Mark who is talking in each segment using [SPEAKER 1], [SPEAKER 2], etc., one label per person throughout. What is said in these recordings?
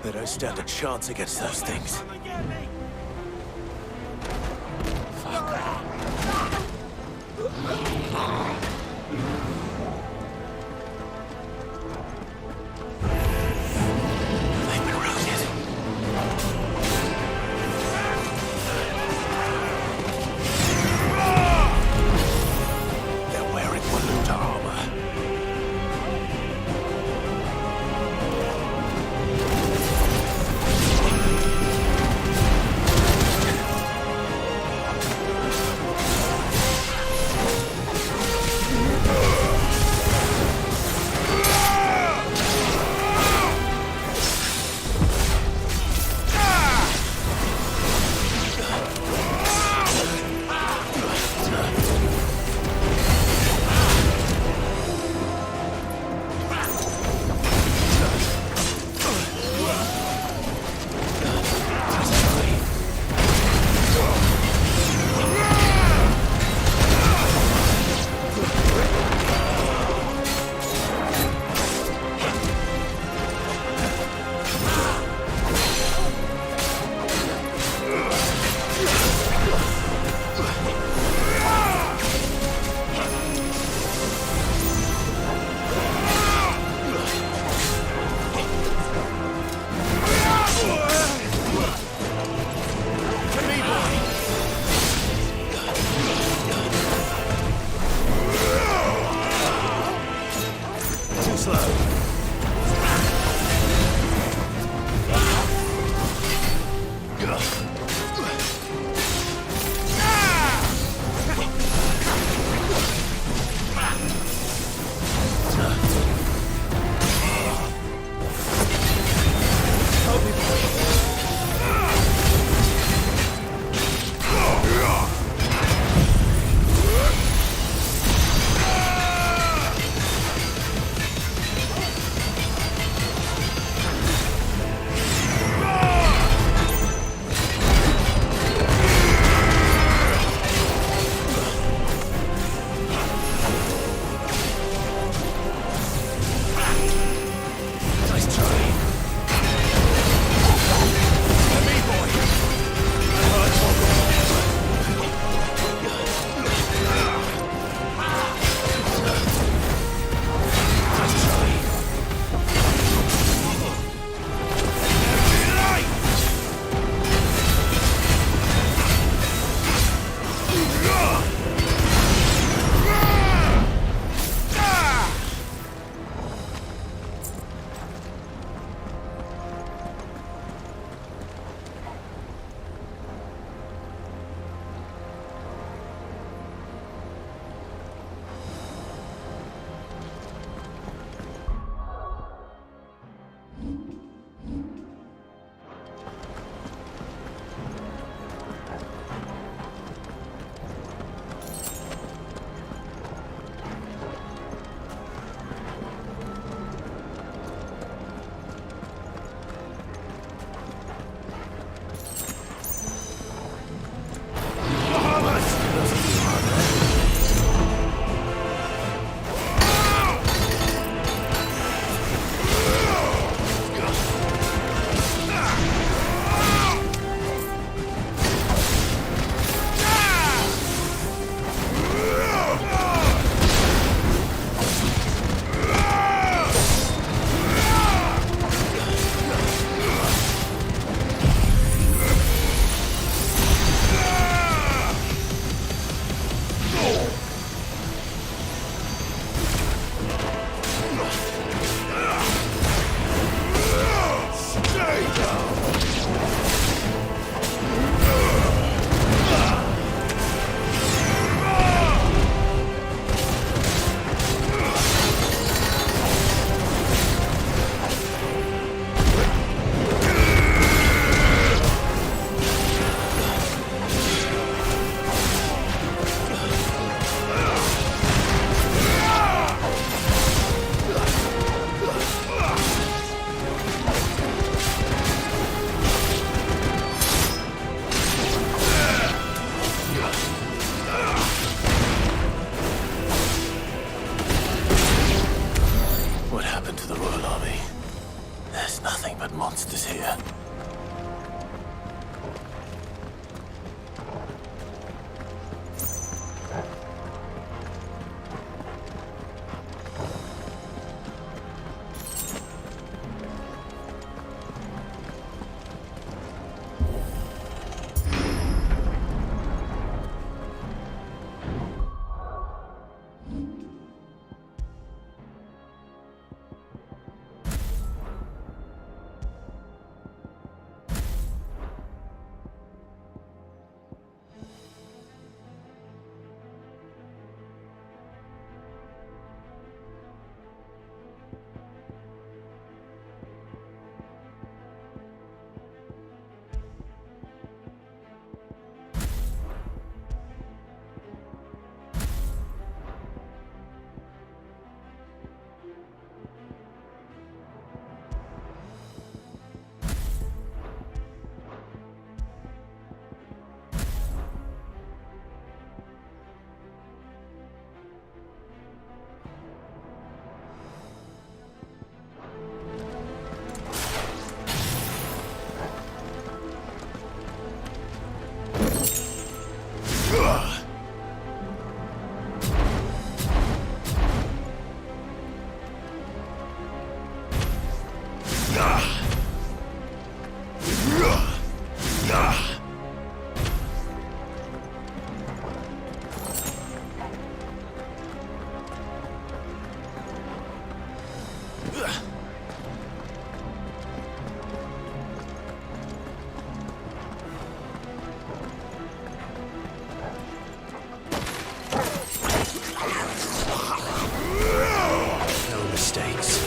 [SPEAKER 1] They don't stand a chance against those things. They've been routed. They're wearing Waluta armor. There's nothing but monsters here. No mistakes.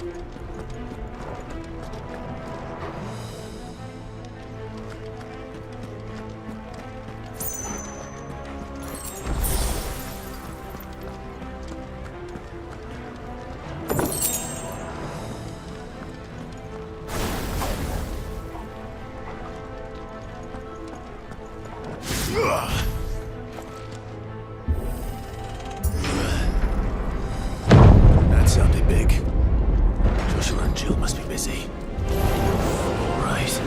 [SPEAKER 1] That sounded big. Joshua and Jill must be busy. All right.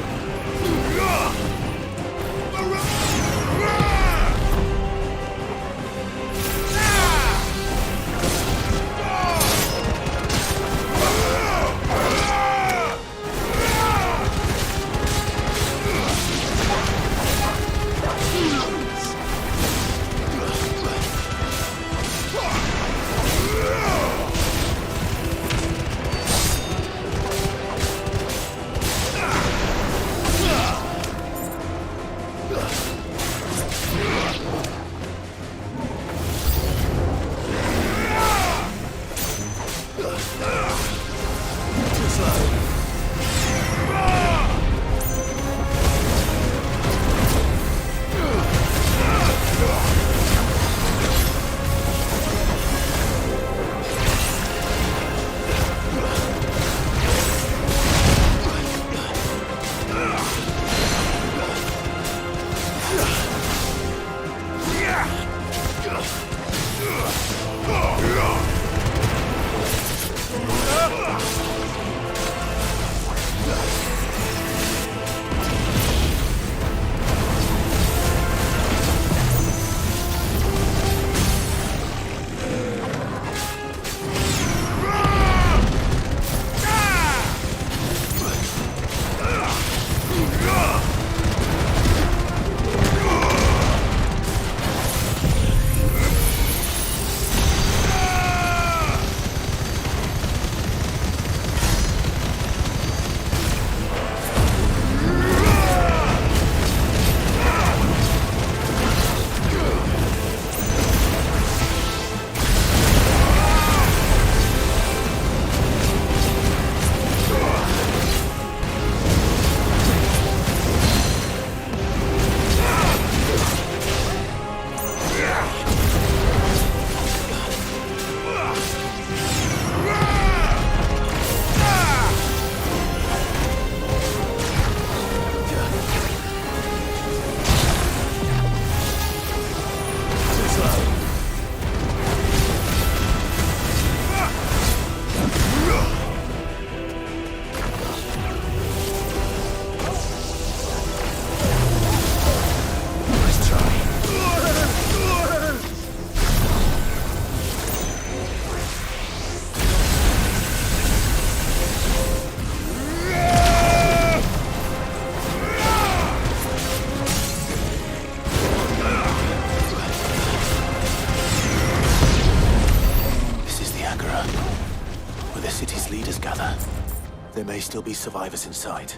[SPEAKER 1] There may still be survivors inside.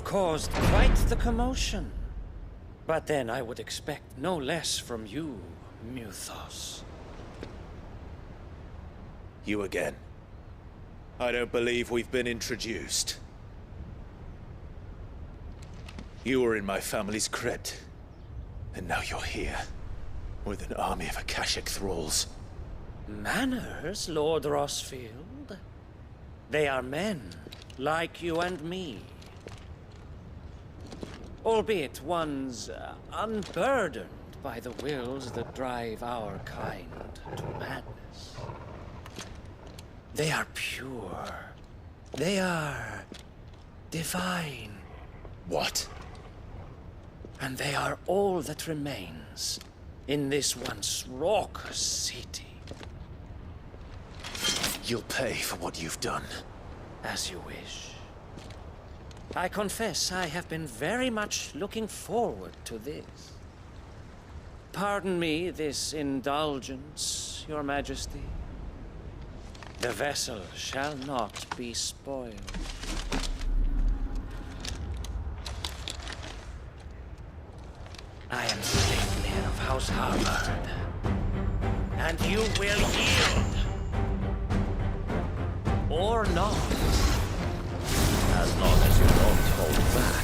[SPEAKER 2] caused quite the commotion. But then I would expect no less from you, Muthos.
[SPEAKER 1] You again. I don't believe we've been introduced. You were in my family's crypt, and now you're here, with an army of Akashic thralls.
[SPEAKER 2] Manners, Lord Rossfield? They are men, like you and me. Albeit ones unburdened by the wills that drive our kind to madness. They are pure. They are divine.
[SPEAKER 1] What?
[SPEAKER 2] And they are all that remains in this once raucous city.
[SPEAKER 1] You'll pay for what you've done.
[SPEAKER 2] As you wish. I confess I have been very much looking forward to this. Pardon me this indulgence, Your Majesty. The vessel shall not be spoiled. I am Sleipnir of House Harvard, and you will yield. Or not. As long as you don't hold back.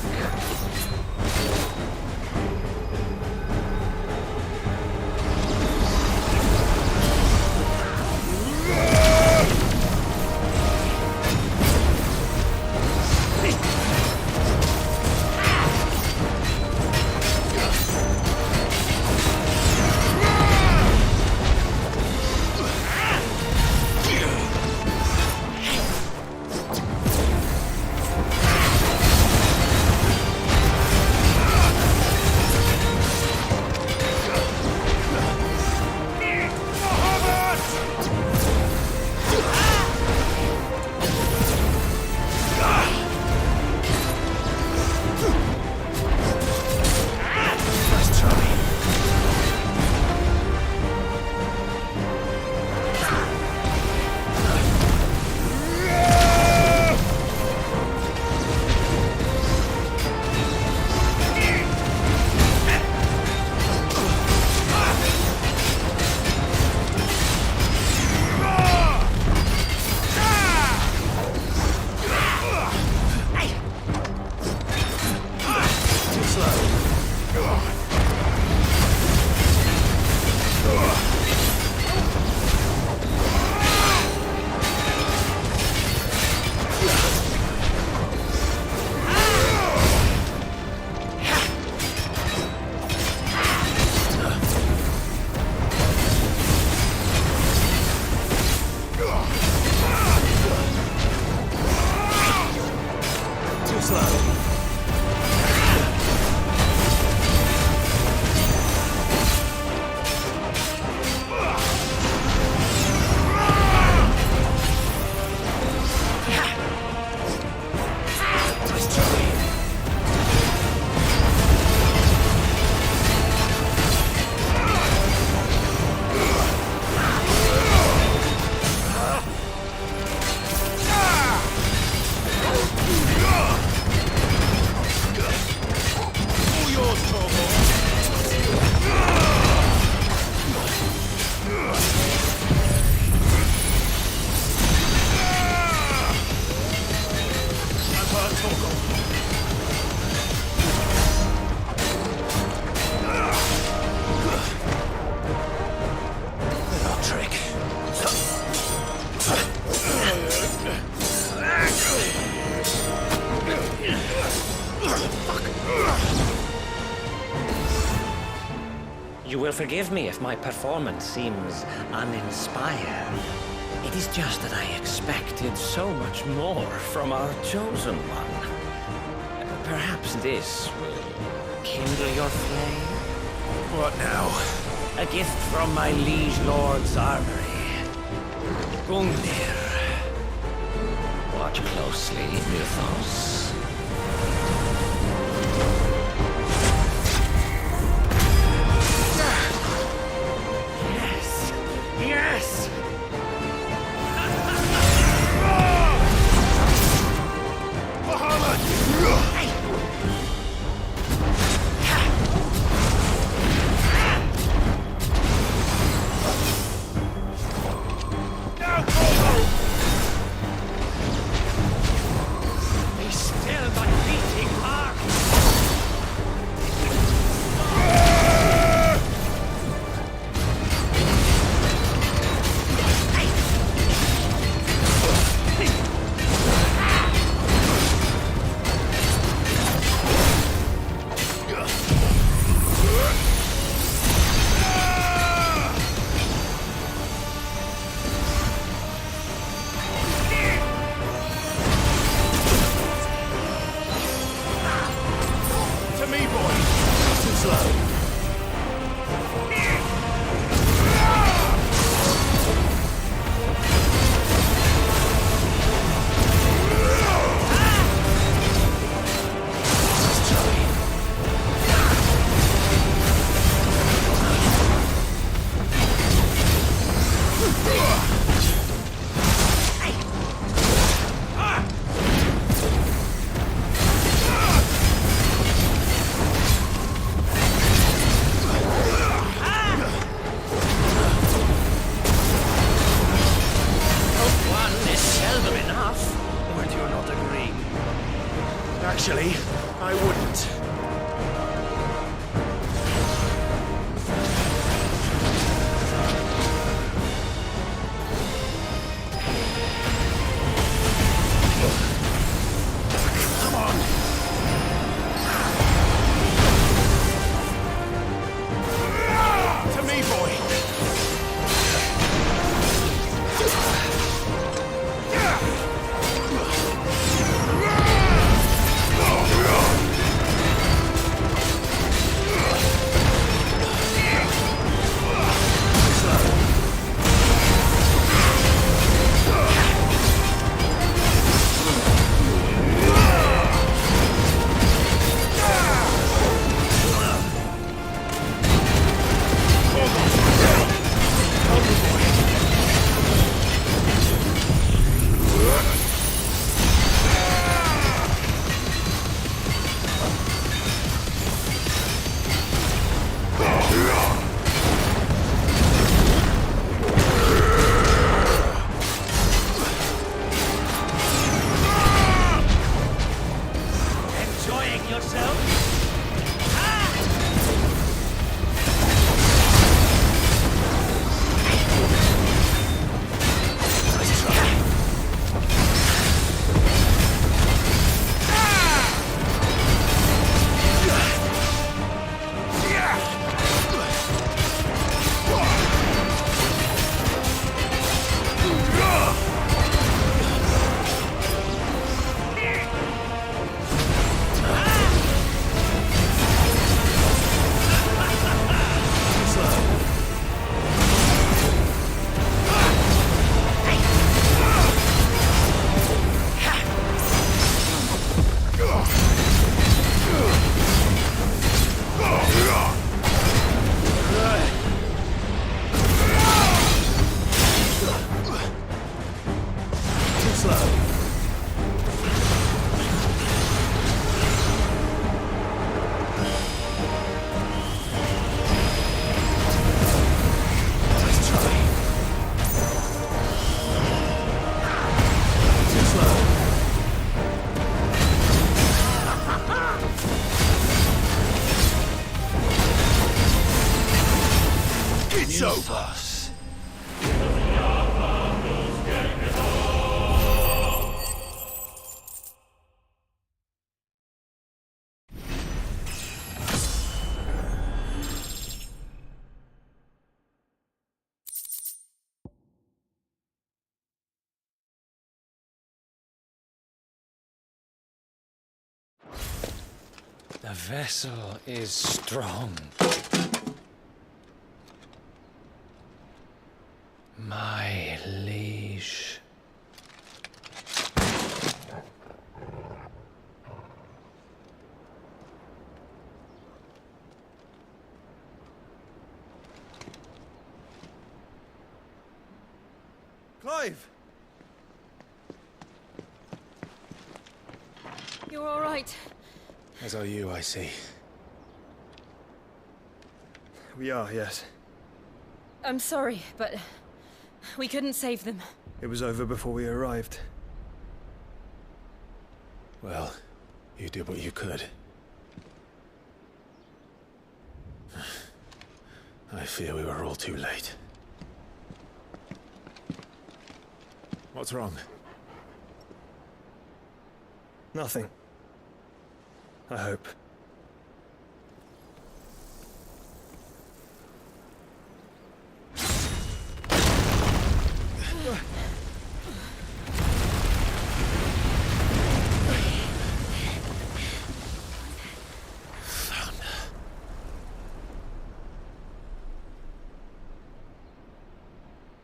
[SPEAKER 2] You will forgive me if my performance seems uninspired. It is just that I expected so much more from our chosen one. Perhaps this will kindle your flame?
[SPEAKER 1] What now?
[SPEAKER 2] A gift from my liege lord's armory. Gungnir. Watch closely, Muthos. Yes!
[SPEAKER 1] Muhammad! It's over.
[SPEAKER 2] The vessel is strong. My liege.
[SPEAKER 3] Clive!
[SPEAKER 4] You're all right.
[SPEAKER 1] As are you, I see.
[SPEAKER 3] We are, yes.
[SPEAKER 4] I'm sorry, but we couldn't save them.
[SPEAKER 3] It was over before we arrived.
[SPEAKER 1] Well, you did what you could. I fear we were all too late. What's wrong?
[SPEAKER 3] Nothing. I hope.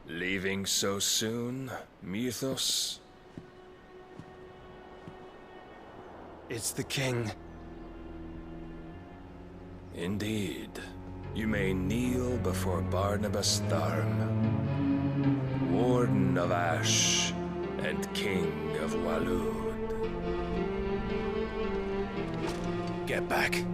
[SPEAKER 5] Leaving so soon, Mythos?
[SPEAKER 3] It's the king.
[SPEAKER 5] Indeed. You may kneel before Barnabas Tharm, Warden of Ash and King of Waloed.
[SPEAKER 1] Get back.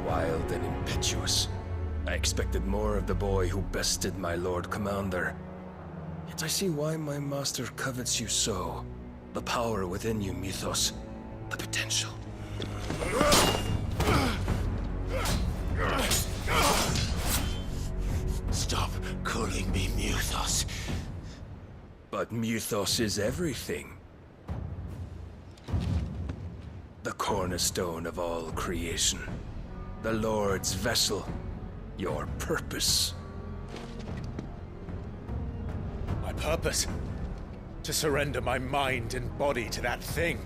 [SPEAKER 5] Wild and impetuous. I expected more of the boy who bested my Lord Commander. Yet I see why my master covets you so. The power within you, Mythos. The potential.
[SPEAKER 1] Stop calling me Mythos.
[SPEAKER 5] But Mythos is everything. The cornerstone of all creation. The Lord's vessel. Your purpose.
[SPEAKER 1] My purpose? To surrender my mind and body to that thing.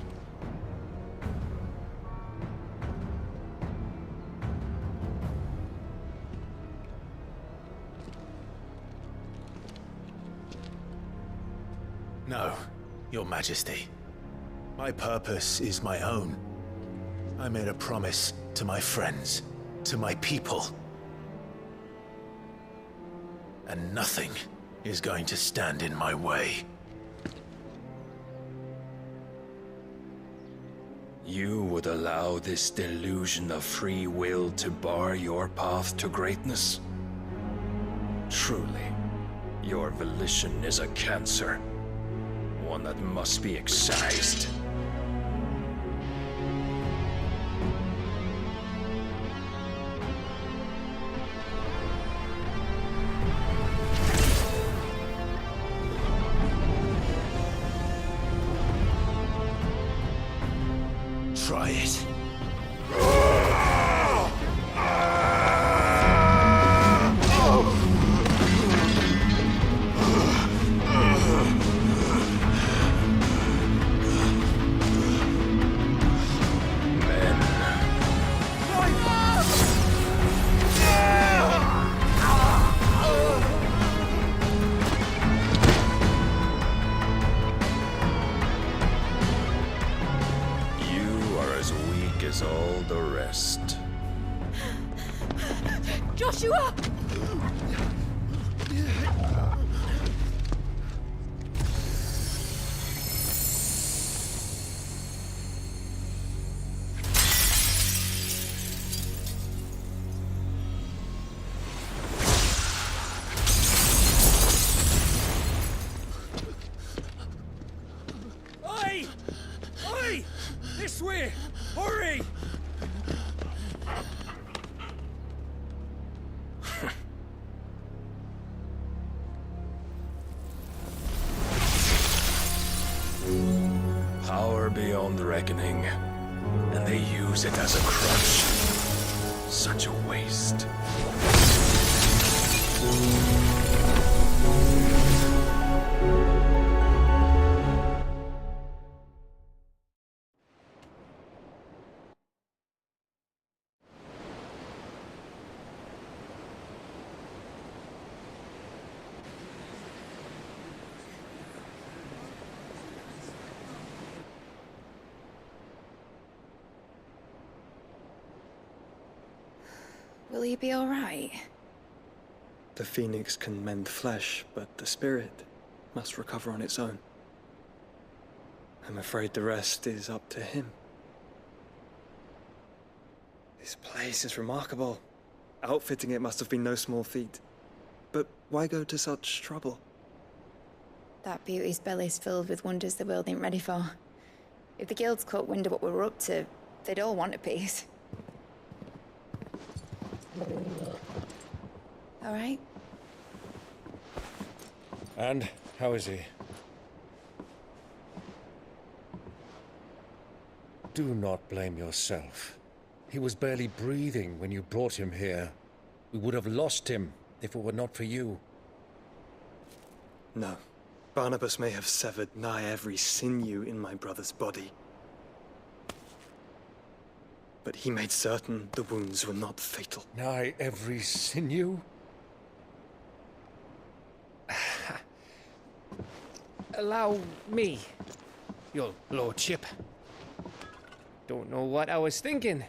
[SPEAKER 1] No, Your Majesty. My purpose is my own. I made a promise to my friends, to my people. And nothing is going to stand in my way.
[SPEAKER 5] You would allow this delusion of free will to bar your path to greatness? Truly, your volition is a cancer. One that must be excised.
[SPEAKER 1] Try it.
[SPEAKER 5] Men work is all the rest.
[SPEAKER 4] Joshua!
[SPEAKER 5] Oi! Oi! This way! Hurry! Power beyond reckoning, and they use it as a crutch. Such a waste.
[SPEAKER 6] Will he be all right?
[SPEAKER 3] The phoenix can mend flesh, but the spirit must recover on its own. I'm afraid the rest is up to him. This place is remarkable. Outfitting it must have been no small feat. But why go to such trouble?
[SPEAKER 6] That beauty's belly's filled with wonders the world ain't ready for. If the guilds caught wind of what we were up to, they'd all want a piece. All right?
[SPEAKER 7] And how is he? Do not blame yourself. He was barely breathing when you brought him here. We would have lost him if it were not for you.
[SPEAKER 3] No. Barnabas may have severed nigh every sinew in my brother's body. But he made certain the wounds were not fatal.
[SPEAKER 7] Nigh every sinew?
[SPEAKER 8] Allow me, your lordship. Don't know what I was thinking,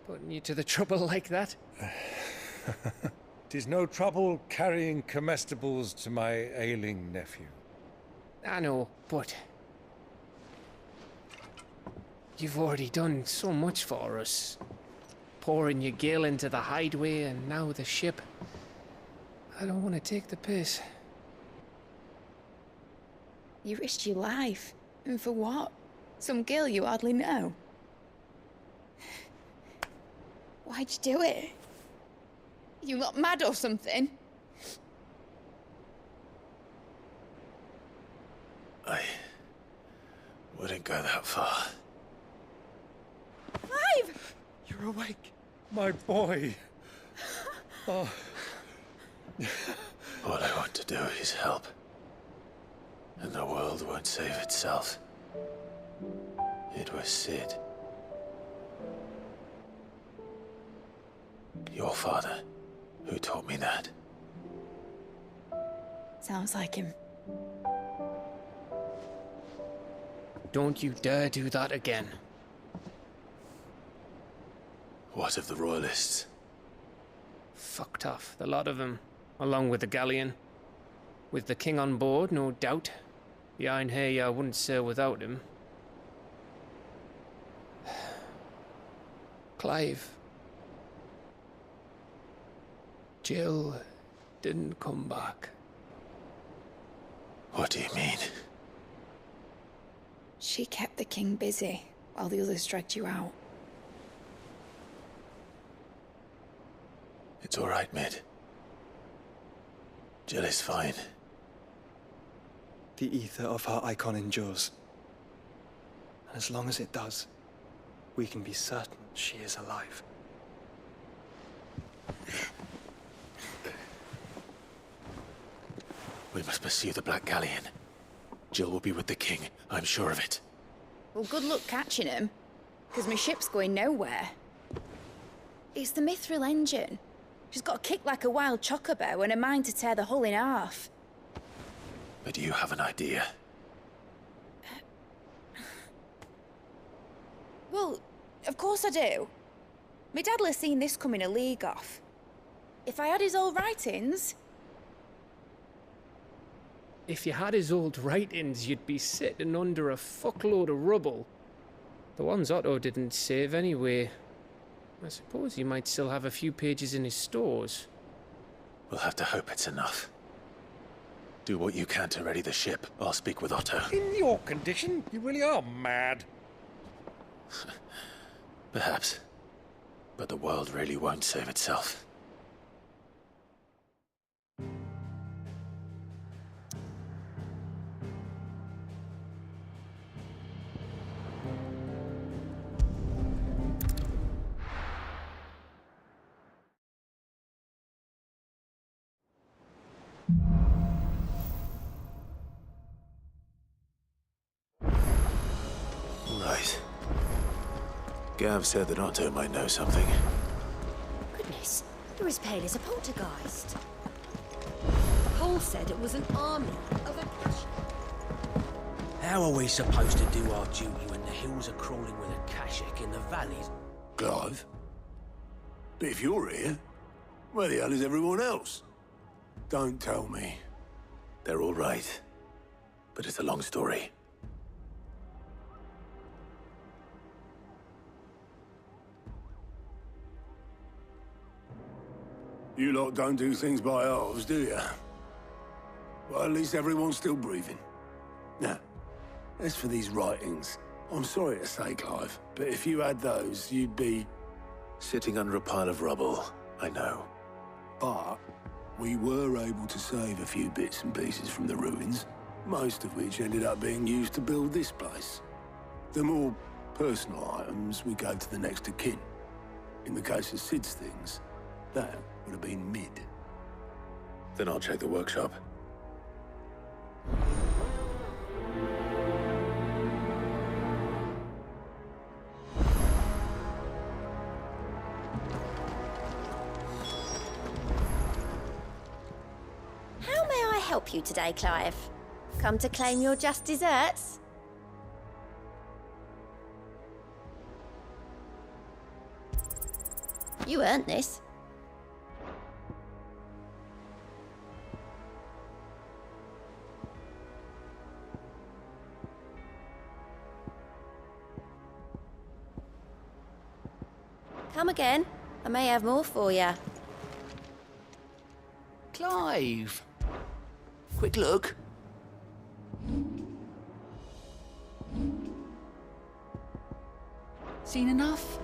[SPEAKER 8] putting you to the trouble like that.
[SPEAKER 7] 'Tis no trouble carrying comestibles to my ailing nephew.
[SPEAKER 8] I know, but you've already done so much for us. Pouring your gale into the hideaway and now the ship. I don't want to take the piss.
[SPEAKER 6] You risked your life. And for what? Some girl you hardly know. Why'd you do it? You got mad or something?
[SPEAKER 1] I wouldn't go that far.
[SPEAKER 6] Clive!
[SPEAKER 7] You're awake, my boy. Oh.
[SPEAKER 1] All I want to do is help. And the world won't save itself. It was Sid. Your father, who taught me that.
[SPEAKER 6] Sounds like him.
[SPEAKER 8] Don't you dare do that again.
[SPEAKER 1] What of the Royalists?
[SPEAKER 8] Fucked off, the lot of them, along with the galleon. With the king on board, no doubt. The Iron Hair I wouldn't sail without him. Clive. Jill didn't come back.
[SPEAKER 1] What do you mean?
[SPEAKER 6] She kept the king busy while the others dragged you out.
[SPEAKER 1] It's all right, Mid. Jill is fine.
[SPEAKER 3] The ether of her icon endures. And as long as it does, we can be certain she is alive.
[SPEAKER 1] We must pursue the Black Galleon. Jill will be with the king, I'm sure of it.
[SPEAKER 6] Well, good luck catching him, because my ship's going nowhere. It's the Mithril engine. She's got a kick like a wild chocobo and a mind to tear the hull in half.
[SPEAKER 1] But do you have an idea?
[SPEAKER 6] Well, Of course I do. My dad'll have seen this coming a league off. If I had his old writings...
[SPEAKER 8] If you had his old writings, you'd be sitting under a fuckload of rubble. The ones Otto didn't save anyway. I suppose he might still have a few pages in his stores.
[SPEAKER 1] We'll have to hope it's enough. Do what you can to ready the ship. I'll speak with Otto.
[SPEAKER 7] In your condition, you really are mad.
[SPEAKER 1] Perhaps. But the world really won't save itself. Right. Gav said that Otto might know something.
[SPEAKER 9] Goodness, you're as pale as a poltergeist. Paul said it was an army of a cash.
[SPEAKER 10] How are we supposed to do our duty when the hills are crawling with a Kashik in the valleys?
[SPEAKER 11] Clive? But if you're here, where the hell is everyone else? Don't tell me.
[SPEAKER 1] They're all right. But it's a long story.
[SPEAKER 11] You lot don't do things by halves, do you? Well, at least everyone's still breathing. Now, as for these writings, I'm sorry to say, Clive, but if you had those, you'd be...
[SPEAKER 1] Sitting under a pile of rubble, I know.
[SPEAKER 11] But we were able to save a few bits and pieces from the ruins, most of which ended up being used to build this place. The more personal items we gave to the next of kin. In the case of Sid's things, that would have been mid.
[SPEAKER 1] Then I'll check the workshop.
[SPEAKER 9] How may I help you today, Clive? Come to claim your just desserts? You earned this. Come again. I may have more for you.
[SPEAKER 10] Clive! Quick look. Seen enough?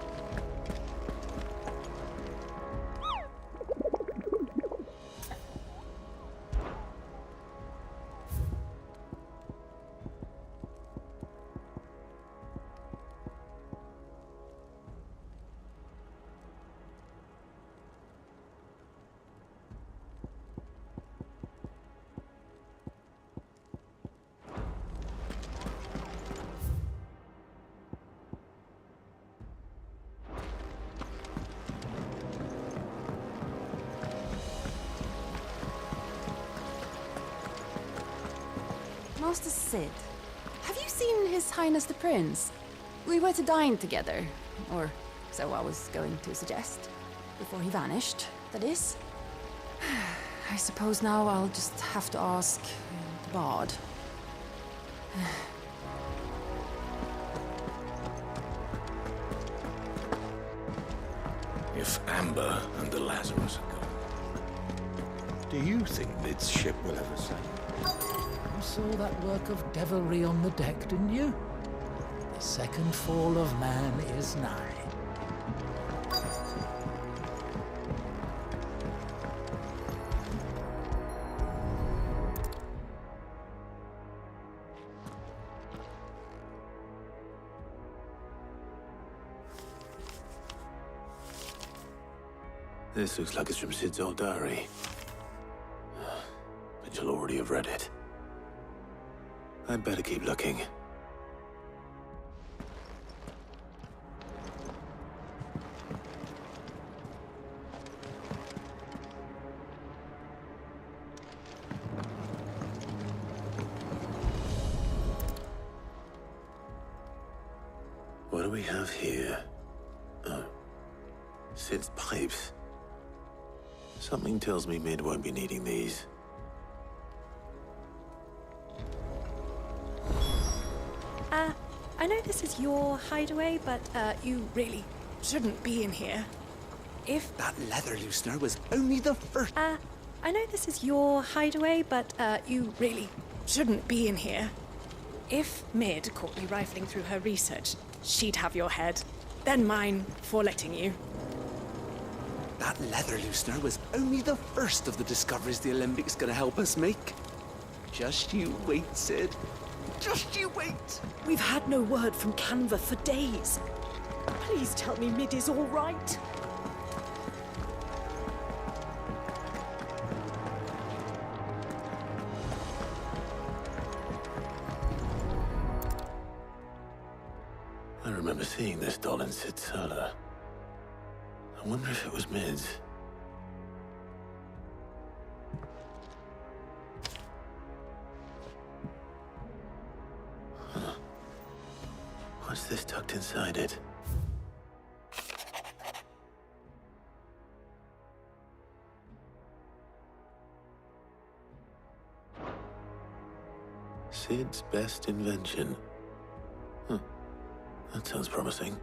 [SPEAKER 12] Master Sid, have you seen His Highness the Prince? We were to dine together, or so I was going to suggest. Before he vanished, that is. I suppose now I'll just have to ask the Bard.
[SPEAKER 5] If Amber and the Lazarus are gone, do you think Mid's ship will ever sail?
[SPEAKER 13] You saw that work of devilry on the deck, didn't you? The second fall of man is nigh.
[SPEAKER 1] This looks like it's from Sid's old diary. But you'll already have read it. I'd better keep looking. What do we have here? Sid's pipes. Something tells me Mid won't be needing these.
[SPEAKER 14] I know this is your hideaway, but, you really shouldn't be in here. If...
[SPEAKER 15] That leather loosener was only the first...
[SPEAKER 14] I know this is your hideaway, but, you really shouldn't be in here. If Mid caught me rifling through her research, she'd have your head. Then mine for letting you.
[SPEAKER 15] That leather loosener was only the first of the discoveries the Olympic's gonna help us make. Just you wait, Sid. Just you wait!
[SPEAKER 14] We've had no word from Canva for days. Please tell me Mid is all right.
[SPEAKER 1] I remember seeing this doll in Sid's cellar. I wonder if it was Mid's. Huh. What's this tucked inside it? Sid's best invention. Huh. That sounds promising.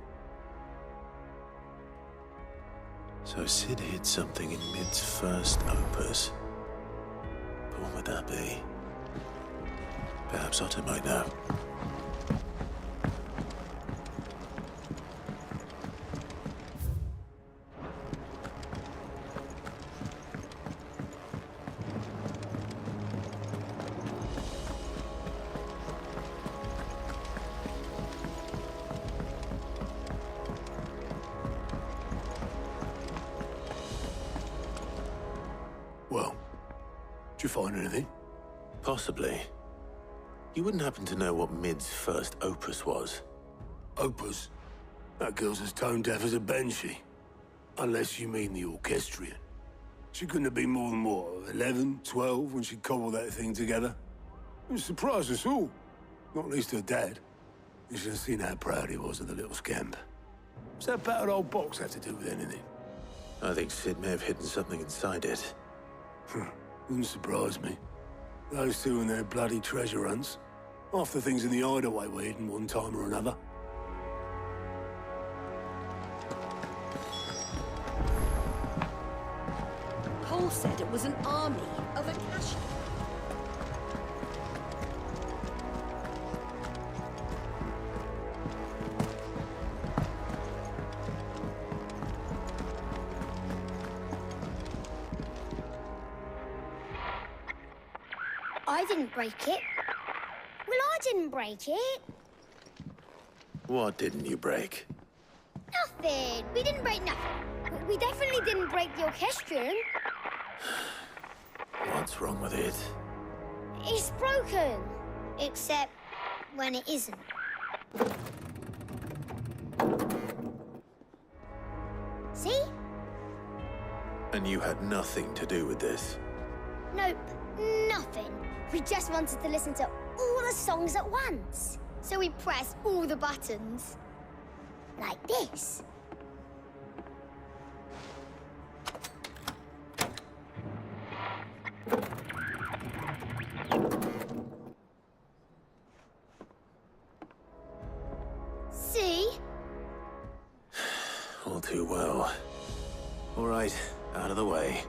[SPEAKER 1] So Sid hid something in Mid's first opus. But what would that be? Perhaps Otto might know.
[SPEAKER 11] Well, did you find anything?
[SPEAKER 1] Possibly. You wouldn't happen to know what Mid's first opus was?
[SPEAKER 11] Opus? That girl's as tone deaf as a banshee. Unless you mean the orchestrion. She couldn't have been more than, what, 11, 12 when she cobbled that thing together? It surprised us all. Not least her dad. You should have seen how proud he was of the little scamp. What's that battered old box have to do with anything?
[SPEAKER 1] I think Sid may have hidden something inside it.
[SPEAKER 11] Wouldn't surprise me. Those two and their bloody treasure hunts. Half the things in the hideaway were hidden one time or another.
[SPEAKER 9] Paul said it was an army of Akashi.
[SPEAKER 16] I didn't break it. Well, I didn't break it.
[SPEAKER 1] What didn't you break?
[SPEAKER 16] Nothing. We didn't break nothing. We definitely didn't break the orchestrion.
[SPEAKER 1] What's wrong with it?
[SPEAKER 16] It's broken. Except when it isn't. See?
[SPEAKER 1] And you had nothing to do with this?
[SPEAKER 16] Nope, nothing. We just wanted to listen to all the songs at once. So we pressed all the buttons. Like this. See?
[SPEAKER 1] All too well. All right, out of the way.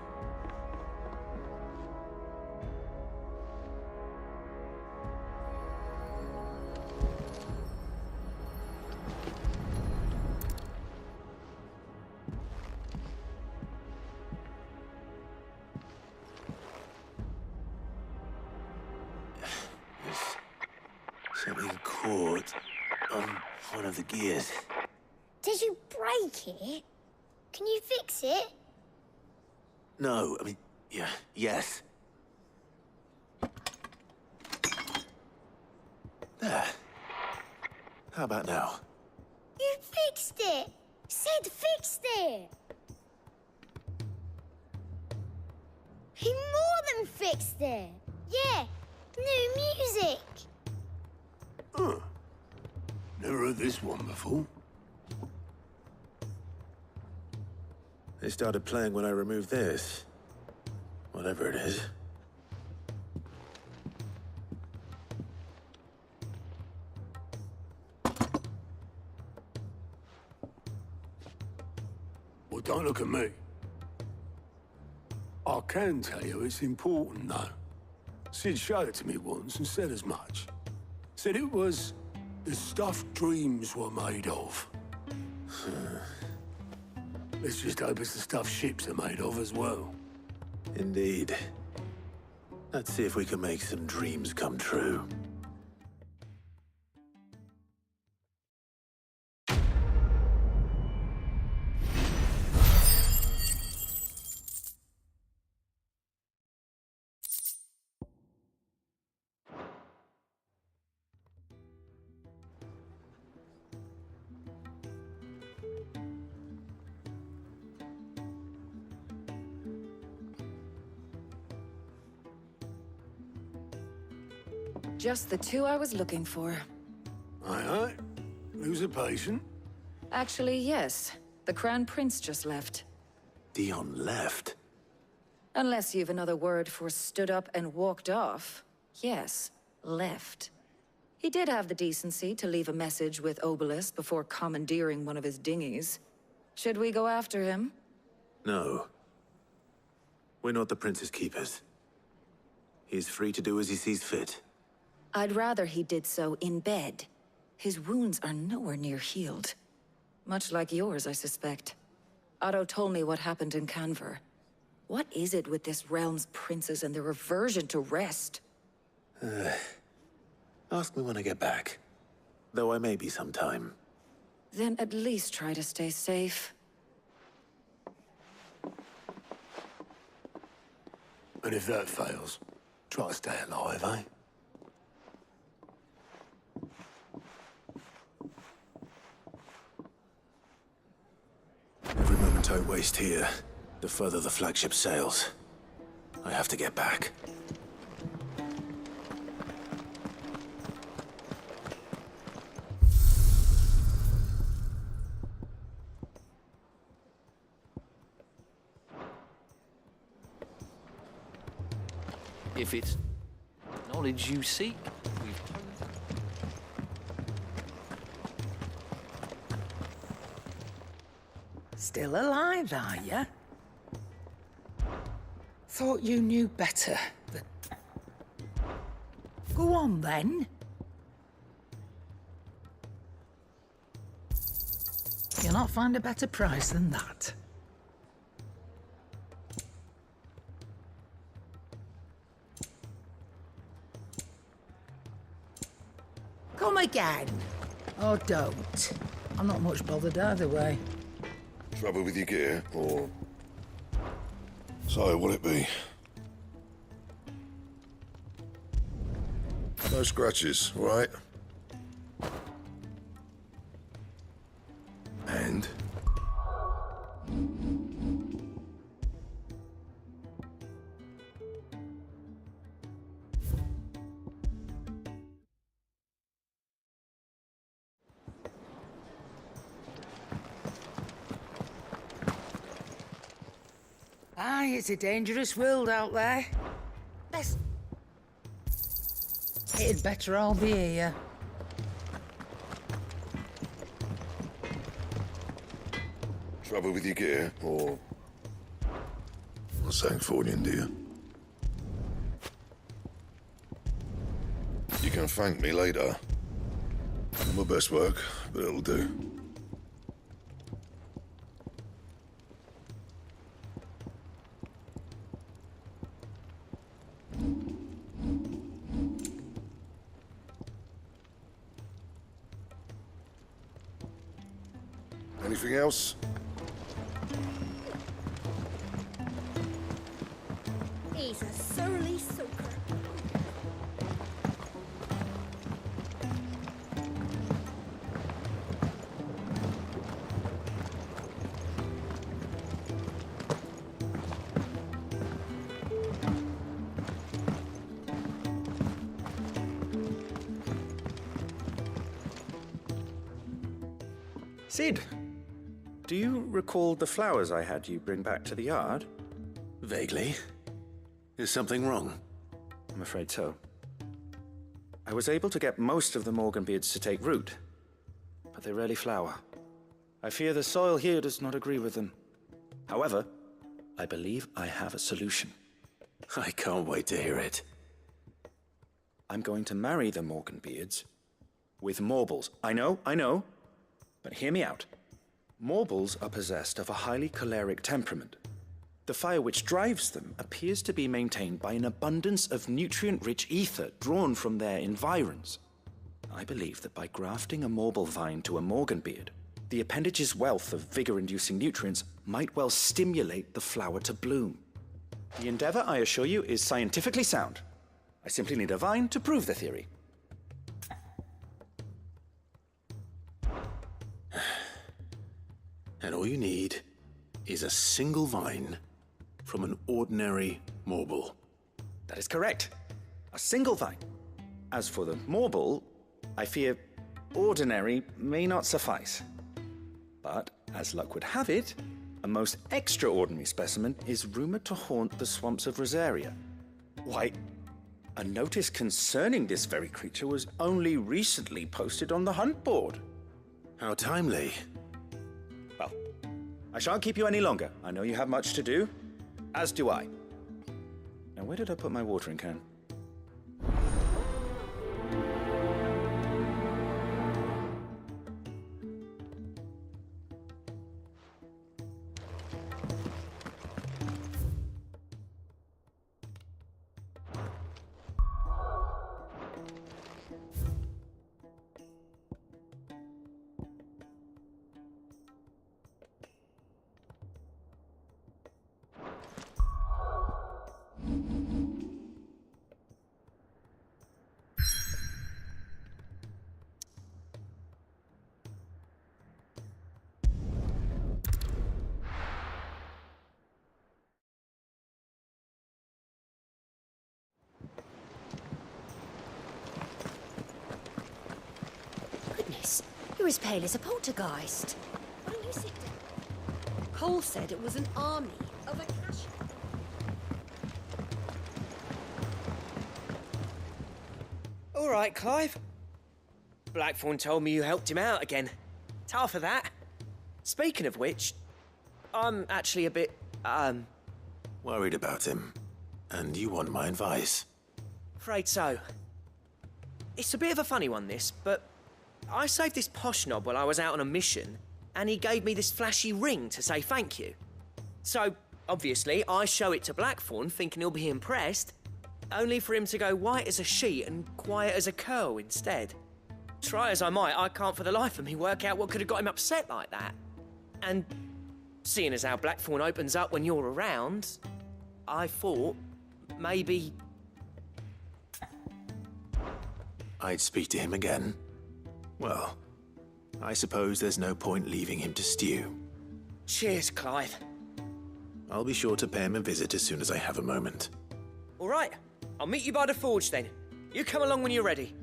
[SPEAKER 1] Something caught on one of the gears.
[SPEAKER 16] Did you break it? Can you fix it?
[SPEAKER 1] No, I mean, yeah, yes. There. How about now?
[SPEAKER 16] You fixed it! Sid fixed it! He more than fixed it! Yeah, new music!
[SPEAKER 11] Huh. Never heard this one before.
[SPEAKER 1] They started playing when I removed this. Whatever it is.
[SPEAKER 11] Well, don't look at me. I can tell you it's important, though. Sid showed it to me once and said as much. Said it was the stuff dreams were made of. Let's just hope it's the stuff ships are made of as well.
[SPEAKER 1] Indeed. Let's see if we can make some dreams come true.
[SPEAKER 17] Just the two I was looking for.
[SPEAKER 11] Aye. Who's a patient?
[SPEAKER 17] Actually, yes. The Crown Prince just left.
[SPEAKER 1] Dion left?
[SPEAKER 17] Unless you've another word for stood up and walked off. Yes, left. He did have the decency to leave a message with Obelisk before commandeering one of his dinghies. Should we go after him?
[SPEAKER 1] No. We're not the Prince's keepers. He's free to do as he sees fit.
[SPEAKER 17] I'd rather he did so in bed. His wounds are nowhere near healed. Much like yours, I suspect. Otto told me what happened in Canver. What is it with this realm's princes and their aversion to rest?
[SPEAKER 1] Ask me when I get back. Though I may be sometime.
[SPEAKER 17] Then at least try to stay safe.
[SPEAKER 11] And if that fails, try to stay alive, eh?
[SPEAKER 1] Every moment I waste here, the further the flagship sails. I have to get back.
[SPEAKER 10] If it's knowledge you seek, we've...
[SPEAKER 13] Still alive, are you? Thought you knew better, but... Go on, then. You'll not find a better price than that. Come again. Or don't. I'm not much bothered either way.
[SPEAKER 18] Trouble with your gear, or... So, what'll it be? No scratches, all right? And?
[SPEAKER 13] Aye, it's a dangerous world out there. It'd better all be here.
[SPEAKER 18] Trouble with your gear, or... Not saying forwarding, do you? You can thank me later. Not my best work, but it'll do. Anything else?
[SPEAKER 9] He's a surly soaker.
[SPEAKER 3] Sid!
[SPEAKER 19] Do you recall the flowers I had you bring back to the yard?
[SPEAKER 1] Vaguely. Is something wrong?
[SPEAKER 19] I'm afraid so. I was able to get most of the Morganbeards to take root, but they rarely flower. I fear the soil here does not agree with them. However, I believe I have a solution.
[SPEAKER 1] I can't wait to hear it.
[SPEAKER 19] I'm going to marry the Morganbeards with Morbles. I know, but hear me out. Morbles are possessed of a highly choleric temperament. The fire which drives them appears to be maintained by an abundance of nutrient-rich ether drawn from their environs. I believe that by grafting a Morble vine to a Morganbeard, the appendage's wealth of vigor-inducing nutrients might well stimulate the flower to bloom. The endeavor, I assure you, is scientifically sound. I simply need a vine to prove the theory.
[SPEAKER 1] And all you need is a single vine from an ordinary Morble.
[SPEAKER 19] That is correct. A single vine. As for the Morble, I fear ordinary may not suffice. But, as luck would have it, a most extraordinary specimen is rumored to haunt the swamps of Rosaria. Why, a notice concerning this very creature was only recently posted on the hunt board.
[SPEAKER 1] How timely.
[SPEAKER 19] Well, I shan't keep you any longer. I know you have much to do, as do I. Now, where did I put my watering can?
[SPEAKER 9] Goodness, you're as pale as a poltergeist. Why don't you sit down? Cole said it was an army of Akasha.
[SPEAKER 2] All right, Clive. Blackthorn told me you helped him out again. Tough of that. Speaking of which, I'm actually a bit,
[SPEAKER 1] Worried about him. And you want my advice?
[SPEAKER 2] afraid so. It's a bit of a funny one, this, but I saved this posh knob while I was out on a mission, and he gave me this flashy ring to say thank you. So, obviously, I show it to Blackthorn, thinking he'll be impressed, only for him to go white as a sheet and quiet as a curl instead. Try as I might, I can't for the life of me work out what could have got him upset like that. And seeing as how Blackthorn opens up when you're around, I thought maybe...
[SPEAKER 1] I'd speak to him again. Well, I suppose there's no point leaving him to stew.
[SPEAKER 2] Cheers, Clive.
[SPEAKER 1] I'll be sure to pay him a visit as soon as I have a moment.
[SPEAKER 2] All right, I'll meet you by the forge then. You come along when you're ready.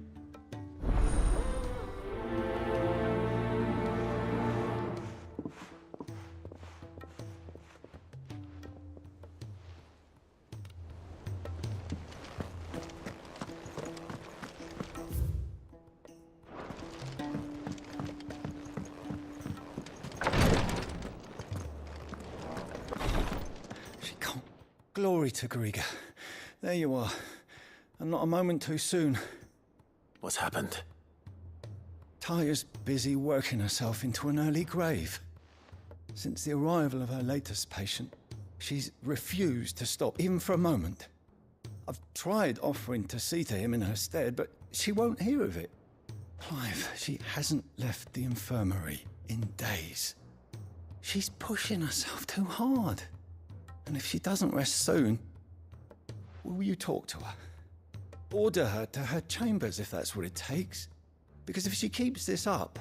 [SPEAKER 13] Glory to Griga. There you are. And not a moment too soon.
[SPEAKER 1] What's happened?
[SPEAKER 13] Taya's busy working herself into an early grave. Since the arrival of her latest patient, she's refused to stop, even for a moment. I've tried offering to see to him in her stead, but she won't hear of it. Clive, she hasn't left the infirmary in days. She's pushing herself too hard. And if she doesn't rest soon, will you talk to her? Order her to her chambers if that's what it takes. Because if she keeps this up,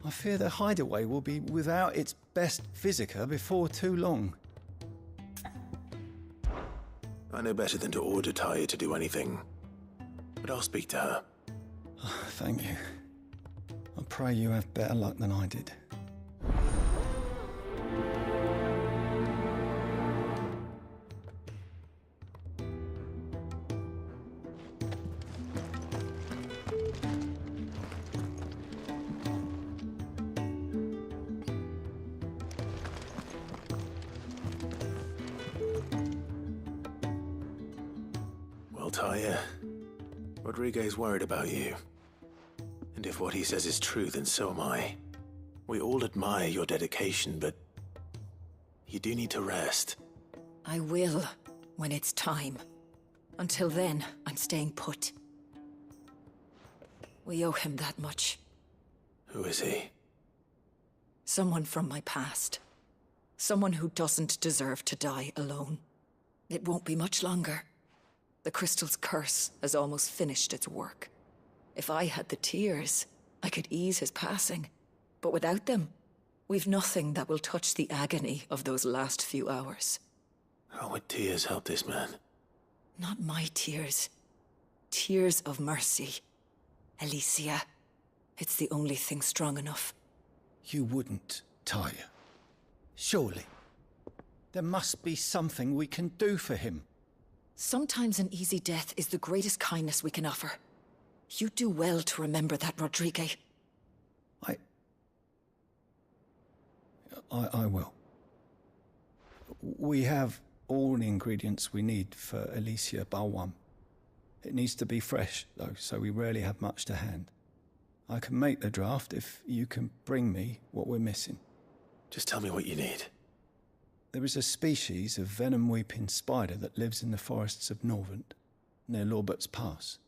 [SPEAKER 13] I fear the hideaway will be without its best physica before too long.
[SPEAKER 1] I know better than to order Taya to do anything. But I'll speak to her.
[SPEAKER 13] Thank you. I pray you have better luck than I did.
[SPEAKER 1] Tyre. Rodriguez worried about you. And if what he says is true, then so am I. We all admire your dedication, but you do need to rest.
[SPEAKER 17] I will, when it's time. Until then, I'm staying put. We owe him that much.
[SPEAKER 1] Who is he?
[SPEAKER 17] Someone from my past. Someone who doesn't deserve to die alone. It won't be much longer. The crystal's curse has almost finished its work. If I had the tears, I could ease his passing. But without them, we've nothing that will touch the agony of those last few hours.
[SPEAKER 1] How would tears help this man?
[SPEAKER 17] Not my tears. Tears of mercy. Alicia. It's the only thing strong enough.
[SPEAKER 13] You wouldn't, Tyre. Surely. There must be something we can do for him.
[SPEAKER 17] Sometimes an easy death is the greatest kindness we can offer. You do well to remember that, Rodriguez.
[SPEAKER 13] I will. We have all the ingredients we need for Alicia Balwam. It needs to be fresh, though, so we rarely have much to hand. I can make the draft if you can bring me what we're missing.
[SPEAKER 1] Just tell me what you need.
[SPEAKER 13] There is a species of venom-weeping spider that lives in the forests of Norvent, near Lorbert's Pass.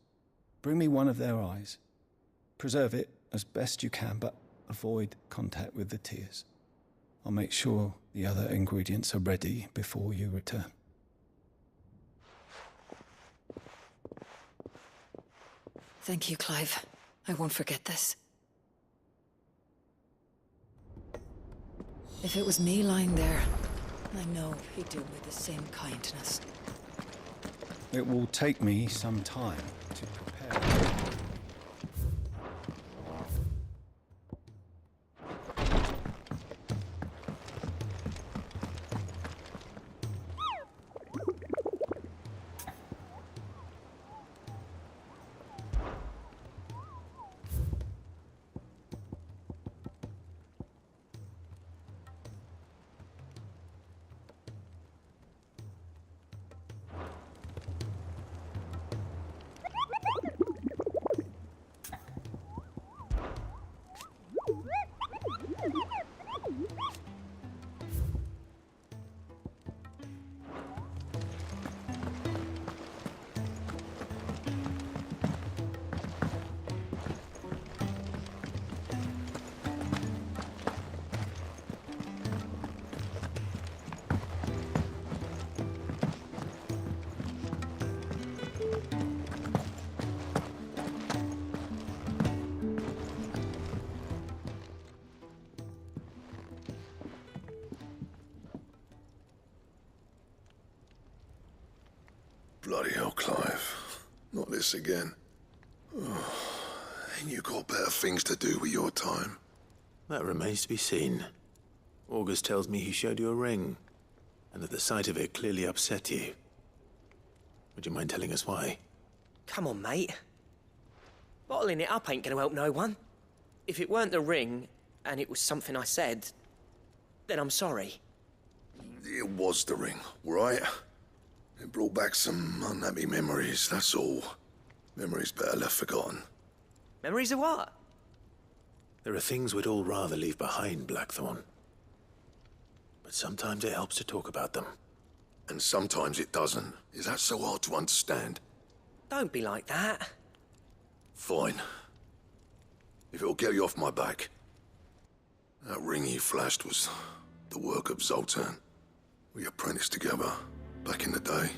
[SPEAKER 13] Bring me one of their eyes. Preserve it as best you can, but avoid contact with the tears. I'll make sure the other ingredients are ready before you return.
[SPEAKER 17] Thank you, Clive. I won't forget this. If it was me lying there, I know he'd do me the same kindness.
[SPEAKER 13] It will take me some time to prepare.
[SPEAKER 18] Bloody hell, Clive. Not this again. Oh, ain't you got better things to do with your time?
[SPEAKER 1] That remains to be seen. August tells me he showed you a ring, and that the sight of it clearly upset you. Would you mind telling us why?
[SPEAKER 2] Come on, mate. Bottling it up ain't gonna help no one. If it weren't the ring, and it was something I said, then I'm sorry.
[SPEAKER 18] It was the ring, right? It brought back some unhappy memories, that's all. Memories better left forgotten.
[SPEAKER 2] Memories of what?
[SPEAKER 1] There are things we'd all rather leave behind, Blackthorn. But sometimes it helps to talk about them.
[SPEAKER 18] And sometimes it doesn't. Is that so hard to understand?
[SPEAKER 2] Don't be like that.
[SPEAKER 18] Fine. If it'll get you off my back. That ring you flashed was the work of Zoltan. We apprenticed together, back in the day.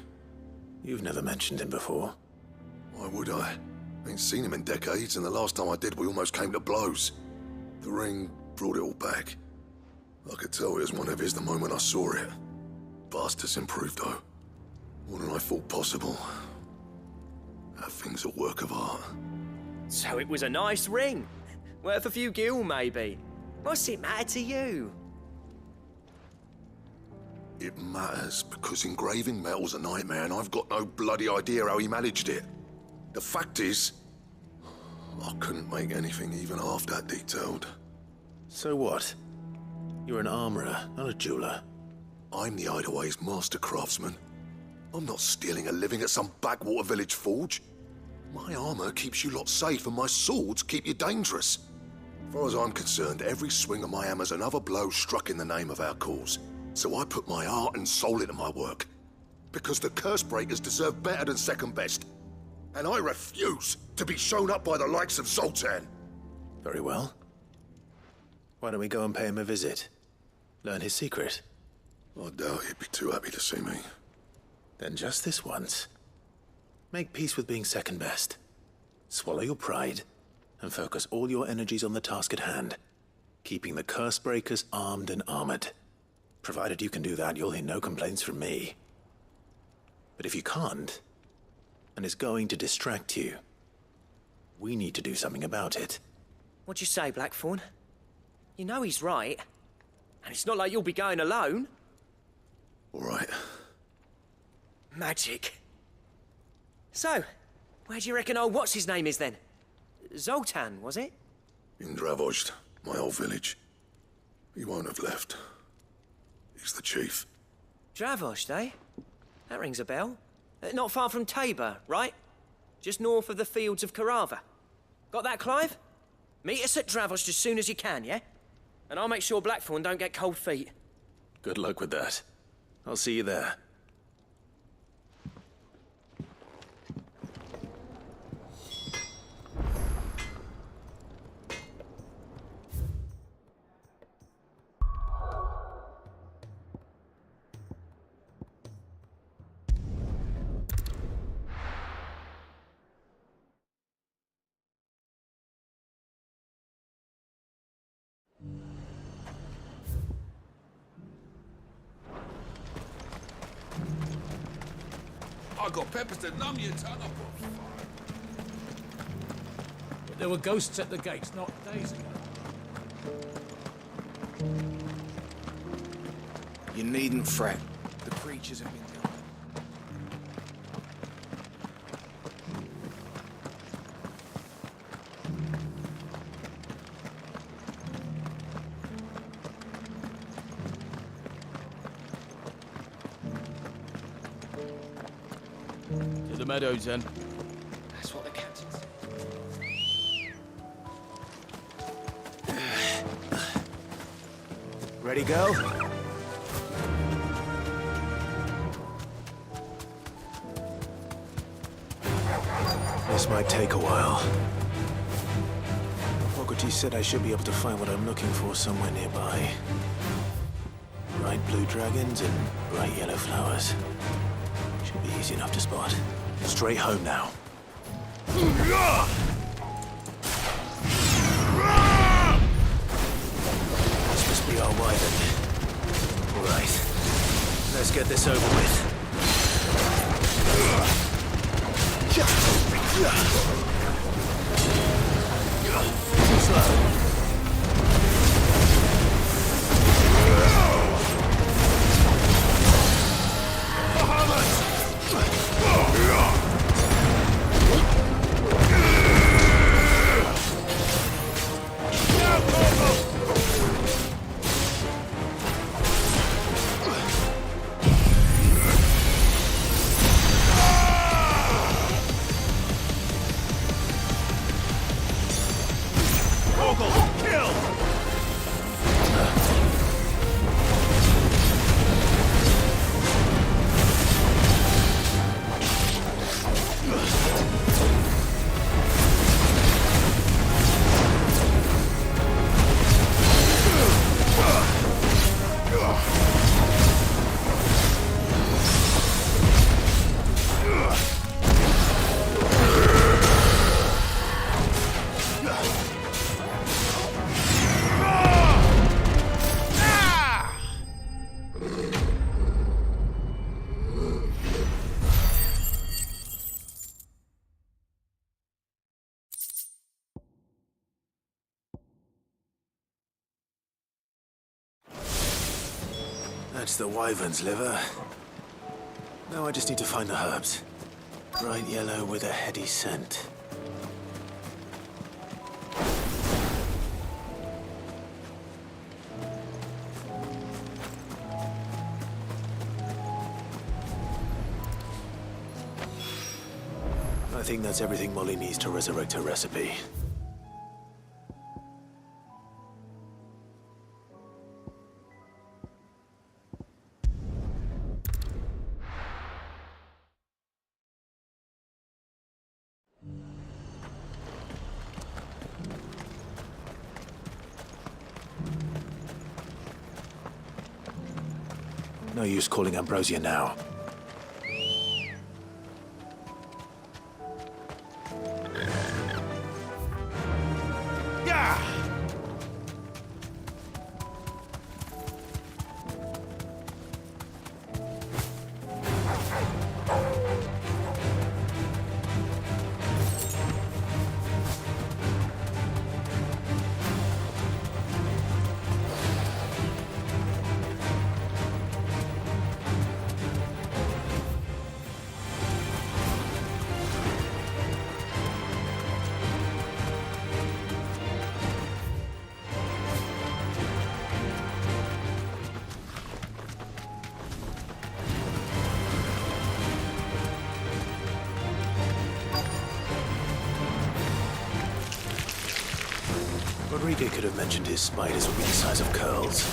[SPEAKER 1] You've never mentioned him before.
[SPEAKER 18] Why would I? Ain't seen him in decades, and the last time I did, we almost came to blows. The ring brought it all back. I could tell it was one of his the moment I saw it. Bastard's improved, though. More than I thought possible. That thing's a work of art.
[SPEAKER 2] So it was a nice ring. Worth a few gil, maybe. What's it matter to you?
[SPEAKER 18] It matters because engraving metal's a nightmare, and I've got no bloody idea how he managed it. The fact is, I couldn't make anything even half that detailed.
[SPEAKER 1] So what? You're an armorer, not a jeweler.
[SPEAKER 18] I'm the Hideaway's master craftsman. I'm not stealing a living at some backwater village forge. My armor keeps you lot safe and my swords keep you dangerous. As far as I'm concerned, every swing of my hammer's another blow struck in the name of our cause. So I put my heart and soul into my work. Because the curse breakers deserve better than second best. And I refuse to be shown up by the likes of Zoltan.
[SPEAKER 1] Very well. Why don't we go and pay him a visit? Learn his secret.
[SPEAKER 18] I doubt he'd be too happy to see me.
[SPEAKER 1] Then just this once. Make peace with being second best. Swallow your pride, and focus all your energies on the task at hand. Keeping the curse breakers armed and armored. Provided you can do that, you'll hear no complaints from me. But if you can't, and it's going to distract you, we need to do something about it.
[SPEAKER 2] What'd you say, Blackthorn? You know he's right. And it's not like you'll be going alone.
[SPEAKER 18] All right.
[SPEAKER 2] Magic. So, where do you reckon old what's-his-name is then? Zoltan, was it?
[SPEAKER 18] In Dravozd, my old village. He won't have left. He's the chief.
[SPEAKER 2] Dravozd, eh? That rings a bell. Not far from Tabor, right? Just north of the fields of Carava. Got that, Clive? Meet us at Dravozd as soon as you can, yeah? And I'll make sure Blackthorn don't get cold feet.
[SPEAKER 1] Good luck with that. I'll see you there.
[SPEAKER 20] I got peppers to numb your tongue up.
[SPEAKER 21] But there were ghosts at the gates not days ago.
[SPEAKER 15] You needn't fret. The creatures have been gone.
[SPEAKER 21] To the meadows, then.
[SPEAKER 2] That's what the captain said.
[SPEAKER 1] Ready, go? This might take a while. Fogarty said I should be able to find what I'm looking for somewhere nearby. Bright blue dragons and bright yellow flowers. Should be easy enough to spot. Straight home now. This must be our wyvern. All right. Let's get this over with. Too slow. That's the wyvern's liver. Now I just need to find the herbs. Bright yellow with a heady scent. think that's everything Molly needs to resurrect her recipe. No use calling Ambrosia now. Rodrigo could have mentioned his spiders would be the size of curls.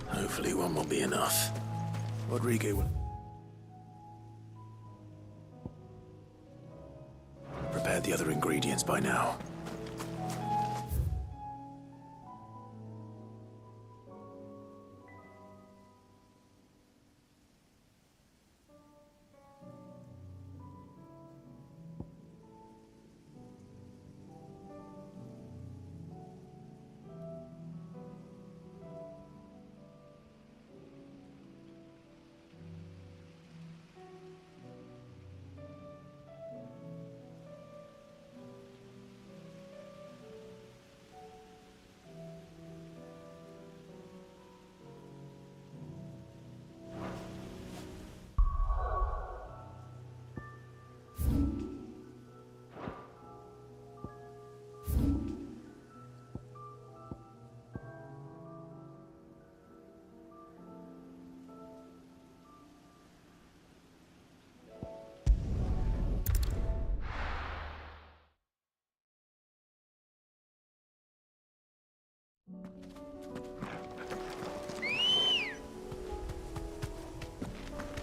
[SPEAKER 1] Hopefully one will be enough. Rodrigo will prepared the other ingredients by now.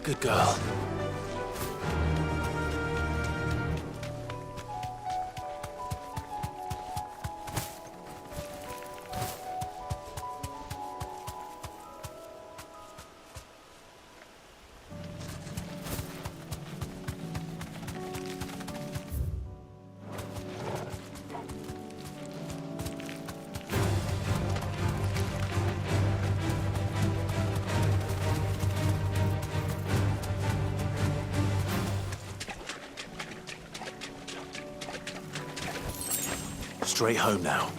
[SPEAKER 1] Good girl. Straight home now.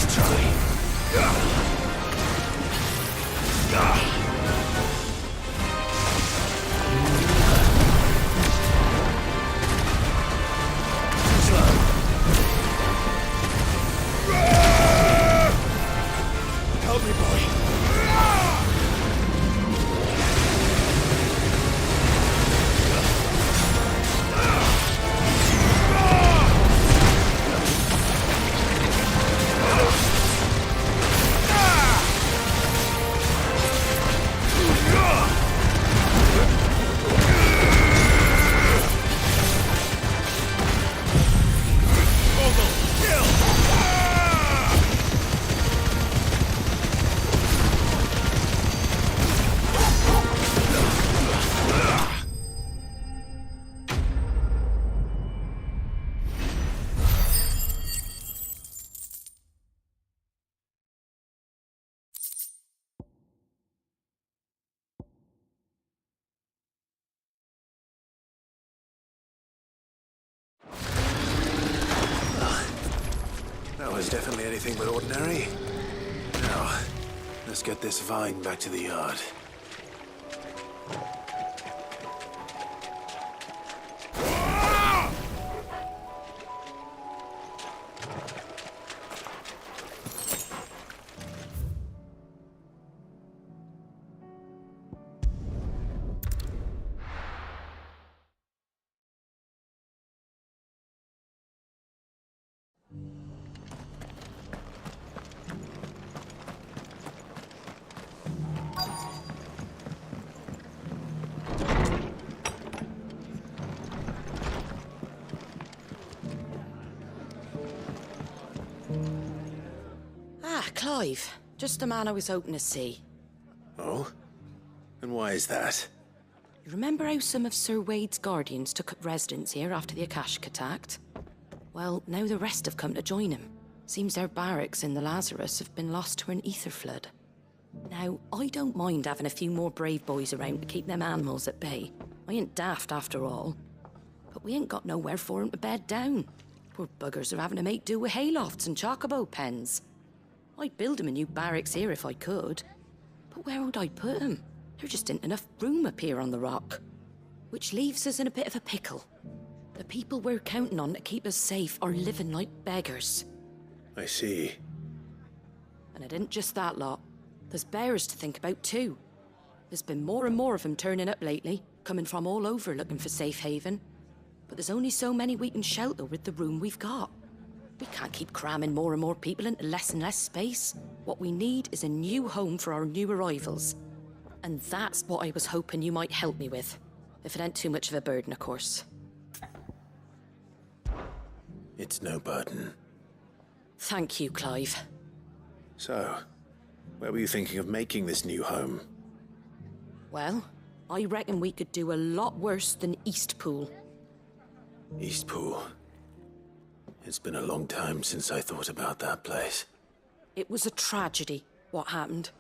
[SPEAKER 1] Let's try.
[SPEAKER 11] Help me, boy.
[SPEAKER 1] That was definitely anything but ordinary. Now, let's get this vine back to the yard.
[SPEAKER 4] Clive. Just the man I was hoping to see.
[SPEAKER 1] Oh? And why is that?
[SPEAKER 4] You remember how some of Sir Wade's guardians took up residence here after the Akashic attacked? Well, now the rest have come to join him. Seems their barracks in the Lazarus have been lost to an ether flood. Now, I don't mind having a few more brave boys around to keep them animals at bay. I ain't daft after all. But we ain't got nowhere for 'em to bed down. Poor buggers are having to make do with haylofts and chocobo pens. I'd build 'em a new barracks here if I could. But where would I put 'em? There just ain't enough room up here on the rock. Which leaves us in a bit of a pickle. The people we're counting on to keep us safe are living like beggars.
[SPEAKER 1] I see.
[SPEAKER 4] And it ain't just that lot. There's bears to think about too. There's been more and more of them turning up lately, coming from all over looking for safe haven. But there's only so many we can shelter with the room we've got. We can't keep cramming more and more people into less and less space. What we need is a new home for our new arrivals. And that's what I was hoping you might help me with. If it ain't too much of a burden, of course.
[SPEAKER 1] It's no burden.
[SPEAKER 4] Thank you, Clive.
[SPEAKER 1] So, where were you thinking of making this new home?
[SPEAKER 4] Well, I reckon we could do a lot worse than Eastpool.
[SPEAKER 1] Eastpool. It's been a long time since I thought about that place.
[SPEAKER 4] It was a tragedy, what happened.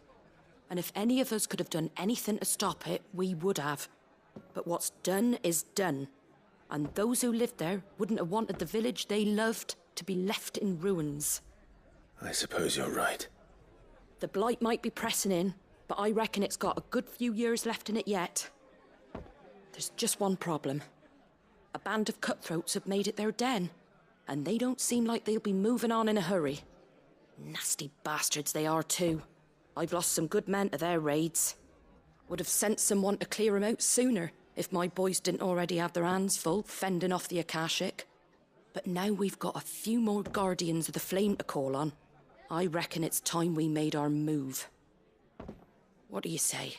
[SPEAKER 4] And if any of us could have done anything to stop it, we would have. But what's done is done. And those who lived there wouldn't have wanted the village they loved to be left in ruins.
[SPEAKER 1] I suppose you're right.
[SPEAKER 4] The blight might be pressing in, but I reckon it's got a good few years left in it yet. There's just one problem. A band of cutthroats have made it their den. And they don't seem like they'll be moving on in a hurry. Nasty bastards they are too. I've lost some good men to their raids. Would have sent someone to clear 'em out sooner if my boys didn't already have their hands full fending off the Akashic. But now we've got a few more guardians of the flame to call on. I reckon it's time we made our move. What do you say?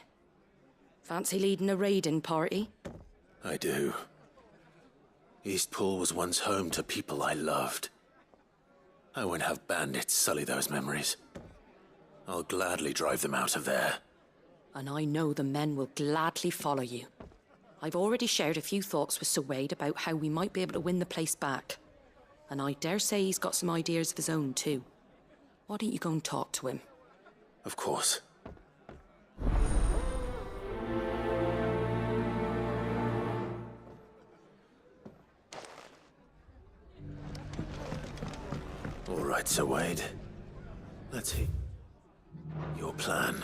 [SPEAKER 4] Fancy leading a raiding party?
[SPEAKER 1] I do. Eastpool was once home to people I loved. I won't have bandits sully those memories. I'll gladly drive them out of there.
[SPEAKER 4] And I know the men will gladly follow you. I've already shared a few thoughts with Sir Wade about how we might be able to win the place back. And I dare say he's got some ideas of his own too. Why don't you go and talk to him?
[SPEAKER 1] Of course. All right, Sir Wade. Let's see. Your plan.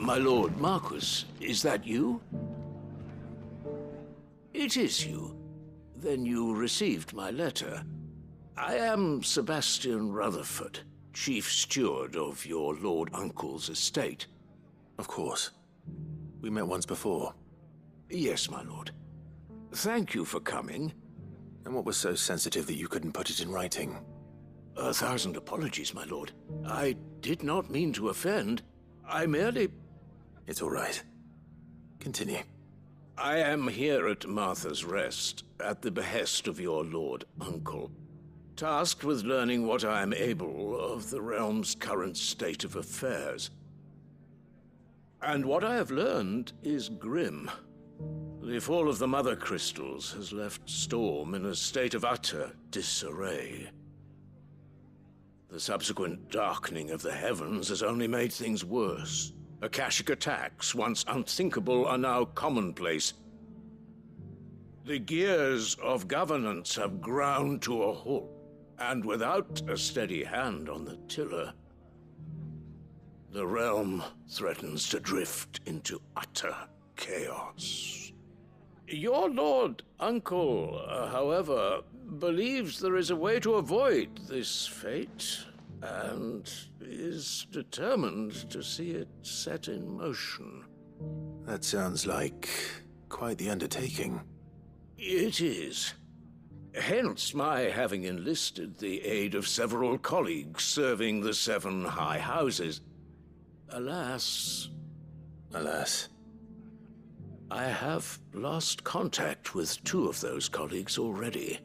[SPEAKER 6] My lord Marquis, is that you? It is you. Then you received my letter. I am Sebastian Rutherford, chief steward of your lord uncle's estate.
[SPEAKER 1] Of course. We met once before.
[SPEAKER 6] Yes, my lord. Thank you for coming.
[SPEAKER 1] And what was so sensitive that you couldn't put it in writing?
[SPEAKER 6] 1,000 apologies, my lord. I did not mean to offend. I merely...
[SPEAKER 1] It's all right. Continue.
[SPEAKER 6] I am here at Martha's Rest, at the behest of your lord uncle, tasked with learning what I am able of the realm's current state of affairs. And what I have learned is grim. The fall of the Mother Crystals has left Storm in a state of utter disarray. The subsequent darkening of the heavens has only made things worse. Akashic attacks, once unthinkable, are now commonplace. The gears of governance have ground to a halt, and without a steady hand on the tiller, the realm threatens to drift into utter chaos. Your lord uncle, however, believes there is a way to avoid this fate, and is determined to see it set in motion.
[SPEAKER 1] That sounds like quite the undertaking.
[SPEAKER 6] It is. Hence my having enlisted the aid of several colleagues serving the 7 high houses. Alas, I have lost contact with 2 of those colleagues already.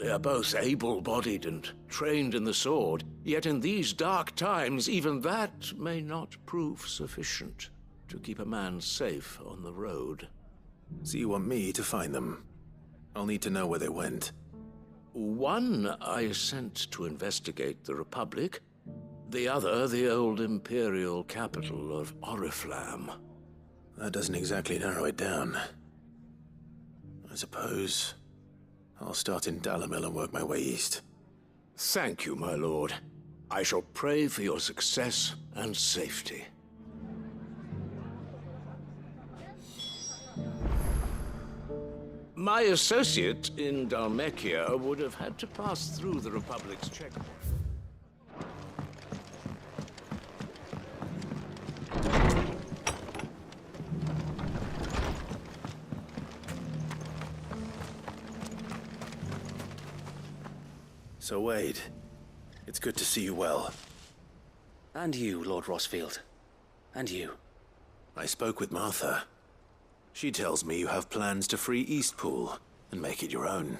[SPEAKER 6] They are both able-bodied and trained in the sword, yet in these dark times, even that may not prove sufficient to keep a man safe on the road.
[SPEAKER 1] So you want me to find them? I'll need to know where they went.
[SPEAKER 6] One I sent to investigate the Republic, the other the old Imperial capital of Oriflamme.
[SPEAKER 1] That doesn't exactly narrow it down. I suppose I'll start in Dalamil and work my way east.
[SPEAKER 6] Thank you, my lord. I shall pray for your success and safety. My associate in Dhalmekia would have had to pass through the Republic's checkpoint.
[SPEAKER 1] So Wade, it's good to see you well.
[SPEAKER 19] And you, Lord Rosfield. And you.
[SPEAKER 1] I spoke with Martha. She tells me you have plans to free Eastpool and make it your own.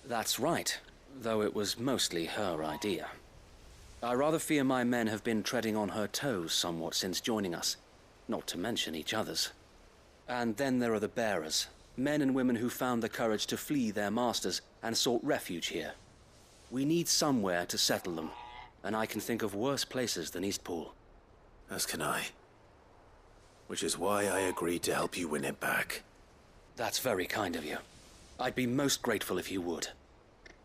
[SPEAKER 19] That's right, though it was mostly her idea. I rather fear my men have been treading on her toes somewhat since joining us, not to mention each other's. And then there are the bearers, men and women who found the courage to flee their masters and sought refuge here. We need somewhere to settle them, and I can think of worse places than Eastpool.
[SPEAKER 1] As can I. Which is why I agreed to help you win it back.
[SPEAKER 19] That's very kind of you. I'd be most grateful if you would.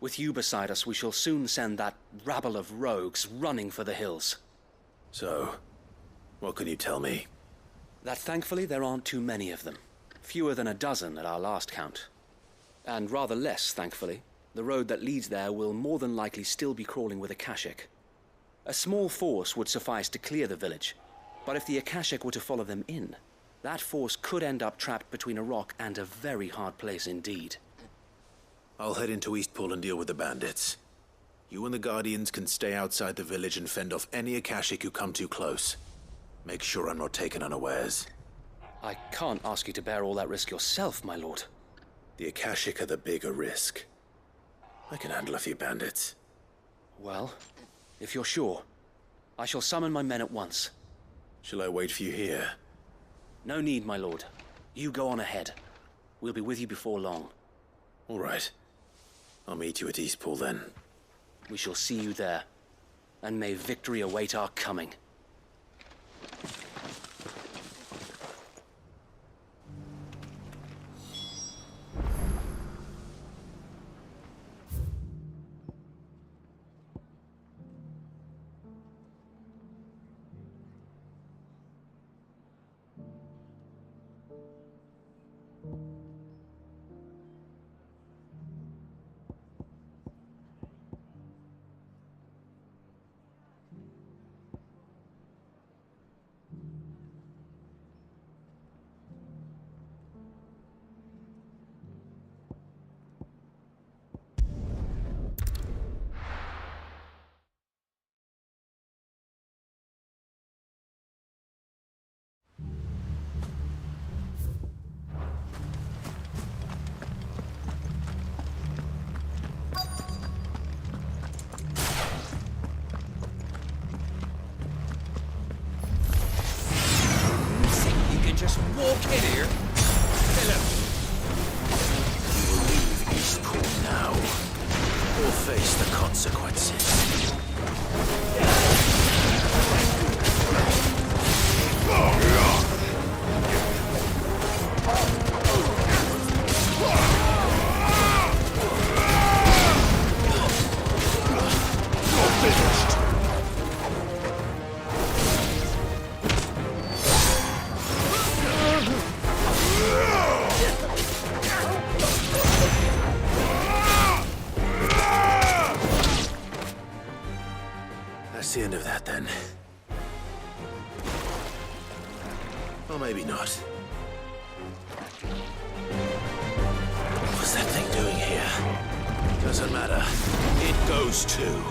[SPEAKER 19] With you beside us, we shall soon send that rabble of rogues running for the hills.
[SPEAKER 1] So, what can you tell me?
[SPEAKER 19] That thankfully there aren't too many of them. Fewer than a dozen at our last count. And rather less, thankfully. The road that leads there will more than likely still be crawling with Akashic. A small force would suffice to clear the village, but if the Akashic were to follow them in, that force could end up trapped between a rock and a very hard place indeed.
[SPEAKER 1] I'll head into Eastpool and deal with the bandits. You and the Guardians can stay outside the village and fend off any Akashic who come too close. Make sure I'm not taken unawares.
[SPEAKER 19] I can't ask you to bear all that risk yourself, my lord.
[SPEAKER 1] The Akashic are the bigger risk. I can handle a few bandits.
[SPEAKER 19] Well, if you're sure, I shall summon my men at once.
[SPEAKER 1] Shall I wait for you here?
[SPEAKER 19] No need, my lord. You go on ahead. We'll be with you before long.
[SPEAKER 1] All right. I'll meet you at Eastpool then.
[SPEAKER 19] We shall see you there. And may victory await our coming.
[SPEAKER 1] face the consequences. That's the end of that, then. Or maybe not. What's that thing doing here? Doesn't matter. It goes too.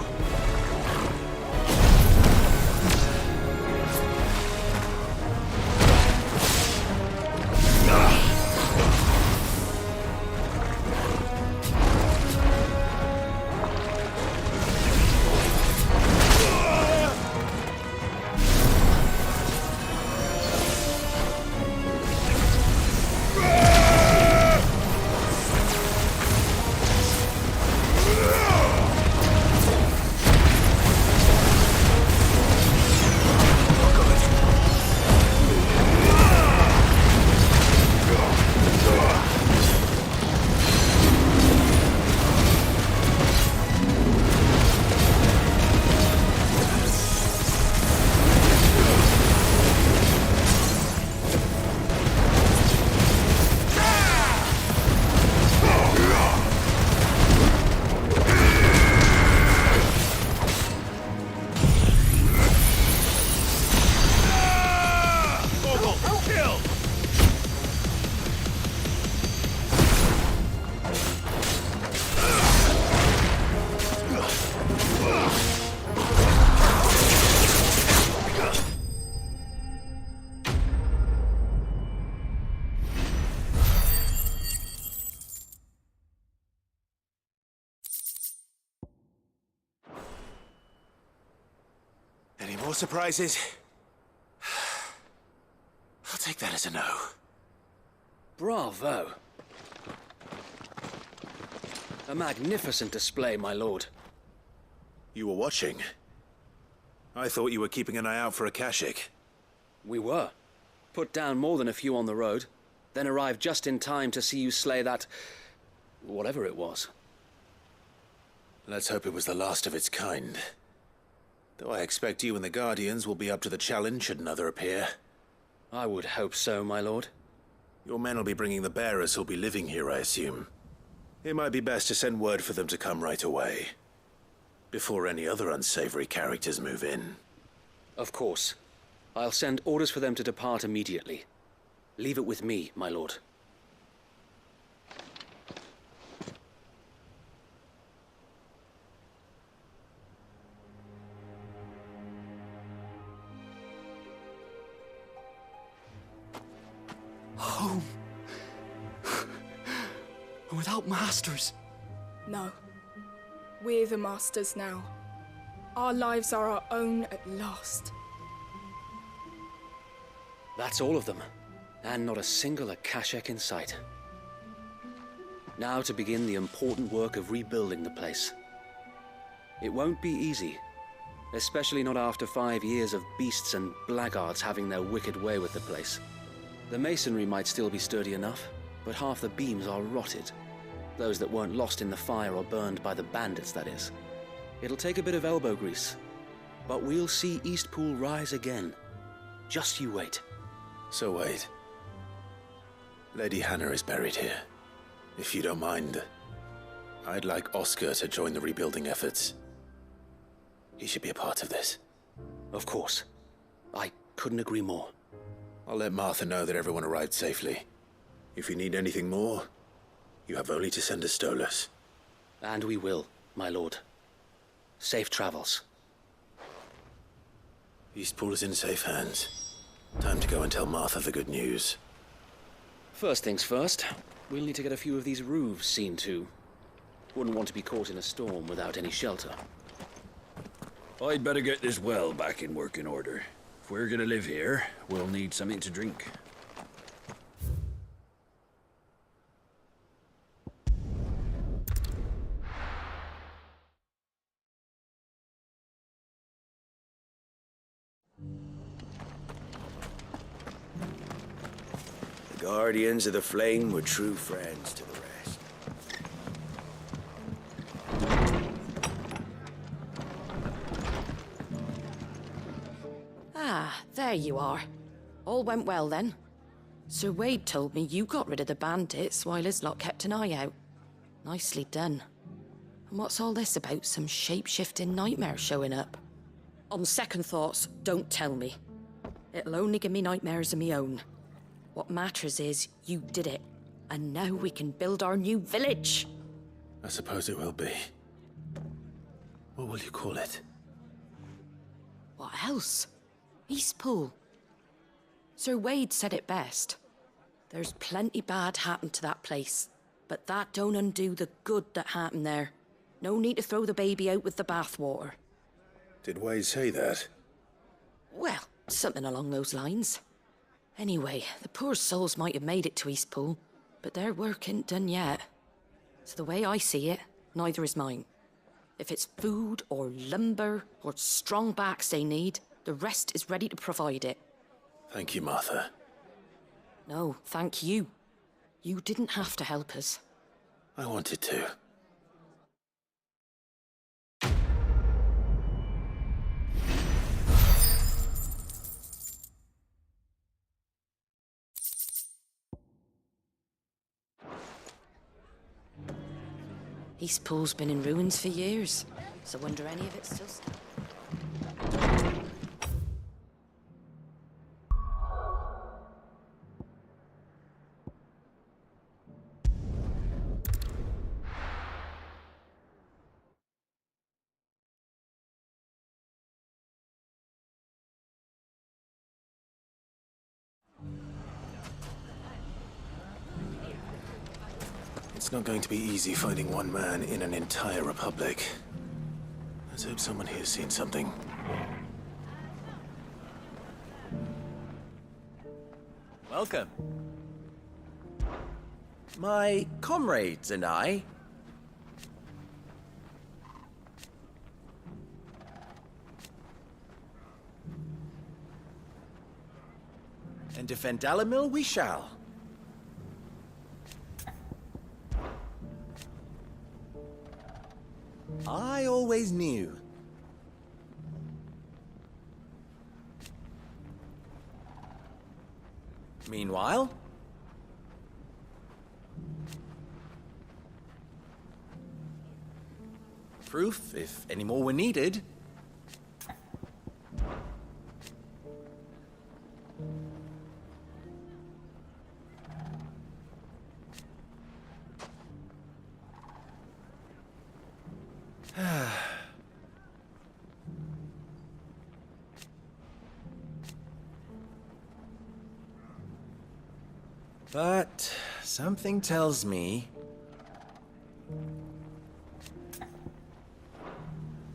[SPEAKER 1] Any more surprises? I'll take that as a no.
[SPEAKER 10] Bravo. A magnificent display, my lord.
[SPEAKER 1] You were watching. I thought you were keeping an eye out for a Kashik.
[SPEAKER 10] We were. Put down more than a few on the road, then arrived just in time to see you slay that... whatever it was.
[SPEAKER 1] Let's hope it was the last of its kind. Though I expect you and the Guardians will be up to the challenge should another appear.
[SPEAKER 10] I would hope so, my lord.
[SPEAKER 1] Your men will be bringing the bearers who'll be living here, I assume. It might be best to send word for them to come right away, before any other unsavory characters move in.
[SPEAKER 10] Of course. I'll send orders for them to depart immediately. Leave it with me, my lord.
[SPEAKER 15] Home. Without masters.
[SPEAKER 14] No. We're the masters now. Our lives are our own at last.
[SPEAKER 10] That's all of them, and not a single Akashek in sight. Now to begin the important work of rebuilding the place. It won't be easy, especially not after 5 years of beasts and blackguards having their wicked way with the place. The masonry might still be sturdy enough, but half the beams are rotted. Those that weren't lost in the fire or burned by the bandits, that is. It'll take a bit of elbow grease, but we'll see Eastpool rise again. Just you wait.
[SPEAKER 1] So wait. Lady Hannah is buried here. If you don't mind, I'd like Oscar to join the rebuilding efforts. He should be a part of this.
[SPEAKER 10] Of course. I couldn't agree more.
[SPEAKER 1] I'll let Martha know that everyone arrived safely. If you need anything more, you have only to send a Stolas.
[SPEAKER 10] And we will, my lord. Safe travels.
[SPEAKER 1] Eastpool is in safe hands. Time to go and tell Martha the good news.
[SPEAKER 10] First things first, we'll need to get a few of these roofs seen to. Wouldn't want to be caught in a storm without any shelter.
[SPEAKER 21] I'd better get this well back in working order. If we're gonna live here, we'll need something to drink.
[SPEAKER 15] Guardians of the Flame were true friends to the rest.
[SPEAKER 4] Ah, there you are. All went well then. Sir Wade told me you got rid of the bandits while his lot kept an eye out. Nicely done. And what's all this about some shape-shifting nightmare showing up? On second thoughts, don't tell me. It'll only give me nightmares of me own. What matters is you did it, and now we can build our new village.
[SPEAKER 1] I suppose it will be. What will you call it?
[SPEAKER 4] What else? Eastpool. Sir Wade said it best. There's plenty bad happened to that place, but that don't undo the good that happened there. No need to throw the baby out with the bathwater.
[SPEAKER 1] Did Wade say that?
[SPEAKER 4] Well, something along those lines. Anyway, the poor souls might have made it to Eastpool, but their work ain't done yet. So the way I see it, neither is mine. If it's food or lumber or strong backs they need, the rest is ready to provide it.
[SPEAKER 1] Thank you, Martha.
[SPEAKER 4] No, thank you. You didn't have to help us.
[SPEAKER 1] I wanted to.
[SPEAKER 4] Eastpool's been in ruins for years, so wonder any of it's still standing.
[SPEAKER 1] It's not going to be easy finding one man in an entire republic. Let's hope someone here's seen something.
[SPEAKER 8] Welcome. My comrades and I... And defend Dalamil we shall. I always knew. Meanwhile... proof, if any more were needed. But something tells me...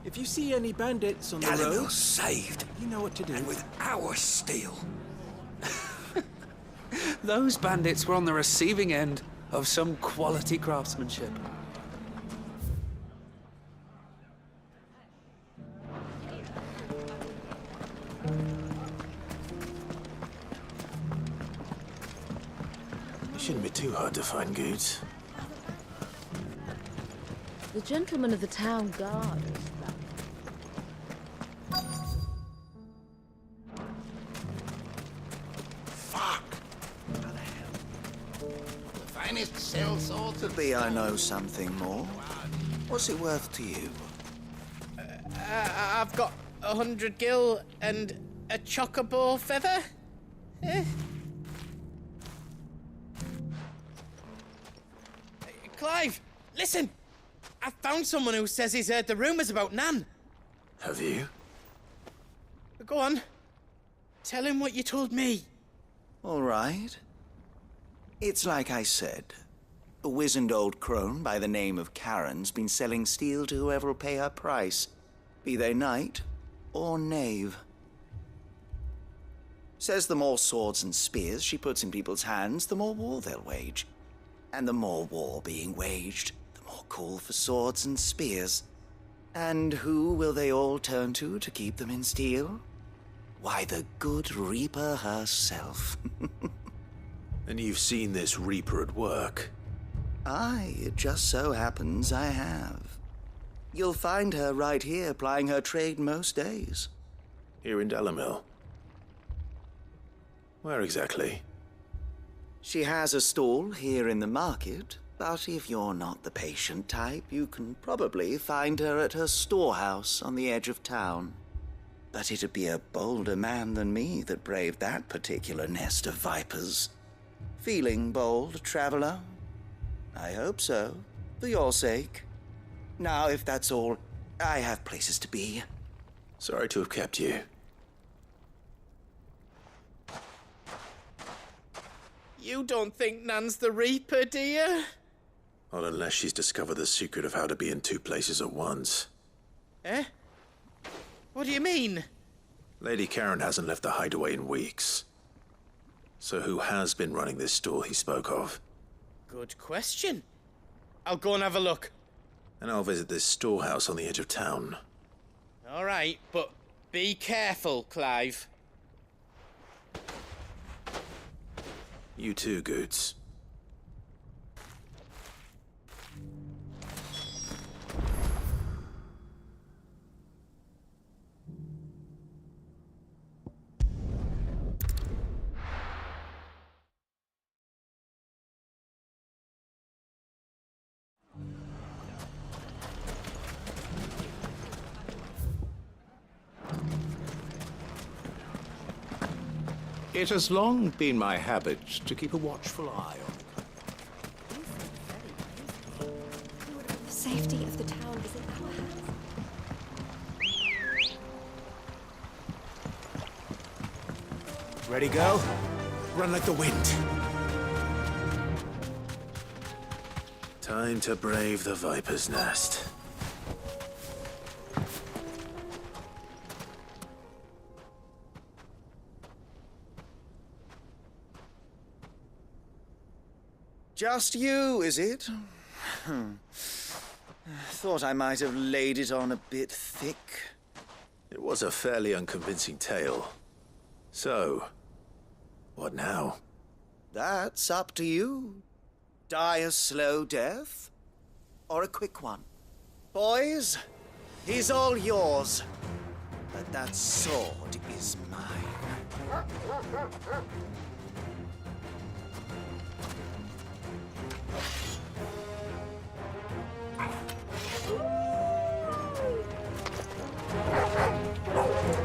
[SPEAKER 8] if you see any bandits on the road...
[SPEAKER 15] saved.
[SPEAKER 8] You know what to do.
[SPEAKER 15] And with our steel.
[SPEAKER 22] Those bandits were on the receiving end of some quality craftsmanship.
[SPEAKER 1] It shouldn't be too hard to find goods.
[SPEAKER 23] The gentleman of the town guard is back.
[SPEAKER 15] Fuck!
[SPEAKER 24] The finest cell swords.
[SPEAKER 15] Could be I know something more. What's it worth to you?
[SPEAKER 25] I've got 100 gil and a chocobo feather. Clive, listen! I found someone who says he's heard the rumors about Nan.
[SPEAKER 1] Have you?
[SPEAKER 25] Go on. Tell him what you told me.
[SPEAKER 15] All right. It's like I said. A wizened old crone by the name of Karen's been selling steel to whoever'll pay her price, be they knight or knave. Says the more swords and spears she puts in people's hands, the more war they'll wage. And the more war being waged, the more call for swords and spears. And who will they all turn to keep them in steel? Why, the good Reaper herself.
[SPEAKER 1] And you've seen this Reaper at work?
[SPEAKER 15] Aye, it just so happens I have. You'll find her right here plying her trade most days.
[SPEAKER 1] Here in Delamil? Where exactly?
[SPEAKER 15] She has a stall here in the market, but if you're not the patient type, you can probably find her at her storehouse on the edge of town. But it'd be a bolder man than me that braved that particular nest of vipers. Feeling bold, traveler? I hope so, for your sake. Now, if that's all, I have places to be.
[SPEAKER 1] Sorry to have kept you.
[SPEAKER 25] You don't think Nan's the Reaper, do you?
[SPEAKER 1] Not unless she's discovered the secret of how to be in two places at once.
[SPEAKER 25] Eh? What do you mean?
[SPEAKER 1] Lady Karen hasn't left the hideaway in weeks. So who has been running this store he spoke of?
[SPEAKER 25] Good question. I'll go and have a look.
[SPEAKER 1] And I'll visit this storehouse on the edge of town.
[SPEAKER 25] All right, but be careful, Clive.
[SPEAKER 1] You too, Goots.
[SPEAKER 6] It has long been my habit to keep a watchful eye on.
[SPEAKER 9] The safety of the town is in our hands.
[SPEAKER 1] Ready, girl? Run like the wind. Time to brave the Viper's Nest.
[SPEAKER 15] Just you, is it? Thought I might have laid it on a bit thick.
[SPEAKER 1] It was a fairly unconvincing tale. So, what now?
[SPEAKER 15] That's up to you. Die a slow death, or a quick one. Boys, he's all yours. But that sword is mine.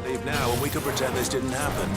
[SPEAKER 1] Leave now and we can pretend this didn't happen.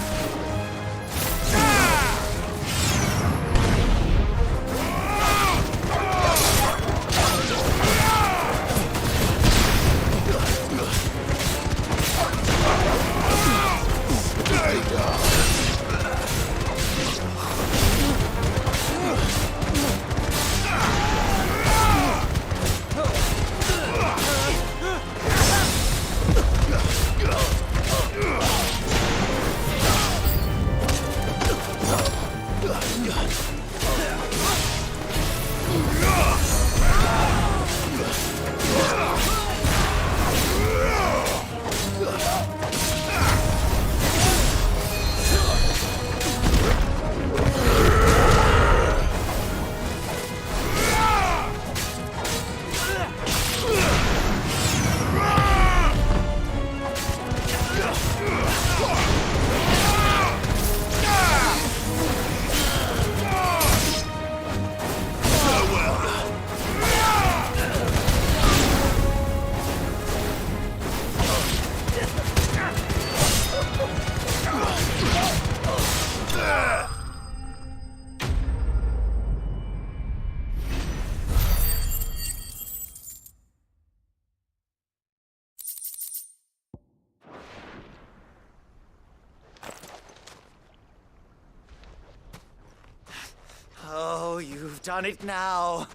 [SPEAKER 15] Oh, you've done it now.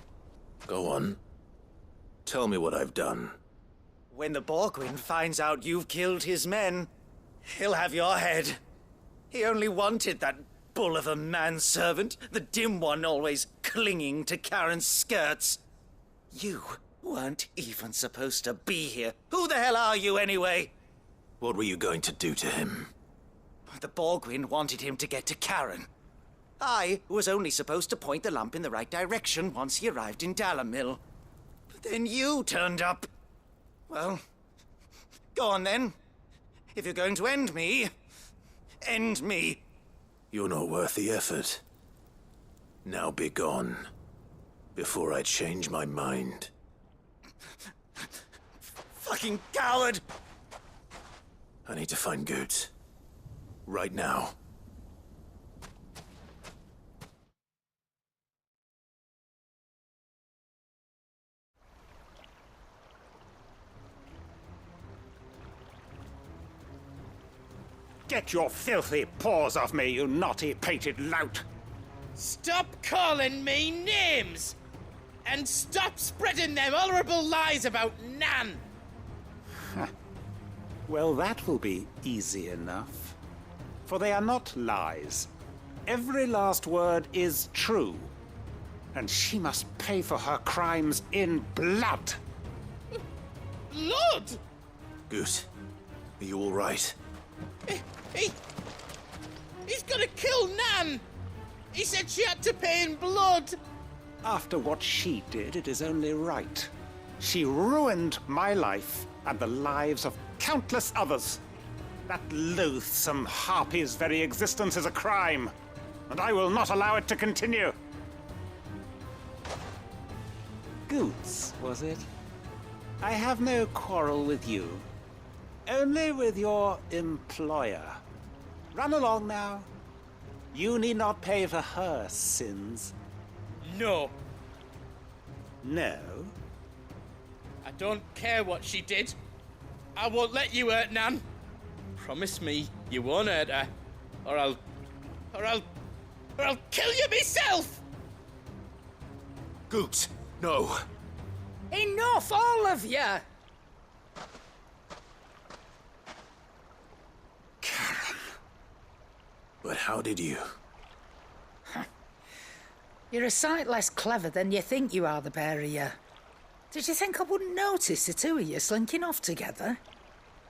[SPEAKER 1] Go on. Tell me what I've done.
[SPEAKER 15] When the Borgwyn finds out you've killed his men, he'll have your head. He only wanted that bull of a manservant, the dim one always clinging to Karen's skirts. You weren't even supposed to be here. Who the hell are you, anyway?
[SPEAKER 1] What were you going to do to him?
[SPEAKER 15] The Borgwyn wanted him to get to Karen. I was only supposed to point the lamp in the right direction once he arrived in Dalamil. But then you turned up. Well, go on then. If you're going to end me, end me.
[SPEAKER 1] You're not worth the effort. Now be gone, before I change my mind.
[SPEAKER 15] Fucking coward!
[SPEAKER 1] I need to find Goots. Right now.
[SPEAKER 3] Get your filthy paws off me, you naughty-pated lout!
[SPEAKER 25] Stop calling me names! And stop spreading them horrible lies about Nan!
[SPEAKER 3] Well, that will be easy enough. For they are not lies. Every last word is true. And she must pay for her crimes in blood.
[SPEAKER 25] Blood?
[SPEAKER 1] Goose, are you all right?
[SPEAKER 25] He's gonna kill Nan! He said she had to pay in blood!
[SPEAKER 3] After what she did, it is only right. She ruined my life and the lives of countless others. That loathsome harpy's very existence is a crime, and I will not allow it to continue. Goots, was it? I have no quarrel with you. Only with your employer. Run along now. You need not pay for her sins.
[SPEAKER 25] No.
[SPEAKER 3] No?
[SPEAKER 25] I don't care what she did. I won't let you hurt Nan. Promise me you won't hurt her, or I'll kill you myself!
[SPEAKER 1] Goots, no.
[SPEAKER 5] Enough, all of you!
[SPEAKER 1] But how did you?
[SPEAKER 5] You're a sight less clever than you think you are, the pair of you. Did you think I wouldn't notice the two of you slinking off together?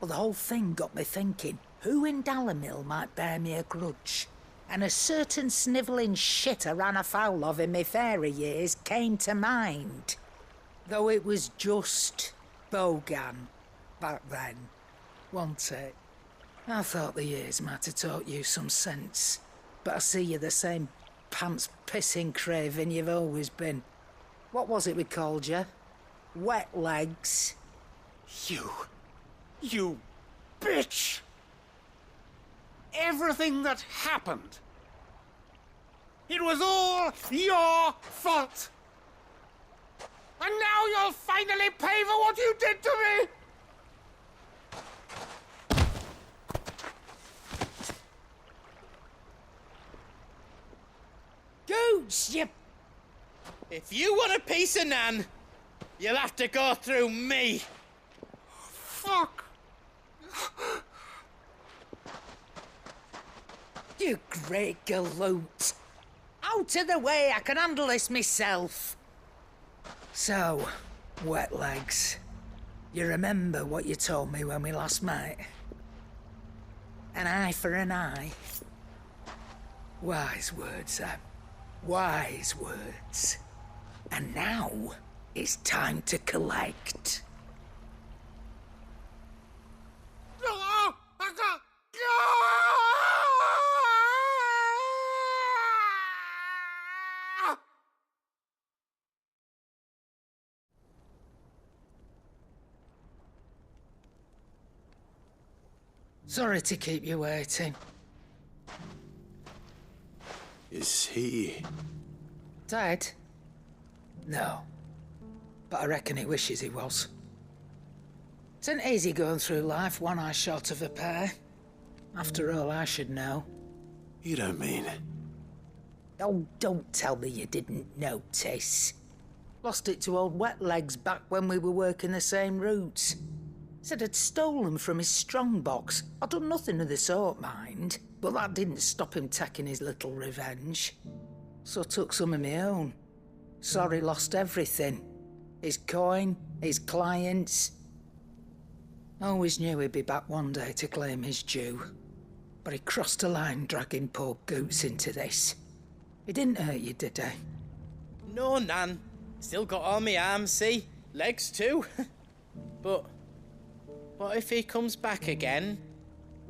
[SPEAKER 5] Well, the whole thing got me thinking, who in Dalamil might bear me a grudge? And a certain snivelling shit I ran afoul of in my fairy years came to mind. Though it was just Bogan back then, wasn't it? I thought the years might have taught you some sense, but I see you're the same pants-pissing craven you've always been. What was it we called you? Wet legs?
[SPEAKER 3] You bitch! Everything that happened, it was all your fault! And now you'll finally pay for what you did to me!
[SPEAKER 25] Goots, you... If you want a piece of Nan, you'll have to go through me.
[SPEAKER 3] Fuck!
[SPEAKER 5] You great galoot! Out of the way, I can handle this myself. So, wet legs, you remember what you told me when we last met? An eye for an eye. Wise words, Sam. Wise words. And now, it's time to collect. Sorry to keep you waiting.
[SPEAKER 1] Is he...
[SPEAKER 5] Dead? No. But I reckon he wishes he was. It's not easy going through life one eye short of a pair. After all, I should know.
[SPEAKER 1] You don't mean...
[SPEAKER 5] Oh, don't tell me you didn't notice. Lost it to old Wet Legs back when we were working the same routes. Said I'd stolen from his strongbox. I'd done nothing of the sort, mind. But that didn't stop him taking his little revenge. So I took some of my own. Sorry, lost everything. His coin, his clients. Always knew he'd be back one day to claim his due. But he crossed a line dragging poor Goots into this. He didn't hurt you, did he?
[SPEAKER 25] No, Nan. Still got all my arms, see? Legs too. But what if he comes back again?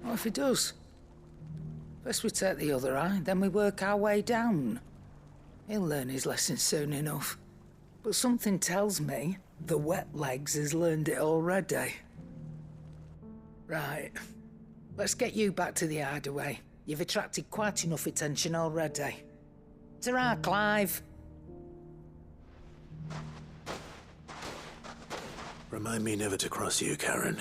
[SPEAKER 5] What if he does? First we take the other eye, then we work our way down. He'll learn his lesson soon enough. But something tells me the wet legs has learned it already. Right. Let's get you back to the hideaway. You've attracted quite enough attention already. Ta-ra, Clive.
[SPEAKER 1] Remind me never to cross you, Karen.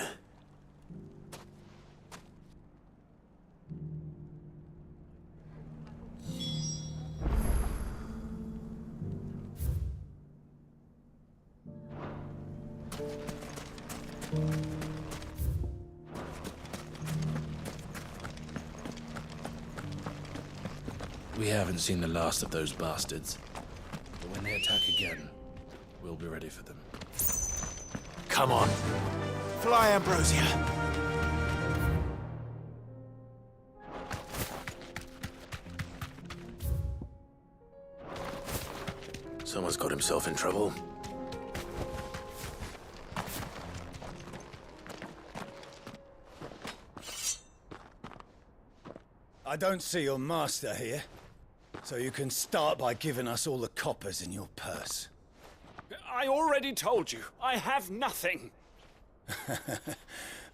[SPEAKER 19] We haven't seen the last of those bastards. But when they attack again, we'll be ready for them.
[SPEAKER 1] Come on. Fly, Ambrosia. Someone's got himself in trouble.
[SPEAKER 7] I don't see your master here, so you can start by giving us all the coppers in your purse.
[SPEAKER 21] I already told you, I have nothing.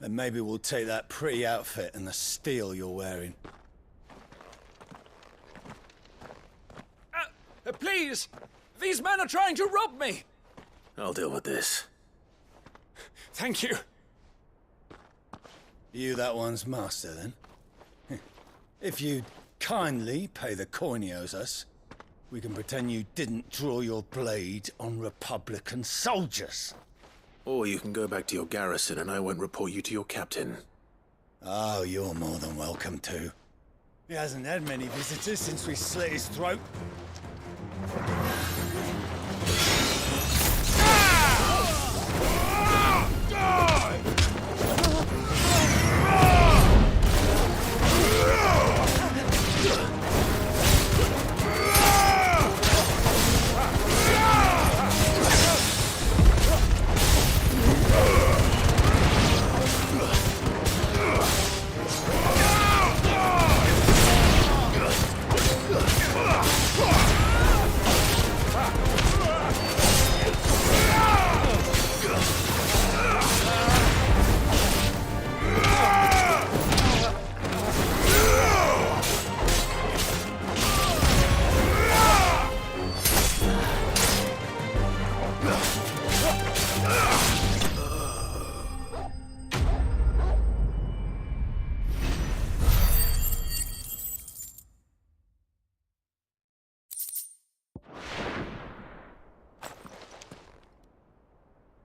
[SPEAKER 7] Then maybe we'll take that pretty outfit and the steel you're wearing.
[SPEAKER 21] Please! These men are trying to rob me!
[SPEAKER 1] I'll deal with this.
[SPEAKER 21] Thank you.
[SPEAKER 7] You that one's master, then? If you'd kindly pay the coin he owes us, we can pretend you didn't draw your blade on Republican soldiers.
[SPEAKER 1] Or you can go back to your garrison and I won't report you to your captain.
[SPEAKER 7] Oh, you're more than welcome to. He hasn't had many visitors since we slit his throat.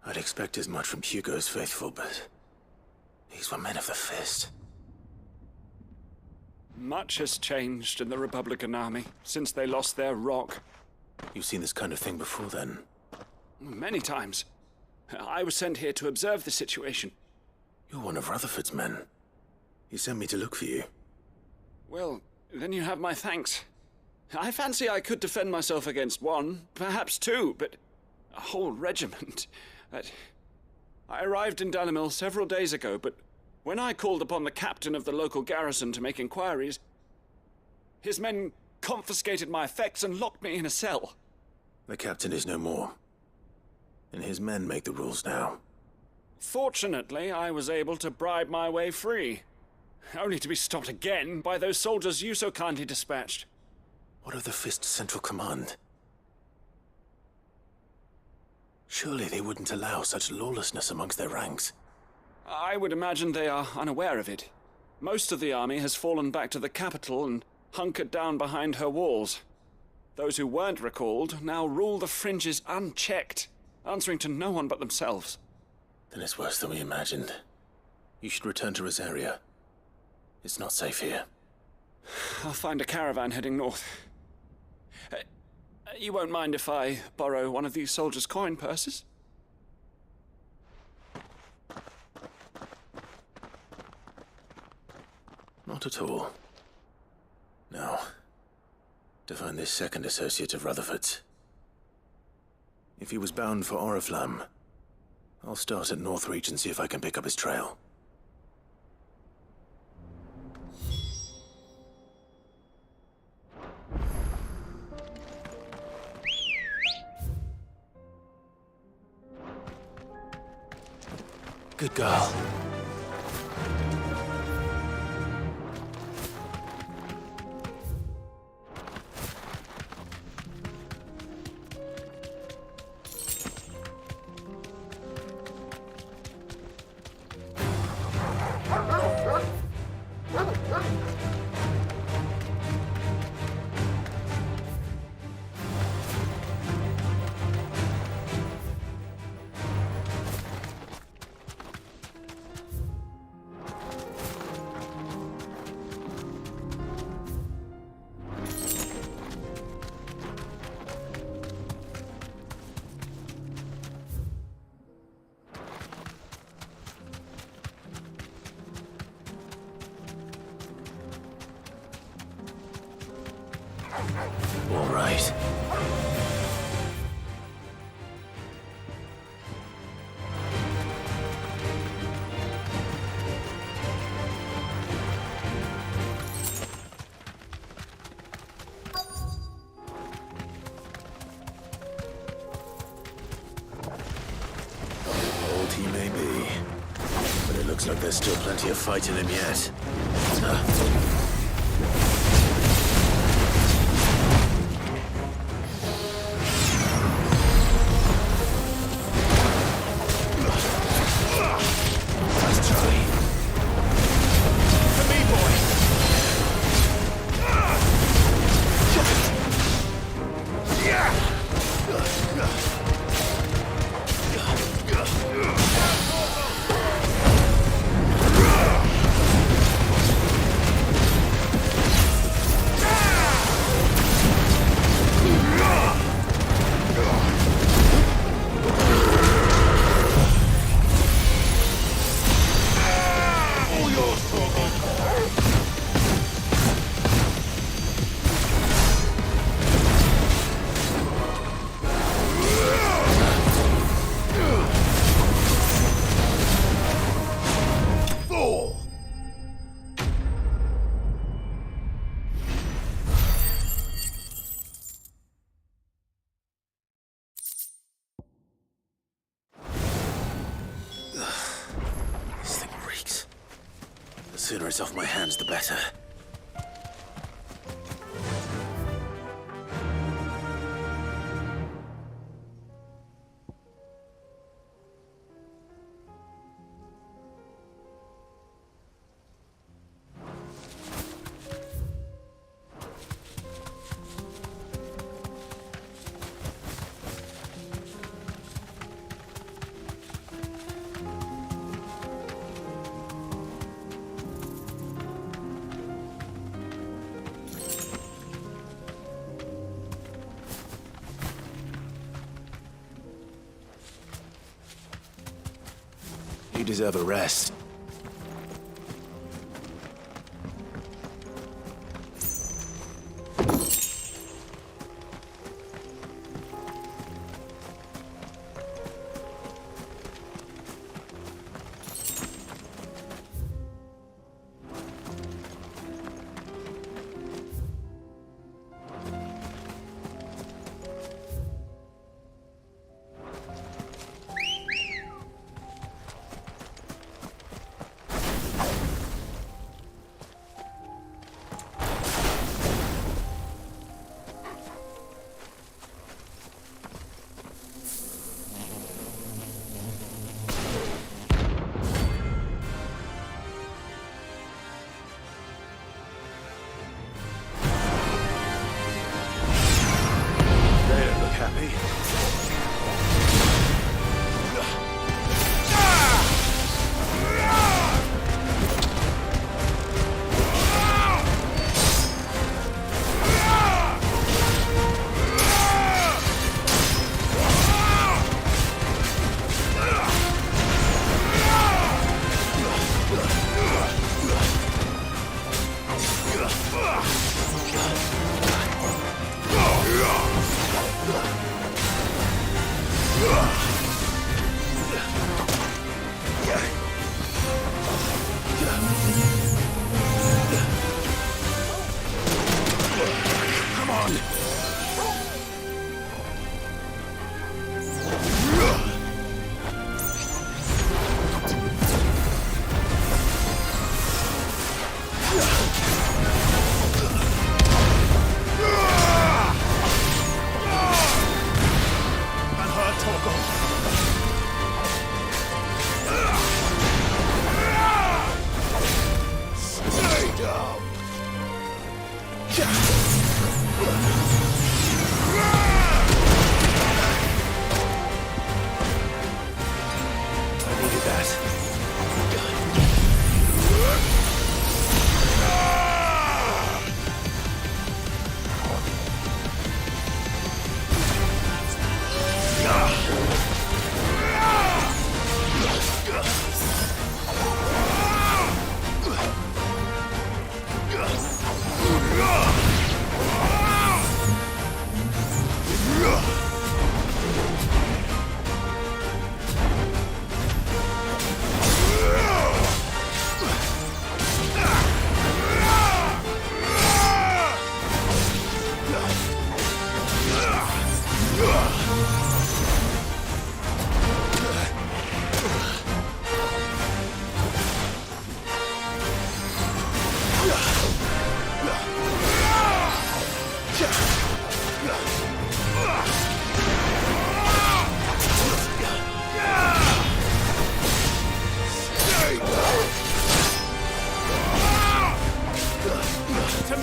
[SPEAKER 1] I'd expect as much from Hugo's faithful, but these were men of the fist.
[SPEAKER 21] Much has changed in the Republican army since they lost their rock.
[SPEAKER 1] You've seen this kind of thing before, then?
[SPEAKER 21] Many times. I was sent here to observe the situation.
[SPEAKER 1] You're one of Rutherford's men. He sent me to look for you.
[SPEAKER 21] Well, then you have my thanks. I fancy I could defend myself against one, perhaps two, but a whole regiment. I arrived in Dalimil several days ago, but when I called upon the captain of the local garrison to make inquiries, his men confiscated my effects and locked me in a cell.
[SPEAKER 1] The captain is no more, and his men make the rules now.
[SPEAKER 21] Fortunately, I was able to bribe my way free, only to be stopped again by those soldiers you so kindly dispatched.
[SPEAKER 1] What of the Fist's central command? Surely they wouldn't allow such lawlessness amongst their ranks.
[SPEAKER 21] I would imagine they are unaware of it. Most of the army has fallen back to the capital and hunkered down behind her walls. Those who weren't recalled now rule the fringes unchecked, answering to no one but themselves.
[SPEAKER 1] Then it's worse than we imagined. You should return to Rosaria. It's not safe here.
[SPEAKER 21] I'll find a caravan heading north. You won't mind if I borrow one of these soldiers' coin purses?
[SPEAKER 1] Not at all. Now, to find this second associate of Rutherford's. If he was bound for Oriflamme, I'll start at Northreach and see if I can pick up his trail. Good girl. All right. Old he may be, but it looks like there's still plenty of fight in him yet. The sooner it's off my hands, the better. You deserve a rest.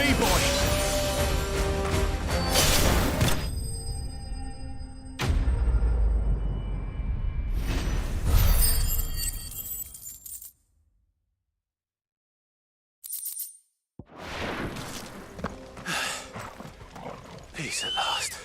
[SPEAKER 20] me, boys!
[SPEAKER 1] Peace at last.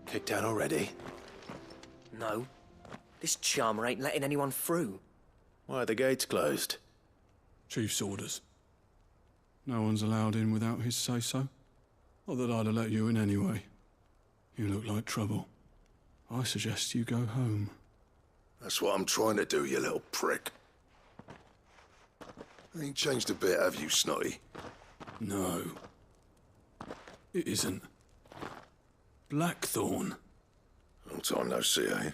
[SPEAKER 1] Kicked down already?
[SPEAKER 2] No. This charmer ain't letting anyone through.
[SPEAKER 1] Why are the gates closed?
[SPEAKER 12] Chief's orders. No one's allowed in without his say-so. Not that I'd have let you in anyway. You look like trouble. I suggest you go home.
[SPEAKER 11] That's what I'm trying to do, you little prick. Ain't changed a bit, have you, Snotty?
[SPEAKER 12] No. It isn't. Blackthorn.
[SPEAKER 11] Long time no see, eh?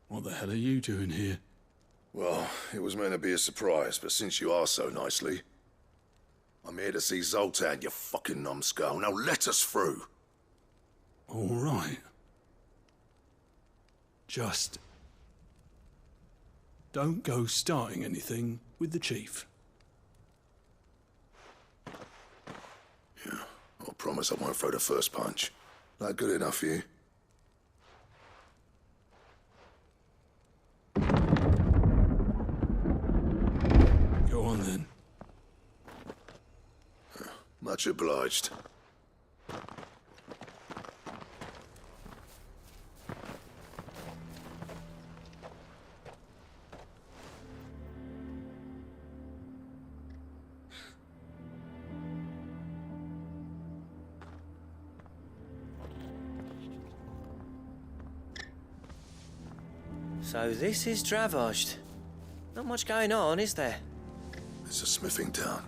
[SPEAKER 12] What the hell are you doing here?
[SPEAKER 11] Well, it was meant to be a surprise, but since you asked so nicely, I'm here to see Zoltan, you fucking numbskull. Now let us through.
[SPEAKER 12] All right. Just don't go starting anything with the chief.
[SPEAKER 11] Yeah, I promise I won't throw the first punch. That good enough for you?
[SPEAKER 12] Go on then.
[SPEAKER 11] Much obliged.
[SPEAKER 2] So this is Dravosht. Not much going on, is there?
[SPEAKER 11] It's a smithing town.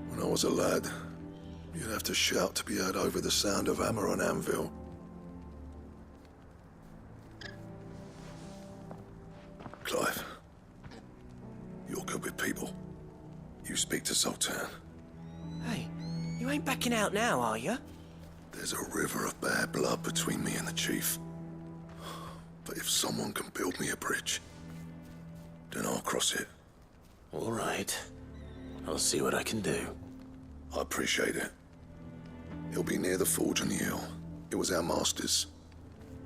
[SPEAKER 11] When I was a lad, you'd have to shout to be heard over the sound of hammer on anvil. Clive, you're good with people. You speak to Zoltan.
[SPEAKER 2] Hey, you ain't backing out now, are you?
[SPEAKER 11] There's a river of bad blood between me and the chief. But if someone can build me a bridge, then I'll cross it.
[SPEAKER 1] All right. I'll see what I can do.
[SPEAKER 11] I appreciate it. He'll be near the forge on the hill. It was our master's.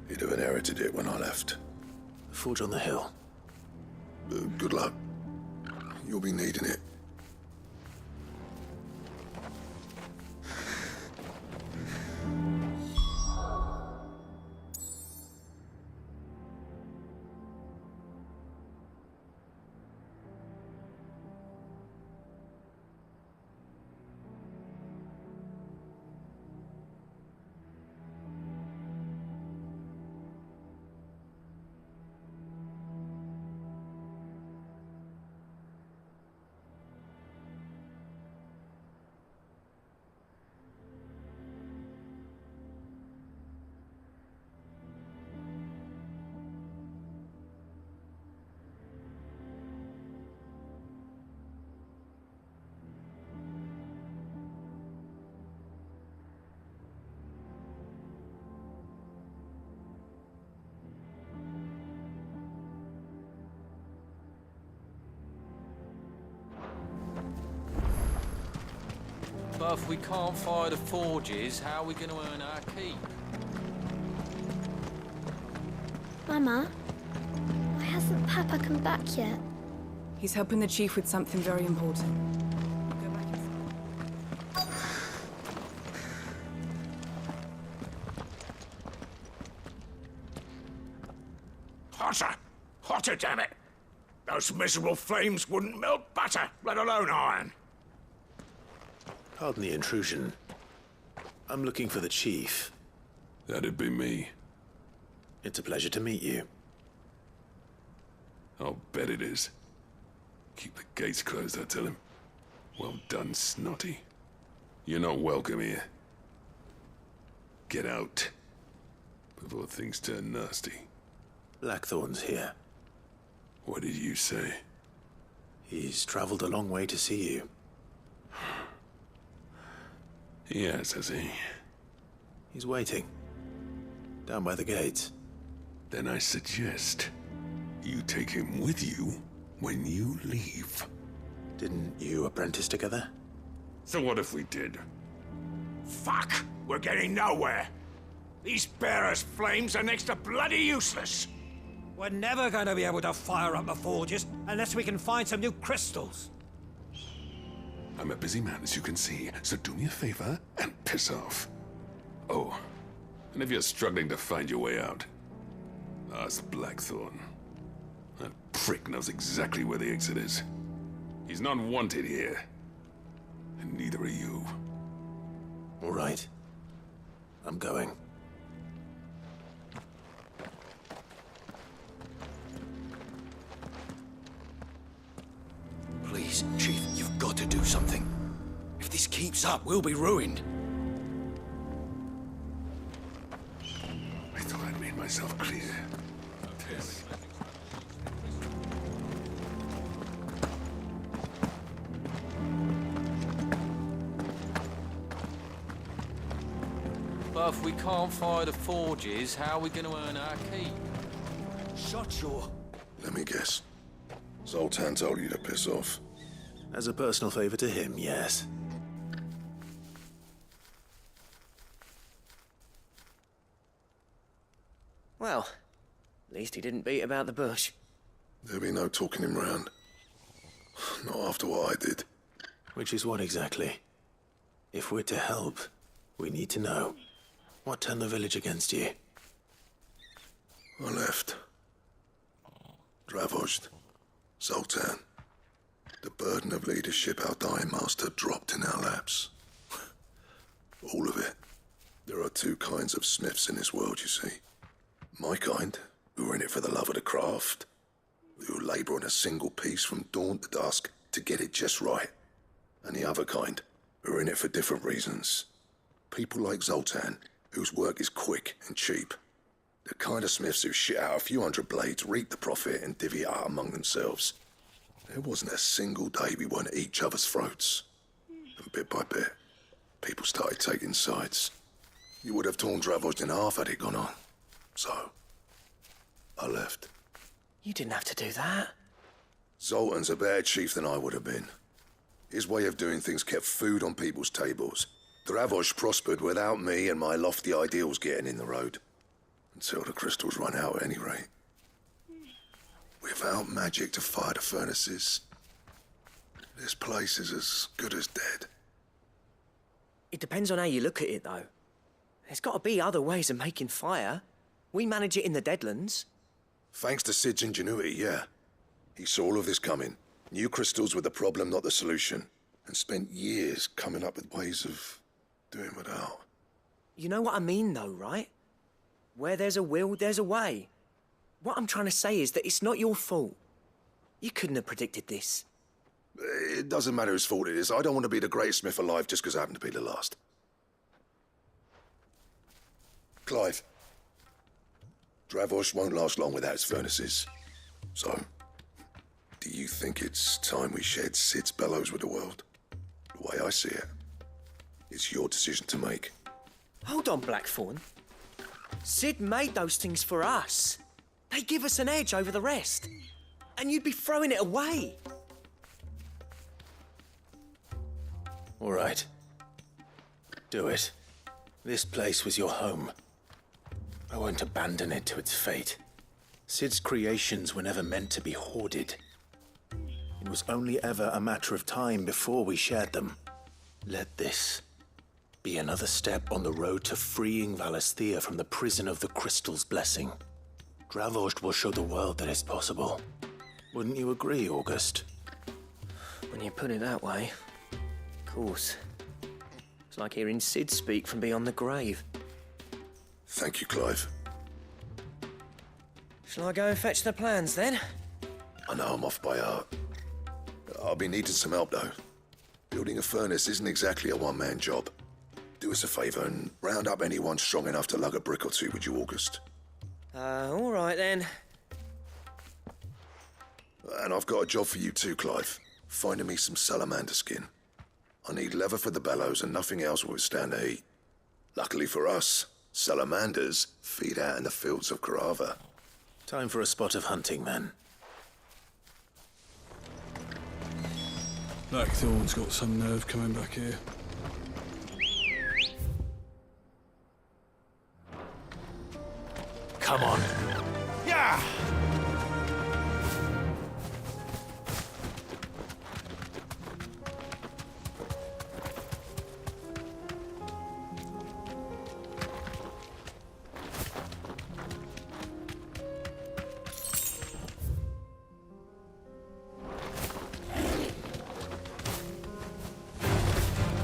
[SPEAKER 11] He'd have inherited it when I left.
[SPEAKER 1] The forge on the hill?
[SPEAKER 11] Good luck. You'll be needing it.
[SPEAKER 22] But if we can't fire the forges, how are we going to earn our keep?
[SPEAKER 13] Mama, why hasn't Papa come back yet?
[SPEAKER 14] He's helping the chief with something very important.
[SPEAKER 6] Hotter! Hotter, damn it! Those miserable flames wouldn't melt butter, let alone iron.
[SPEAKER 1] Pardon the intrusion. I'm looking for the chief.
[SPEAKER 16] That'd be me.
[SPEAKER 1] It's a pleasure to meet you.
[SPEAKER 16] I'll bet it is. Keep the gates closed, I tell him. Well done, Snotty. You're not welcome here. Get out. Before things turn nasty.
[SPEAKER 1] Blackthorn's here.
[SPEAKER 16] What did you say?
[SPEAKER 1] He's traveled a long way to see you.
[SPEAKER 16] Yes, has he?
[SPEAKER 1] He's waiting. Down by the gates.
[SPEAKER 16] Then I suggest you take him with you when you leave.
[SPEAKER 1] Didn't you apprentice together?
[SPEAKER 16] So what if we did?
[SPEAKER 6] Fuck! We're getting nowhere. These bearers' flames are next to bloody useless.
[SPEAKER 17] We're never going to be able to fire up the forges unless we can find some new crystals.
[SPEAKER 16] I'm a busy man, as you can see, so do me a favor and piss off. Oh, and if you're struggling to find your way out, ask Blackthorn. That prick knows exactly where the exit is. He's not wanted here. And neither are you.
[SPEAKER 1] All right. I'm going.
[SPEAKER 15] Please, Chief, you've got to do something. If this keeps up, we'll be ruined.
[SPEAKER 16] I thought I'd made myself clear.
[SPEAKER 22] But if we can't fire the forges, how are we going to earn our keep?
[SPEAKER 17] Shut your...
[SPEAKER 16] Let me guess. Zoltan told you to piss off.
[SPEAKER 1] As a personal favor to him, yes.
[SPEAKER 2] Well, at least he didn't beat about the bush.
[SPEAKER 16] There'll be no talking him round. Not after what I did.
[SPEAKER 1] Which is what exactly? If we're to help, we need to know. What turned the village against you?
[SPEAKER 16] I left. Dravozd. Zoltan. The burden of leadership our dying master dropped in our laps. All of it. There are two kinds of smiths in this world, you see. My kind, who are in it for the love of the craft, who labour on a single piece from dawn to dusk to get it just right. And the other kind, who are in it for different reasons. People like Zoltan, whose work is quick and cheap. The kind of smiths who shit out a few hundred blades, reap the profit, and divvy it out among themselves. There wasn't a single day we weren't at each other's throats. And bit by bit, people started taking sides. You would have torn Dravozd in half had it gone on. So, I left.
[SPEAKER 2] You didn't have to do that.
[SPEAKER 16] Zoltan's a better chief than I would have been. His way of doing things kept food on people's tables. Dravozd prospered without me and my lofty ideals getting in the road. Until the crystals run out at any rate. Without magic to fire the furnaces, this place is as good as dead.
[SPEAKER 2] It depends on how you look at it, though. There's got to be other ways of making fire. We manage it in the Deadlands.
[SPEAKER 16] Thanks to Sid's ingenuity, yeah. He saw all of this coming. Knew crystals were the problem, not the solution. And spent years coming up with ways of doing without.
[SPEAKER 2] You know what I mean, though, right? Where there's a will, there's a way. What I'm trying to say is that it's not your fault. You couldn't have predicted this.
[SPEAKER 16] It doesn't matter whose fault it is. I don't want to be the greatest smith alive just because I happen to be the last. Clive. Dravozd won't last long without its furnaces. So, do you think it's time we shared Sid's bellows with the world? The way I see it, it's your decision to make.
[SPEAKER 2] Hold on, Blackthorn. Sid made those things for us. They give us an edge over the rest. And you'd be throwing it away.
[SPEAKER 1] All right. Do it. This place was your home. I won't abandon it to its fate. Sid's creations were never meant to be hoarded. It was only ever a matter of time before we shared them. Let this be another step on the road to freeing Valisthea from the prison of the Crystal's blessing. Dravost will show the world that it's possible. Wouldn't you agree, August?
[SPEAKER 2] When you put it that way, of course. It's like hearing Sid speak from beyond the grave.
[SPEAKER 16] Thank you, Clive.
[SPEAKER 2] Shall I go and fetch the plans, then?
[SPEAKER 16] I know I'm off by heart. I'll be needing some help, though. Building a furnace isn't exactly a one-man job. Do us a favour and round up anyone strong enough to lug a brick or two, would you, August?
[SPEAKER 2] All right, then.
[SPEAKER 16] And I've got a job for you too, Clive. Finding me some salamander skin. I need leather for the bellows and nothing else will withstand the heat. Luckily for us, salamanders feed out in the fields of Carava.
[SPEAKER 1] Time for a spot of hunting, then.
[SPEAKER 12] Blackthorn's got some nerve coming back here.
[SPEAKER 1] Come on.
[SPEAKER 17] Yeah!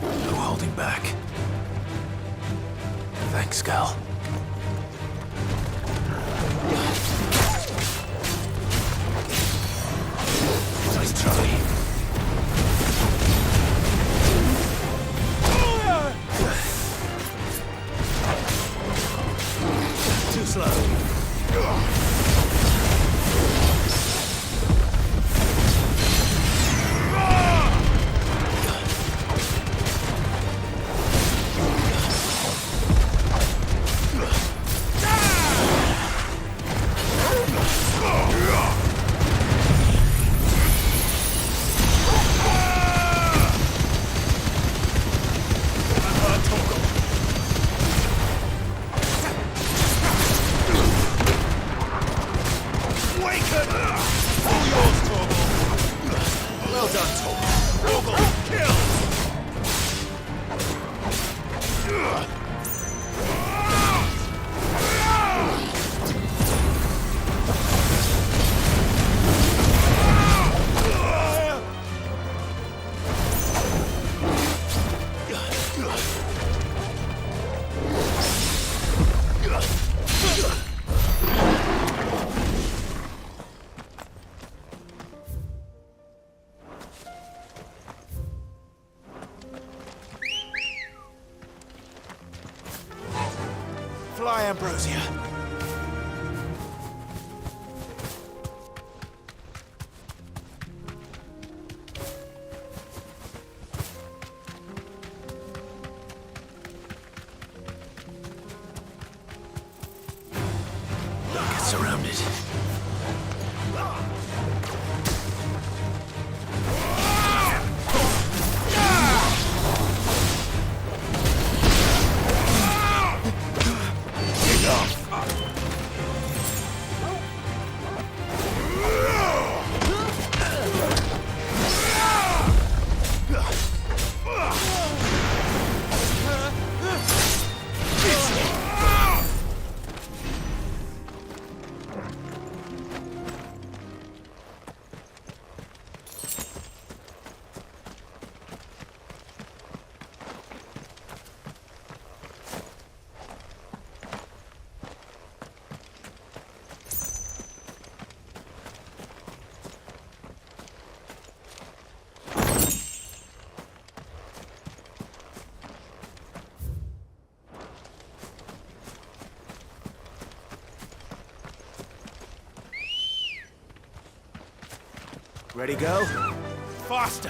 [SPEAKER 1] No holding back. Thanks, Gal. Nice try. Too slow.
[SPEAKER 17] Fly, Ambrosia.
[SPEAKER 1] Get surrounded.
[SPEAKER 17] Ready, go? Faster!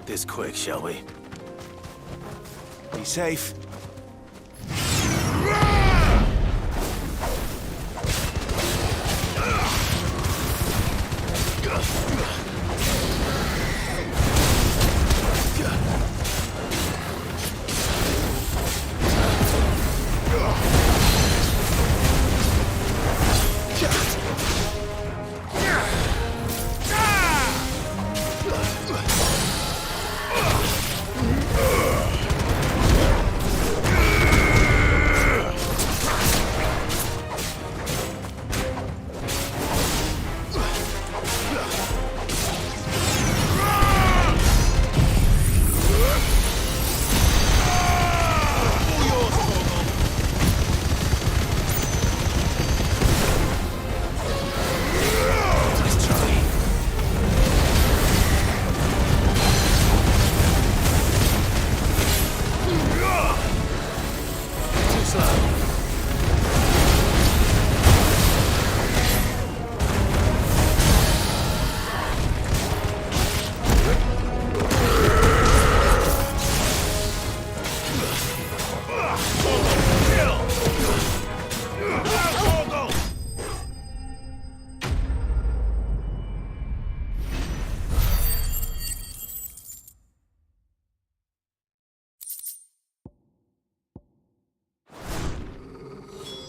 [SPEAKER 1] this quick, shall we?
[SPEAKER 4] Be safe.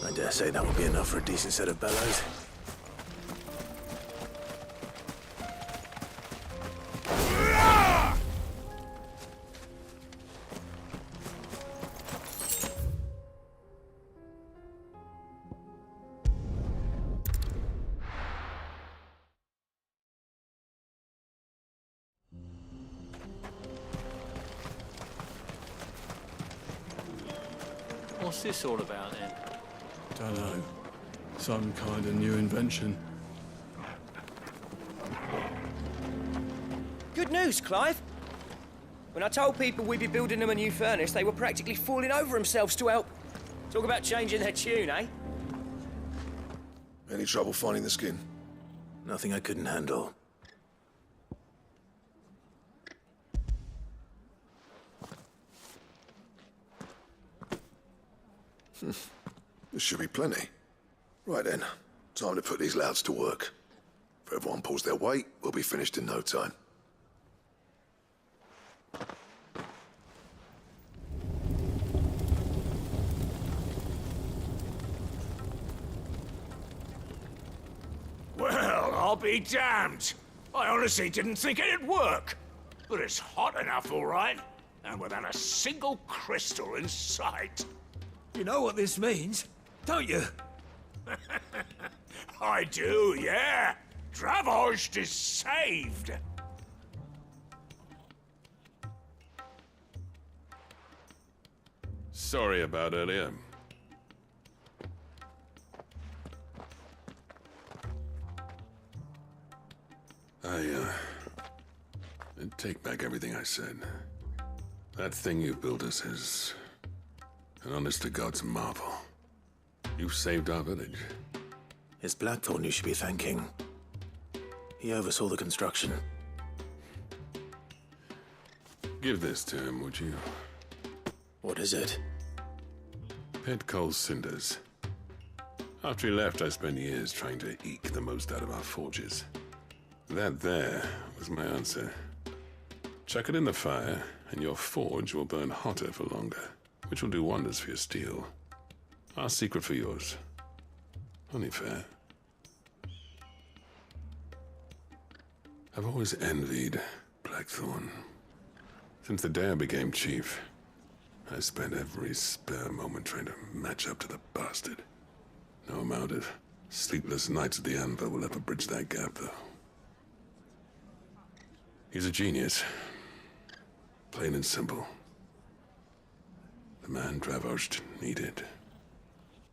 [SPEAKER 1] I dare say that will be enough for a decent set of bellows.
[SPEAKER 22] What's this all about then?
[SPEAKER 12] Dunno. Some kind of new invention.
[SPEAKER 8] Good news, Clive. When I told people we'd be building them a new furnace, they were practically falling over themselves to help. Talk about changing their tune, eh?
[SPEAKER 16] Any trouble finding the skin?
[SPEAKER 1] Nothing I couldn't handle.
[SPEAKER 16] This should be plenty. Right then, time to put these louds to work. If everyone pulls their weight, we'll be finished in no time.
[SPEAKER 20] Well, I'll be damned. I honestly didn't think it'd work. But it's hot enough, all right. And without a single crystal in sight.
[SPEAKER 17] You know what this means, don't you?
[SPEAKER 20] I do, yeah. Dravost is saved.
[SPEAKER 10] Sorry about earlier. I take back everything I said. That thing you built us is an honest-to-God's marvel. You've saved our village.
[SPEAKER 1] It's Blackthorn you should be thanking. He oversaw the construction.
[SPEAKER 10] Give this to him, would you?
[SPEAKER 1] What is it?
[SPEAKER 10] Pet Cole's cinders. After he left, I spent years trying to eke the most out of our forges. That there was my answer. Chuck it in the fire, and your forge will burn hotter for longer, which will do wonders for your steel. Our secret for yours. Only fair. I've always envied Blackthorn. Since the day I became chief, I spent every spare moment trying to match up to the bastard. No amount of sleepless nights at the anvil will ever bridge that gap, though. He's a genius. Plain and simple. The man Dravost needed.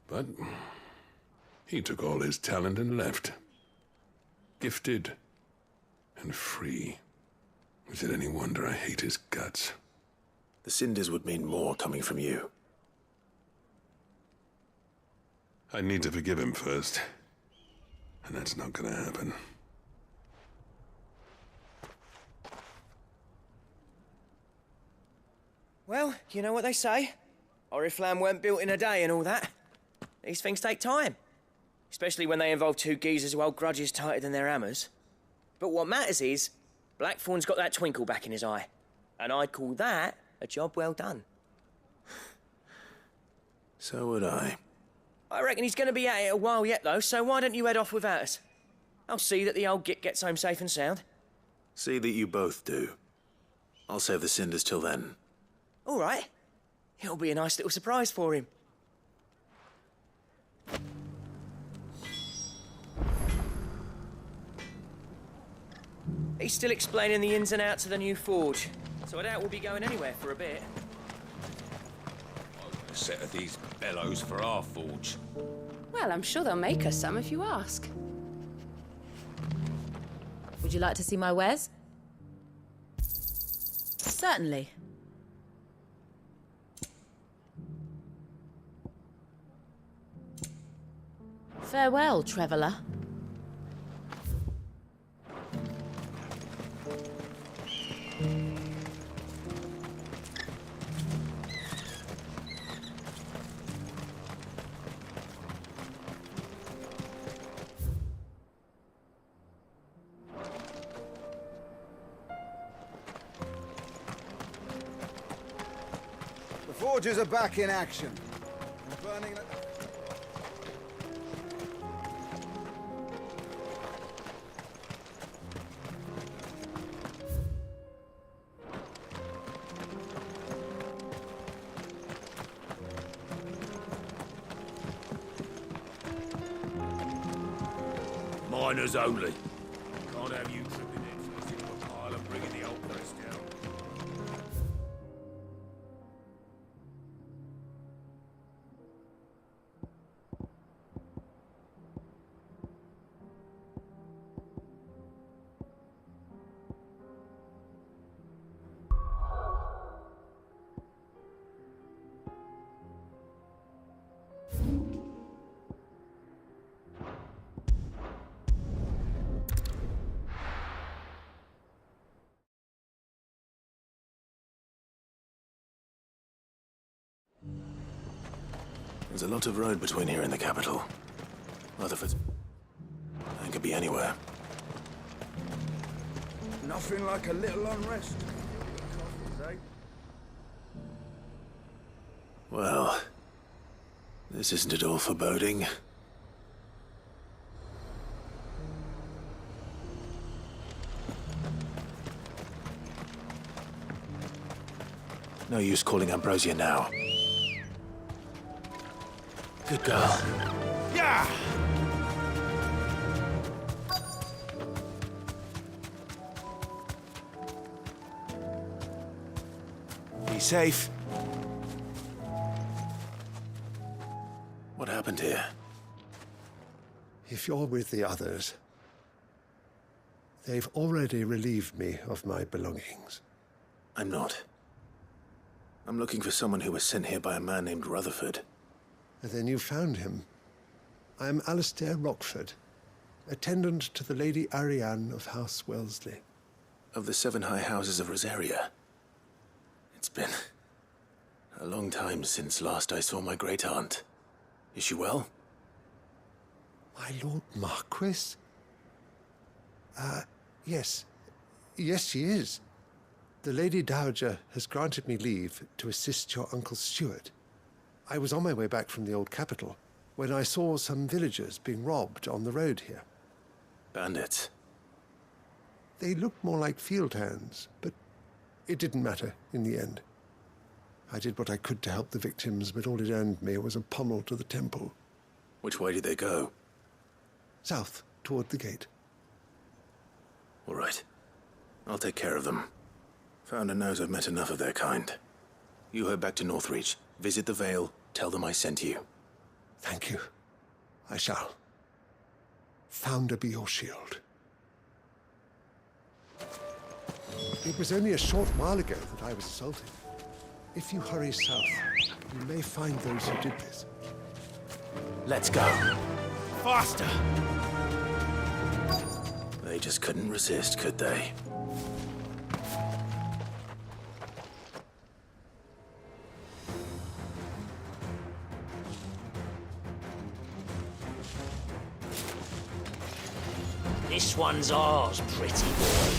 [SPEAKER 10] But he took all his talent and left. Gifted and free. Is it any wonder I hate his guts?
[SPEAKER 1] The cinders would mean more coming from you.
[SPEAKER 10] I need to forgive him first. And that's not gonna happen.
[SPEAKER 8] Well, you know what they say. Oriflamme weren't built in a day and all that. These things take time. Especially when they involve two geezers who hold grudges tighter than their hammers. But what matters is, Blackthorn's got that twinkle back in his eye. And I'd call that a job well done.
[SPEAKER 1] So would I.
[SPEAKER 8] I reckon he's going to be at it a while yet, though, so why don't you head off without us? I'll see that the old git gets home safe and sound.
[SPEAKER 1] See that you both do. I'll save the cinders till then.
[SPEAKER 8] All right. It'll be a nice little surprise for him. He's still explaining the ins and outs of the new forge, so I doubt we'll be going anywhere for a bit.
[SPEAKER 20] A set of these bellows for our forge.
[SPEAKER 3] Well, I'm sure they'll make us some if you ask. Would you like to see my wares? Certainly. Farewell, traveller.
[SPEAKER 9] The forges are back in action. And burning the...
[SPEAKER 20] Miners only. Can't have you tripping headfirst into a pile and bringing the old place down.
[SPEAKER 1] There's a lot of road between here and the capital. Rutherford's... It could be anywhere.
[SPEAKER 9] Nothing like a little unrest.
[SPEAKER 1] Well, this isn't at all foreboding. No use calling Ambrosia now. Good girl.
[SPEAKER 20] Yeah!
[SPEAKER 4] Be safe.
[SPEAKER 1] What happened here?
[SPEAKER 18] If you're with the others, they've already relieved me of my belongings.
[SPEAKER 1] I'm not. I'm looking for someone who was sent here by a man named Rutherford.
[SPEAKER 18] And then you found him. I am Alistair Rockford, attendant to the Lady Ariane of House Wellesley.
[SPEAKER 1] Of the 7 high houses of Rosaria. It's been a long time since last I saw my great-aunt. Is she well?
[SPEAKER 18] My Lord Marquis? Yes. Yes, she is. The Lady Dowager has granted me leave to assist your Uncle Stuart. I was on my way back from the old capital when I saw some villagers being robbed on the road here.
[SPEAKER 1] Bandits?
[SPEAKER 18] They looked more like field hands, but it didn't matter in the end. I did what I could to help the victims, but all it earned me was a pommel to the temple.
[SPEAKER 1] Which way did they go?
[SPEAKER 18] South, toward the gate.
[SPEAKER 1] All right. I'll take care of them. Founder knows I've met enough of their kind. You head back to Northreach, visit the Vale, tell them I sent you.
[SPEAKER 18] Thank you. I shall. Founder be your shield. It was only a short while ago that I was assaulted. If you hurry south, you may find those who did this.
[SPEAKER 1] Let's go.
[SPEAKER 20] Faster!
[SPEAKER 1] They just couldn't resist, could they?
[SPEAKER 20] This one's ours, pretty boy.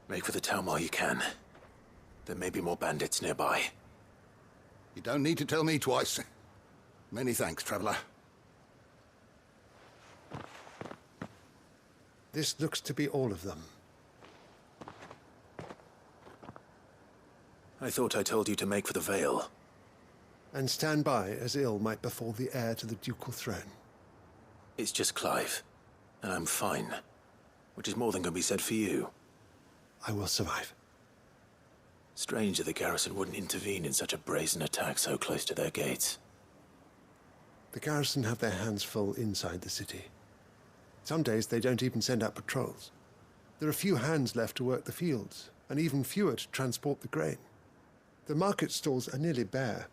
[SPEAKER 1] Make for the town while you can. There may be more bandits nearby.
[SPEAKER 5] You don't need to tell me twice. Many thanks, traveler.
[SPEAKER 18] This looks to be all of them.
[SPEAKER 1] I thought I told you to make for the Vale.
[SPEAKER 18] And stand by as ill might befall the heir to the ducal throne.
[SPEAKER 1] It's just Clive, and I'm fine. Which is more than can be said for you.
[SPEAKER 18] I will survive.
[SPEAKER 1] Strange that the garrison wouldn't intervene in such a brazen attack so close to their gates.
[SPEAKER 18] The garrison have their hands full inside the city. Some days they don't even send out patrols. There are few hands left to work the fields, and even fewer to transport the grain. The market stalls are nearly bare,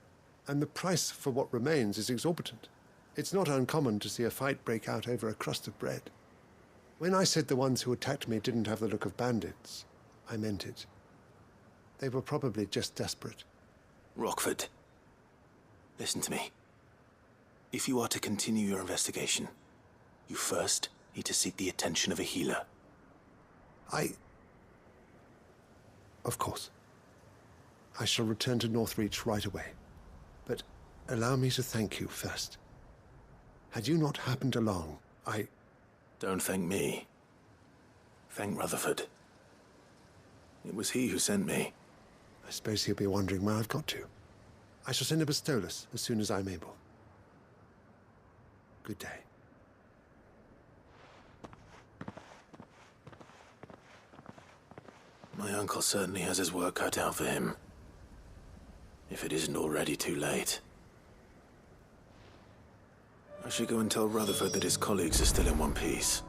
[SPEAKER 18] and the price for what remains is exorbitant. It's not uncommon to see a fight break out over a crust of bread. When I said the ones who attacked me didn't have the look of bandits, I meant it. They were probably just desperate.
[SPEAKER 1] Rockford, listen to me. If you are to continue your investigation, you first need to seek the attention of a healer.
[SPEAKER 18] Of course. I shall return to Northreach right away. But allow me to thank you first. Had you not happened along,
[SPEAKER 1] Don't thank me. Thank Rutherford. It was he who sent me.
[SPEAKER 18] I suppose he'll be wondering where I've got to. I shall send a Bastolus as soon as I'm able. Good day.
[SPEAKER 1] My uncle certainly has his work cut out for him. If it isn't already too late. I should go and tell Rutherford that his colleagues are still in one piece.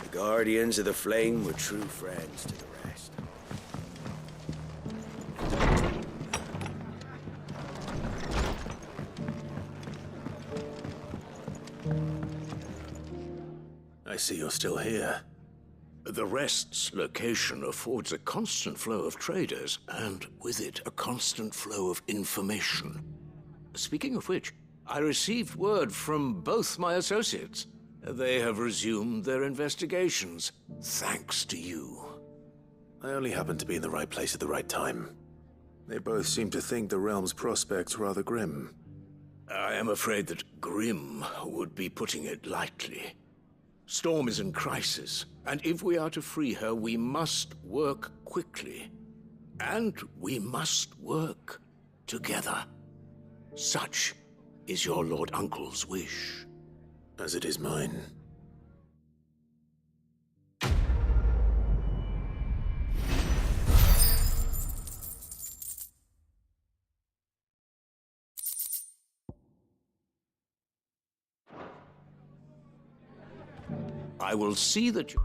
[SPEAKER 8] The Guardians of the Flame were true friends to the rest.
[SPEAKER 1] I see you're still here.
[SPEAKER 6] The Rest's location affords a constant flow of traders, and with it, a constant flow of information. Speaking of which, I received word from both my associates. They have resumed their investigations, thanks to you.
[SPEAKER 1] I only happened to be in the right place at the right time. They both seem to think the realm's prospects rather grim.
[SPEAKER 6] I am afraid that grim would be putting it lightly. Storm is in crisis, and if we are to free her, we must work quickly. And we must work together. Such is your Lord Uncle's wish.
[SPEAKER 1] As it is mine.
[SPEAKER 6] I will see that you...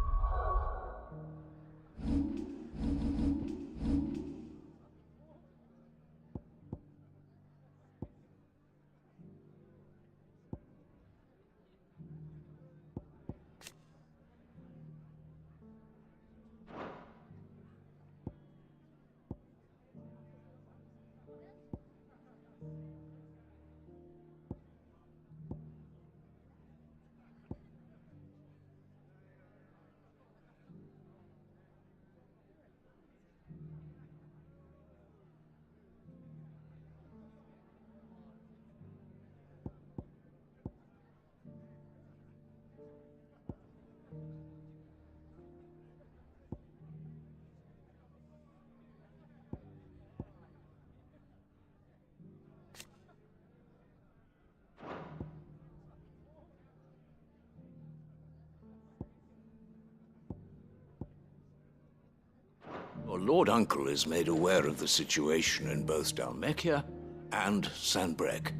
[SPEAKER 6] Your Lord Uncle is made aware of the situation in both Dalmekia and Sanbrek.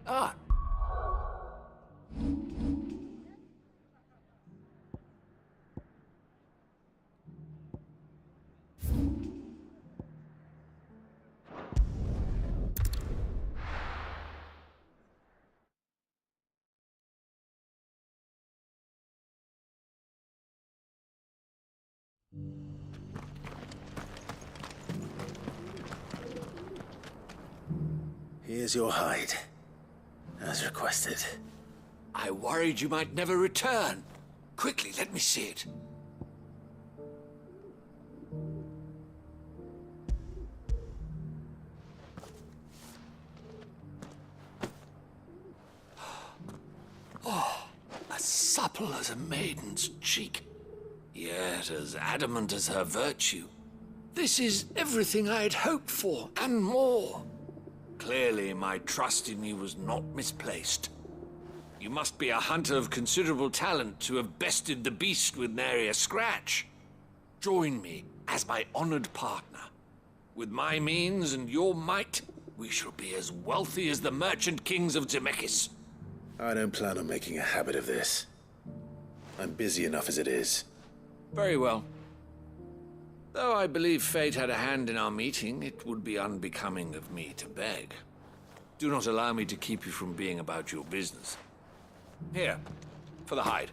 [SPEAKER 6] Ah!
[SPEAKER 1] Here's your hide, as requested.
[SPEAKER 20] I worried you might never return. Quickly, let me see it. Oh, as supple as a maiden's cheek, yet as adamant as her virtue. This is everything I had hoped for, and more. Clearly, my trust in you was not misplaced. You must be a hunter of considerable talent to have bested the beast with nary a scratch. Join me as my honored partner. With my means and your might, we shall be as wealthy as the merchant kings of Zemeckis.
[SPEAKER 1] I don't plan on making a habit of this. I'm busy enough as it is.
[SPEAKER 20] Very well. Though I believe fate had a hand in our meeting, it would be unbecoming of me to beg. Do not allow me to keep you from being about your business. Here, for the hide.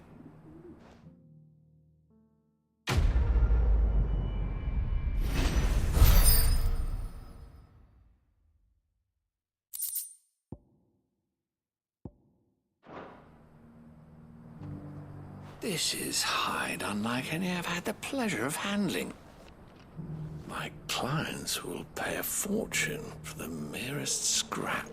[SPEAKER 20] This is hide unlike any I've had the pleasure of handling. My clients will pay a fortune for the merest scrap.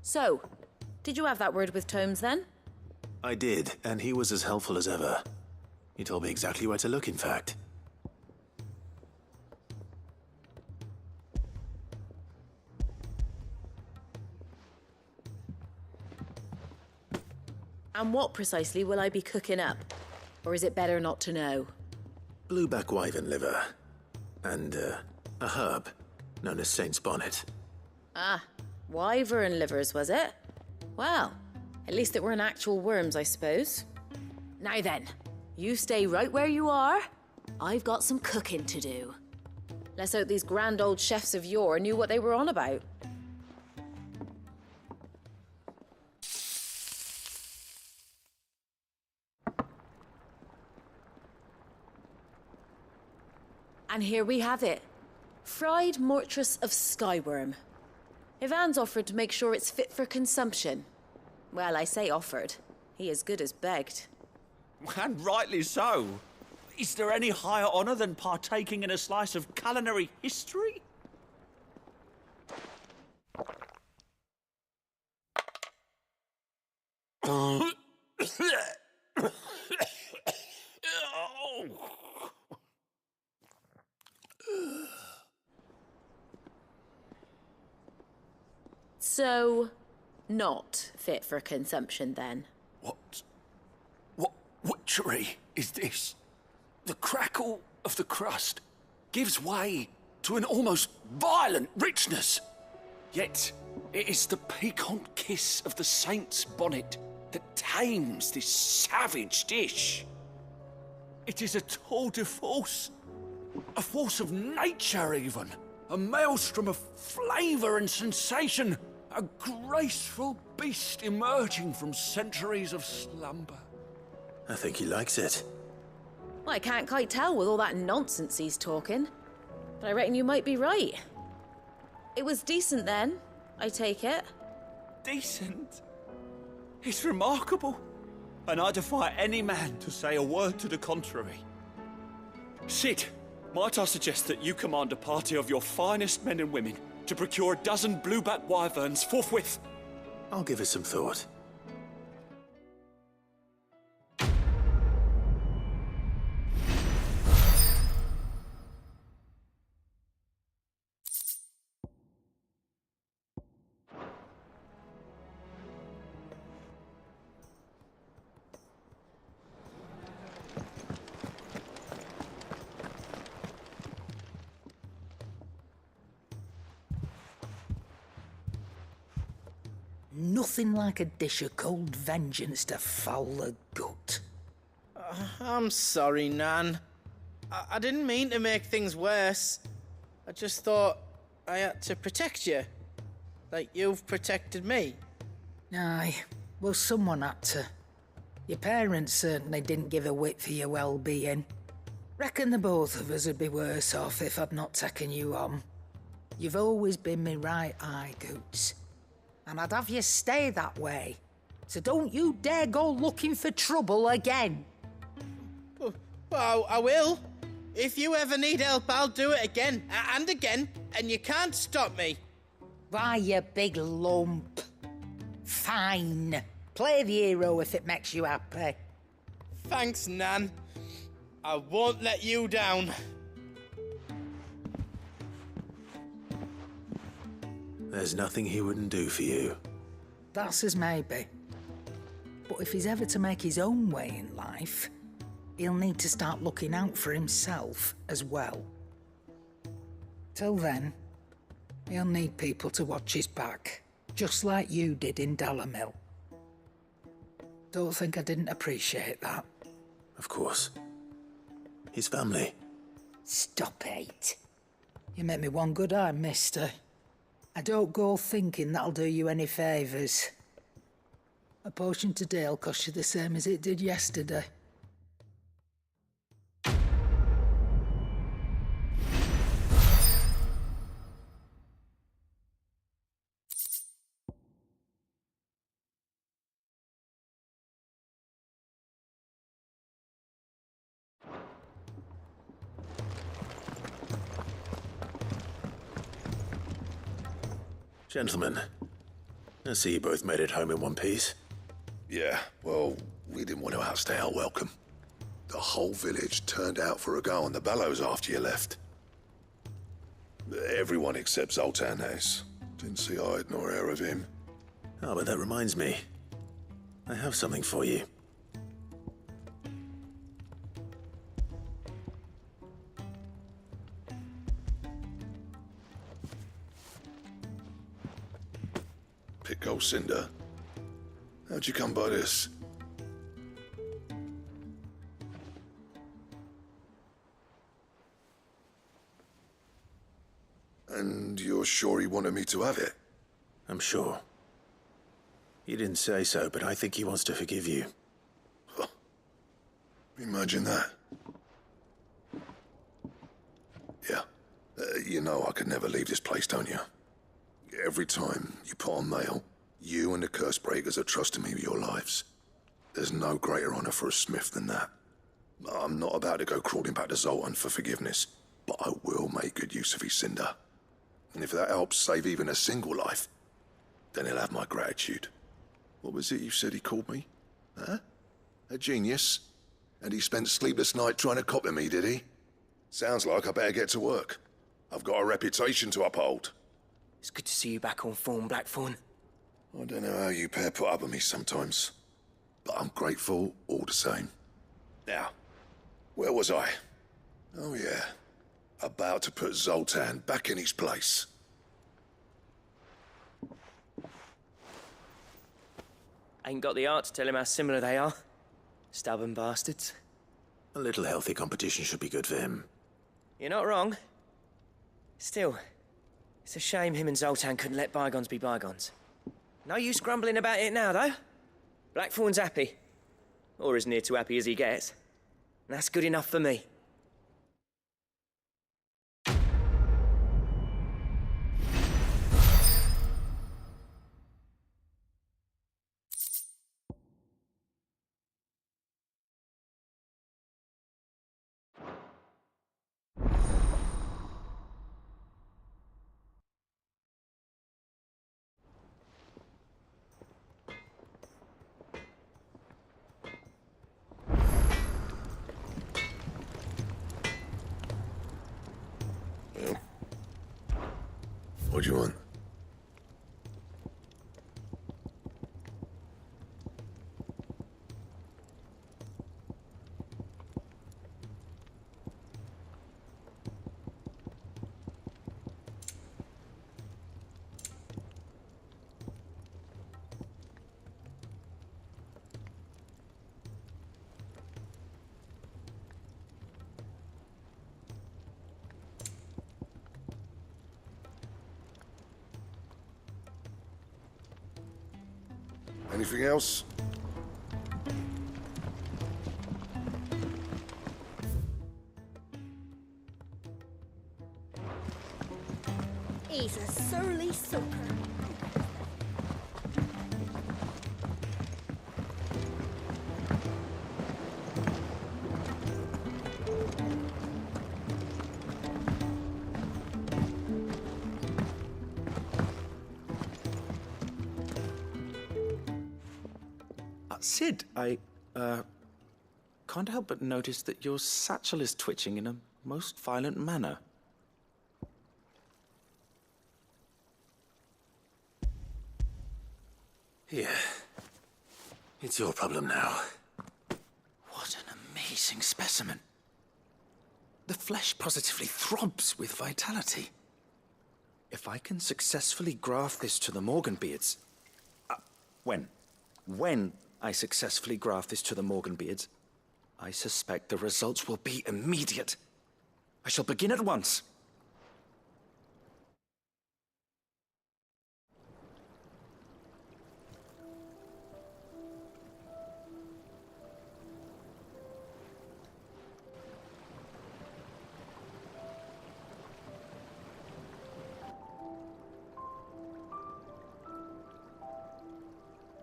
[SPEAKER 3] So, did you have that word with Tomes then?
[SPEAKER 1] I did, and he was as helpful as ever. He told me exactly where to look, in fact.
[SPEAKER 3] And what precisely will I be cooking up? Or is it better not to know?
[SPEAKER 1] Blueback wyvern liver. And, a herb known as Saint's Bonnet.
[SPEAKER 3] Ah, wyvern livers, was it? Well, at least it weren't actual worms, I suppose. Now then, you stay right where you are. I've got some cooking to do. Let's hope these grand old chefs of yore knew what they were on about. And here we have it. Fried mortress of skyworm. Ivan's offered to make sure it's fit for consumption. Well, I say offered. He as good as begged.
[SPEAKER 7] And rightly so. Is there any higher honour than partaking in a slice of culinary history?
[SPEAKER 3] So, not fit for consumption then?
[SPEAKER 20] What witchery is this? The crackle of the crust gives way to an almost violent richness. Yet it is the piquant kiss of the saint's bonnet that tames this savage dish. It is a tour de force, a force of nature even, a maelstrom of flavour and sensation, a graceful beast emerging from centuries of slumber.
[SPEAKER 1] I think he likes it.
[SPEAKER 3] Well, I can't quite tell with all that nonsense he's talking. But I reckon you might be right. It was decent then, I take it.
[SPEAKER 7] Decent? It's remarkable. And I defy any man to say a word to the contrary. Sid, might I suggest that you command a party of your finest men and women to procure a dozen blueback wyverns forthwith?
[SPEAKER 1] I'll give it some thought.
[SPEAKER 19] Nothing like a dish of cold vengeance to foul the gut.
[SPEAKER 23] I'm sorry, Nan. I didn't mean to make things worse. I just thought I had to protect you. Like you've protected me.
[SPEAKER 19] Aye, well, someone had to. Your parents certainly didn't give a whit for your well-being. Reckon the both of us would be worse off if I'd not taken you on. You've always been me right eye, Goots. And I'd have you stay that way. So don't you dare go looking for trouble again.
[SPEAKER 23] Well, I will. If you ever need help, I'll do it again and again, and you can't stop me.
[SPEAKER 19] Why, you big lump. Fine. Play the hero if it makes you happy.
[SPEAKER 23] Thanks, Nan. I won't let you down.
[SPEAKER 1] There's nothing he wouldn't do for you.
[SPEAKER 19] That's as maybe. But if he's ever to make his own way in life, he'll need to start looking out for himself as well. Till then, he'll need people to watch his back, just like you did in Dalamil. Don't think I didn't appreciate that.
[SPEAKER 1] Of course. His family.
[SPEAKER 19] Stop it. You make me one good eye, mister. I don't go thinking that'll do you any favours. A potion today'll cost you the same as it did yesterday.
[SPEAKER 1] Gentlemen, I see you both made it home in one piece.
[SPEAKER 16] Yeah, well, we didn't want to outstay our welcome. The whole village turned out for a go on the bellows after you left. Everyone except Zoltan has. Didn't see hide nor hair of him.
[SPEAKER 1] Oh, but that reminds me. I have something for you.
[SPEAKER 16] Pico Cinder. How'd you come by this? And you're sure he wanted me to have it?
[SPEAKER 1] I'm sure. He didn't say so, but I think he wants to forgive you.
[SPEAKER 16] Huh. Imagine that. Yeah. You know I could never leave this place, don't you? Every time you put on mail, you and the curse breakers are trusting me with your lives. There's no greater honor for a smith than that. I'm not about to go crawling back to Zoltan for forgiveness, but I will make good use of his cinder. And if that helps save even a single life, then he'll have my gratitude. What was it you said he called me? Huh? A genius? And he spent sleepless night trying to copy me, did he? Sounds like I better get to work. I've got a reputation to uphold.
[SPEAKER 8] It's good to see you back on form, Blackthorn.
[SPEAKER 16] I don't know how you pair put up with me sometimes, but I'm grateful all the same. Now, where was I? Oh yeah, about to put Zoltan back in his place.
[SPEAKER 8] Ain't got the art to tell him how similar they are. Stubborn bastards.
[SPEAKER 1] A little healthy competition should be good for him.
[SPEAKER 8] You're not wrong. Still, it's a shame him and Zoltan couldn't let bygones be bygones. No use grumbling about it now, though. Blackthorn's happy. Or as near to happy as he gets. And that's good enough for me.
[SPEAKER 16] What do you want? Anything else?
[SPEAKER 11] He's a surly soaker.
[SPEAKER 13] Sid, I can't help but notice that your satchel is twitching in a most violent manner.
[SPEAKER 1] Yeah. It's your problem now.
[SPEAKER 13] What an amazing specimen. The flesh positively throbs with vitality. If I can successfully graft this to the Morganbeards... When I successfully graft this to the Morganbeards, I suspect the results will be immediate. I shall begin at once.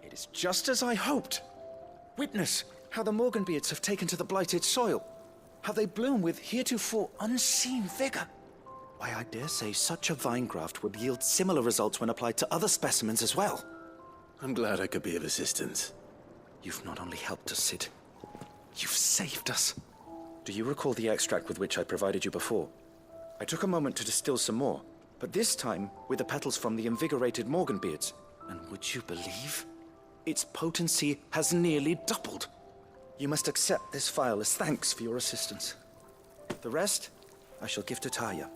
[SPEAKER 13] It is just as I hoped. Witness how the Morganbeards have taken to the blighted soil, how they bloom with heretofore unseen vigor. Why, I dare say such a vine graft would yield similar results when applied to other specimens as well.
[SPEAKER 1] I'm glad I could be of assistance.
[SPEAKER 13] You've not only helped us, Sid, you've saved us. Do you recall the extract with which I provided you before? I took a moment to distill some more, but this time with the petals from the invigorated Morganbeards. And would you believe? Its potency has nearly doubled. You must accept this vial as thanks for your assistance. The rest, I shall give to Taya.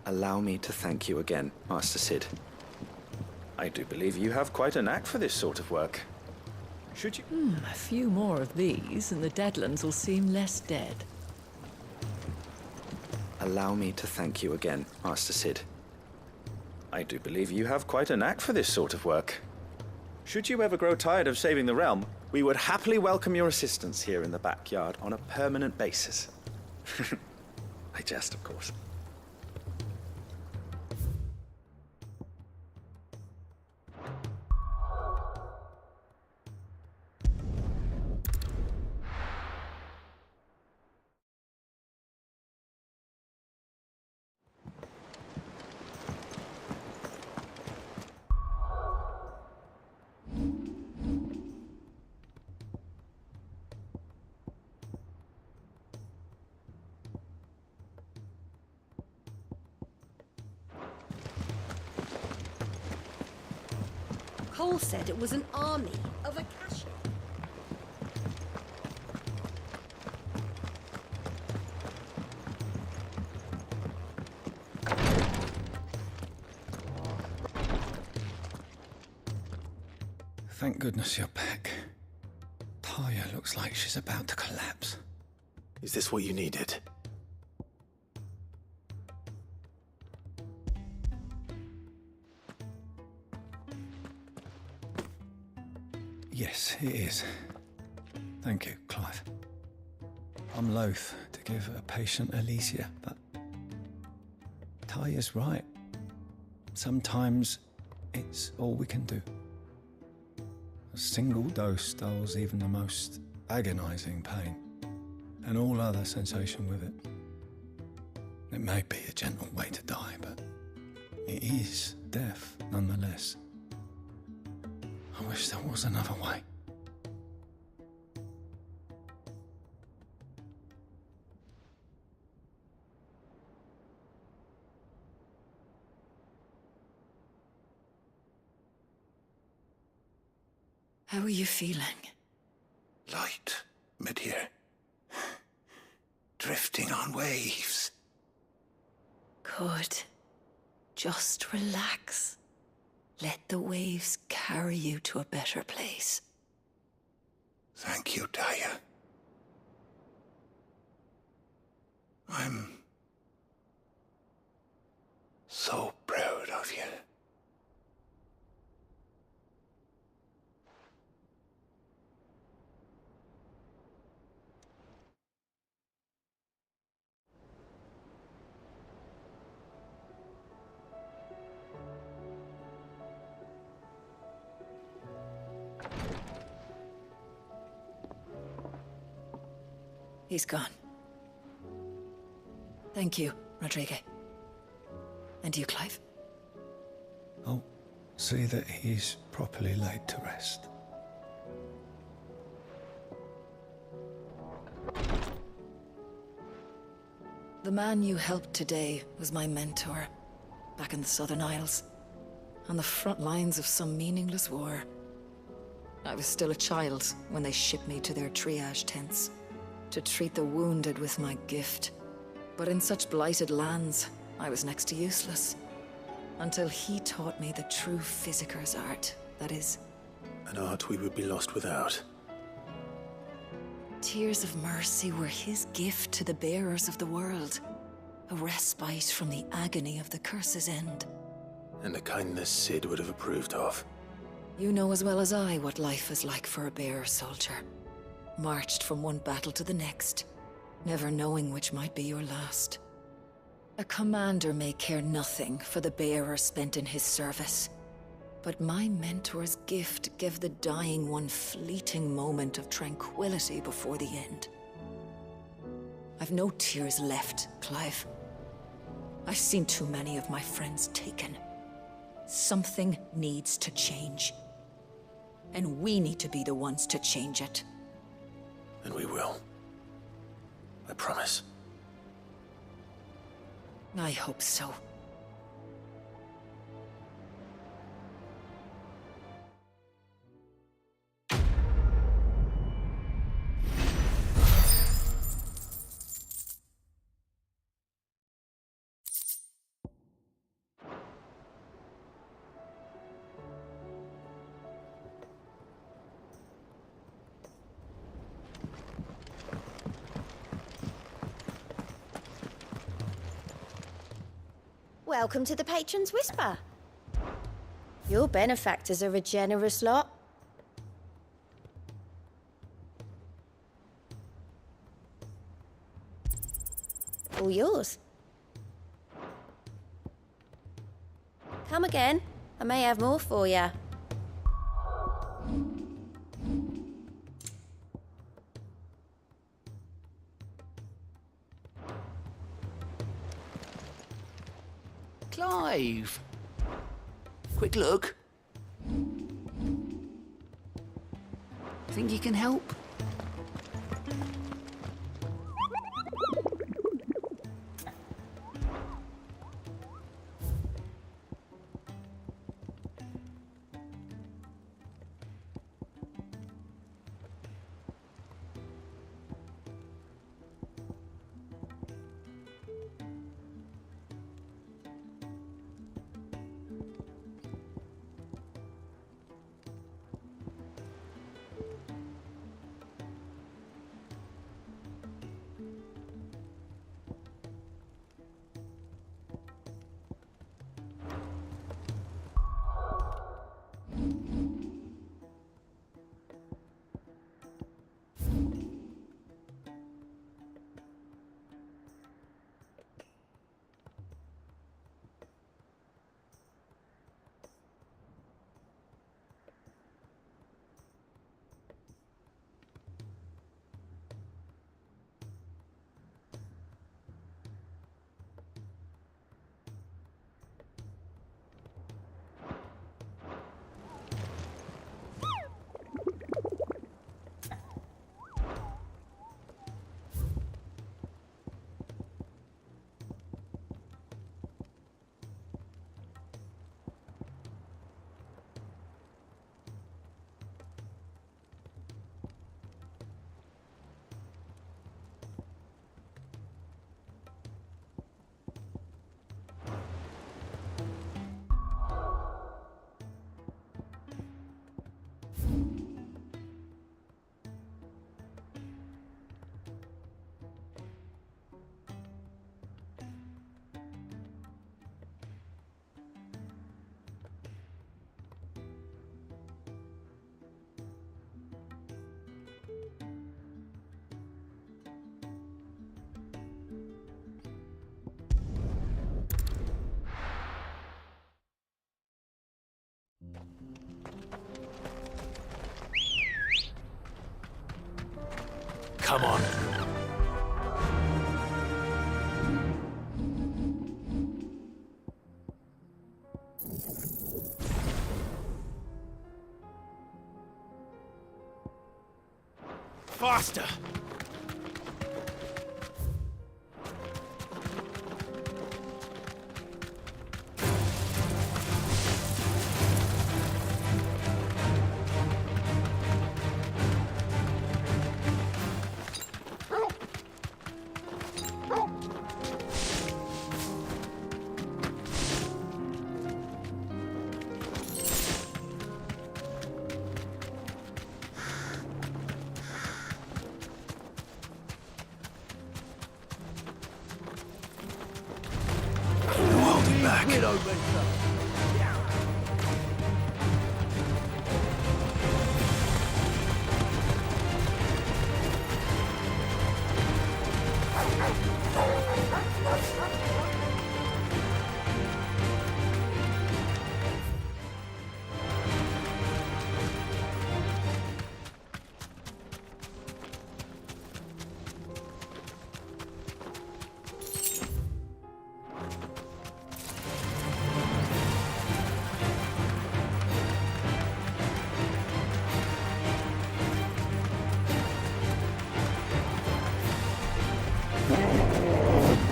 [SPEAKER 13] Allow me to thank you again, Master Sid. I do believe you have quite a knack for this sort of work. Should you...
[SPEAKER 14] A few more of these, and the Deadlands will seem less dead.
[SPEAKER 13] Allow me to thank you again, Master Sid. I do believe you have quite a knack for this sort of work. Should you ever grow tired of saving the realm, we would happily welcome your assistance here in the backyard on a permanent basis. I jest, of course.
[SPEAKER 11] Cole said it was an army of Akasha.
[SPEAKER 12] Thank goodness you're back. Taya looks like she's about to collapse.
[SPEAKER 1] Is this what you needed?
[SPEAKER 12] Yes, it is. Thank you, Clive. I'm loath to give a patient Elysia, but Taya's right. Sometimes it's all we can do. A single dose dulls even the most agonizing pain, and all other sensation with it. It may be a gentle way to die, but it is death nonetheless. I wish there was another way.
[SPEAKER 14] How are you feeling?
[SPEAKER 20] Light, mid-here. Drifting on waves.
[SPEAKER 14] Good. Just relax. Let the waves carry you to a better place.
[SPEAKER 20] Thank you, Taya. I'm so proud of you.
[SPEAKER 14] He's gone. Thank you, Rodrigo. And you, Clive?
[SPEAKER 12] I'll see that he's properly laid to rest.
[SPEAKER 14] The man you helped today was my mentor, back in the Southern Isles, on the front lines of some meaningless war. I was still a child when they shipped me to their triage tents, to treat the wounded with my gift. But in such blighted lands, I was next to useless. Until he taught me the true physicker's art, that is.
[SPEAKER 1] An art we would be lost without.
[SPEAKER 14] Tears of mercy were his gift to the bearers of the world. A respite from the agony of the curse's end.
[SPEAKER 1] And a kindness Sid would have approved of.
[SPEAKER 14] You know as well as I what life is like for a bearer soldier. Marched from one battle to the next, never knowing which might be your last. A commander may care nothing for the bearer spent in his service, but my mentor's gift gave the dying one fleeting moment of tranquility before the end. I've no tears left, Clive. I've seen too many of my friends taken. Something needs to change. And we need to be the ones to change it.
[SPEAKER 1] And we will. I promise.
[SPEAKER 14] I hope so.
[SPEAKER 2] Welcome to the Patron's Whisper. Your benefactors are a generous lot. All yours. Come again. I may have more for you.
[SPEAKER 20] Clive. Quick look. Think you can help?
[SPEAKER 1] Come on. Faster!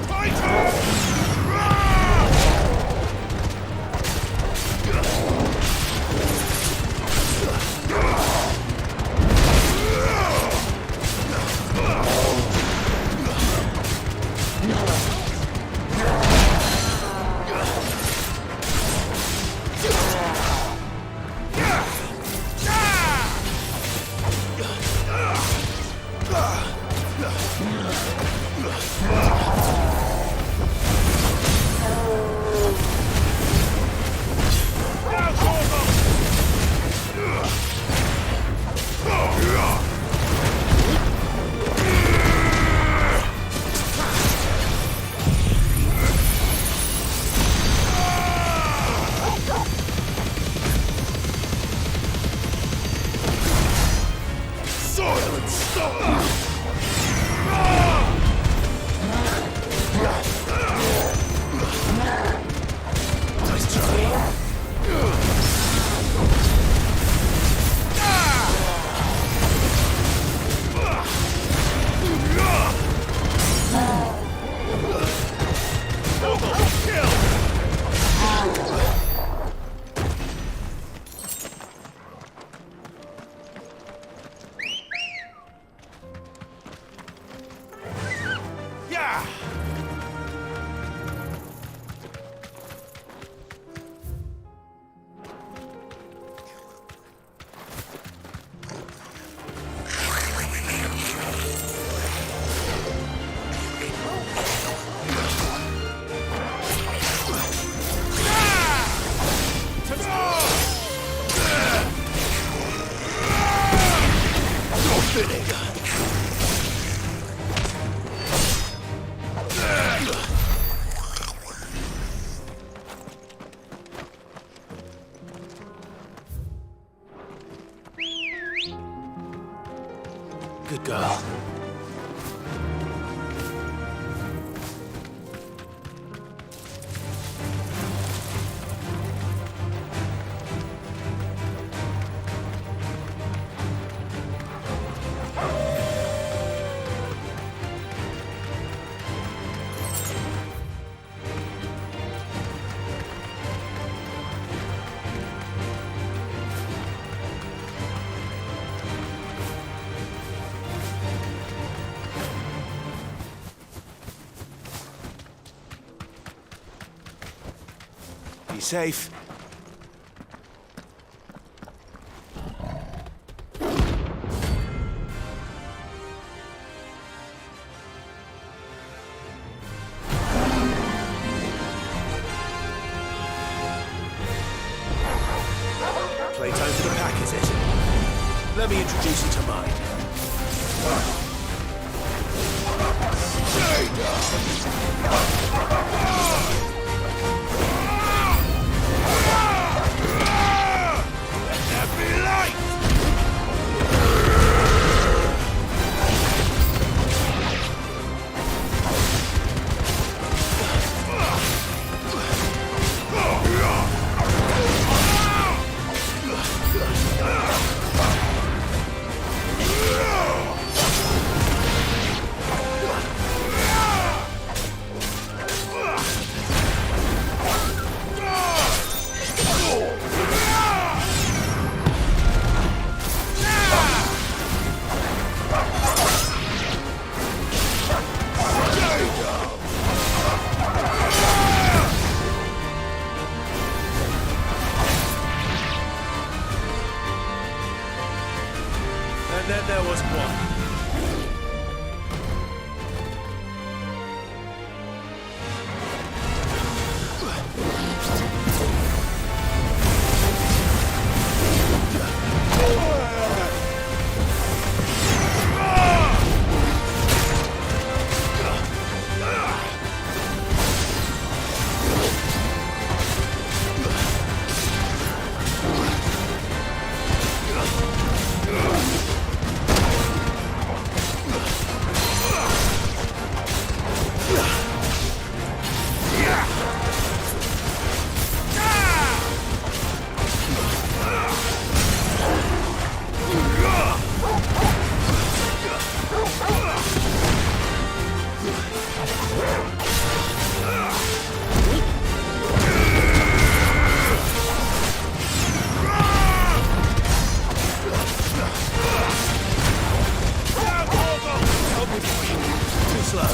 [SPEAKER 16] Titan!
[SPEAKER 1] Good girl.
[SPEAKER 4] Be safe.
[SPEAKER 1] Playtime for the pack, is it? Let me introduce you to mine. And then there was one. Too slow.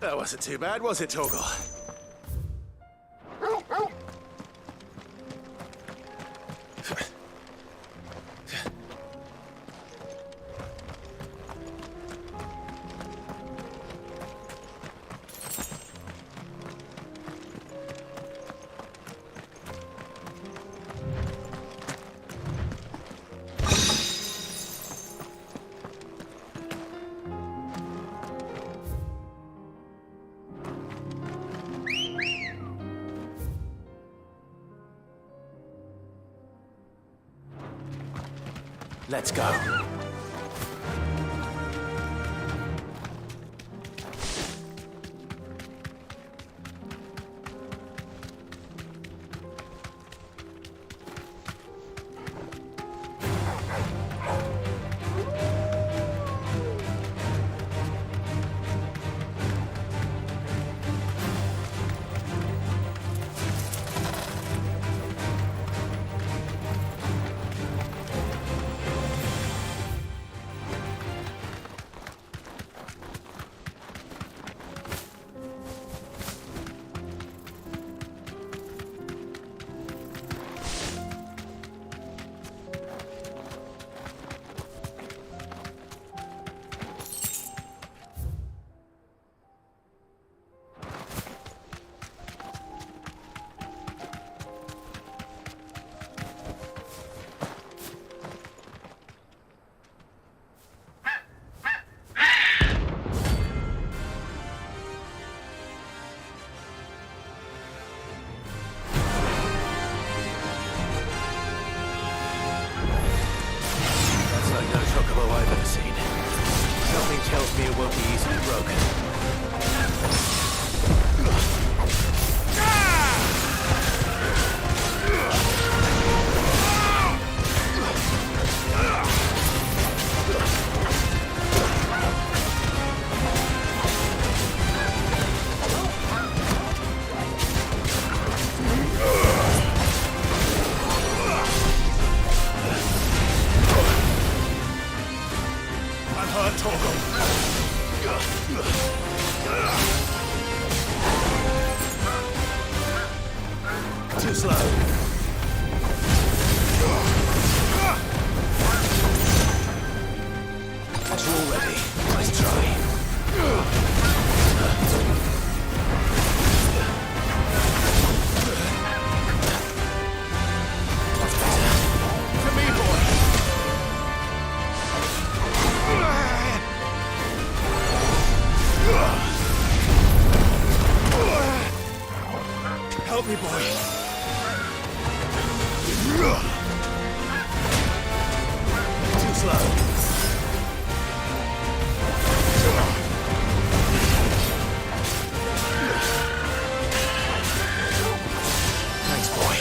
[SPEAKER 1] That wasn't too bad, was it, Torgal? Let's go. Tells me it won't be easily broken.
[SPEAKER 7] I'm hurt, Torgal.
[SPEAKER 1] Too slow. You're all ready. Nice try. That's better. To me, boy.
[SPEAKER 7] Help me, boy.
[SPEAKER 1] Too slow. Thanks, boy.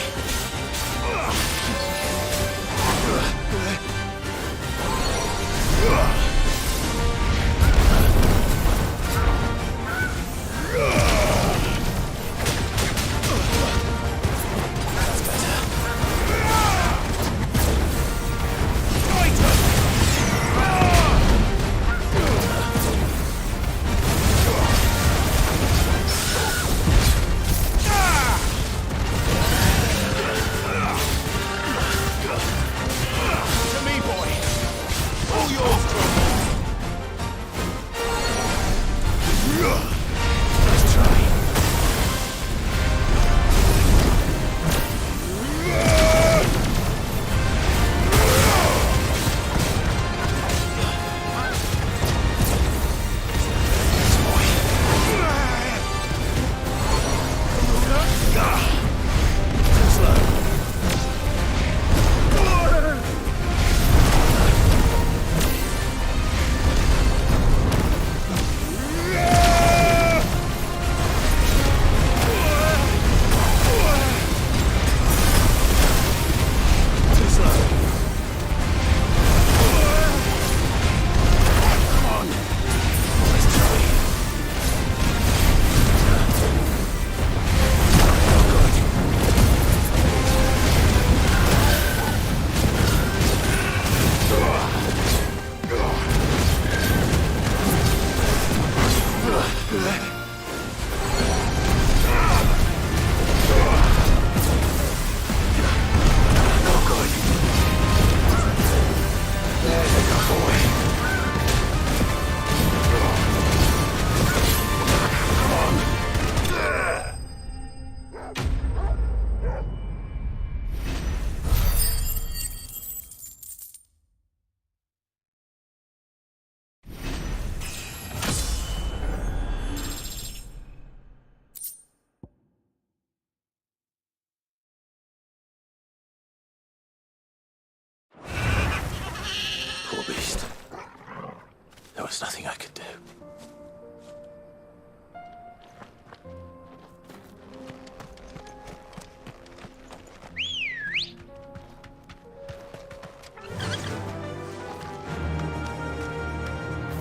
[SPEAKER 1] was nothing I could do.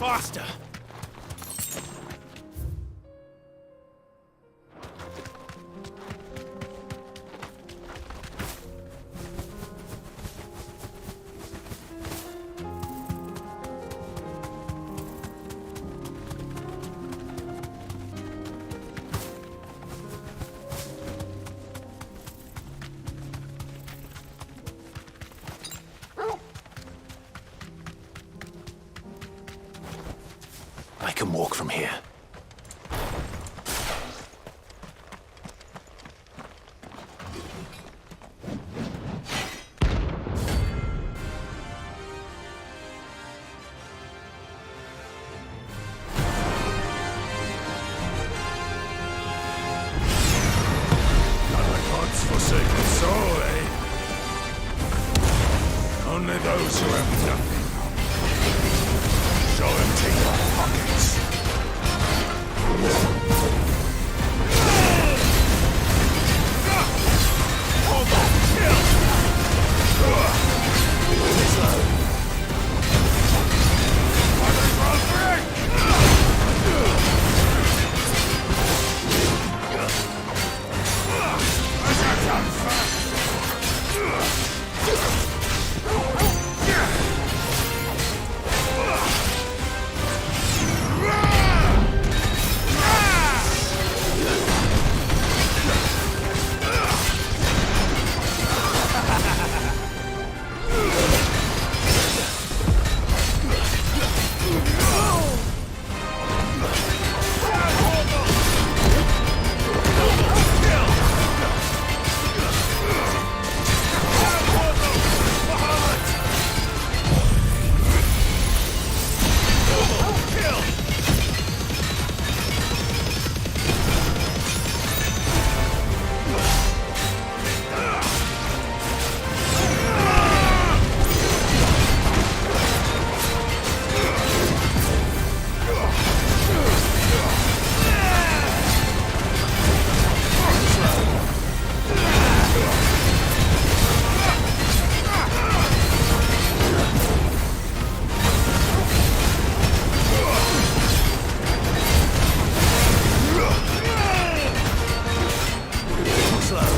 [SPEAKER 17] Faster!
[SPEAKER 1] I can walk from here.
[SPEAKER 16] God's forsaken soul, eh? Only those who have nothing shall empty your pockets. Hold on, kill! Slow.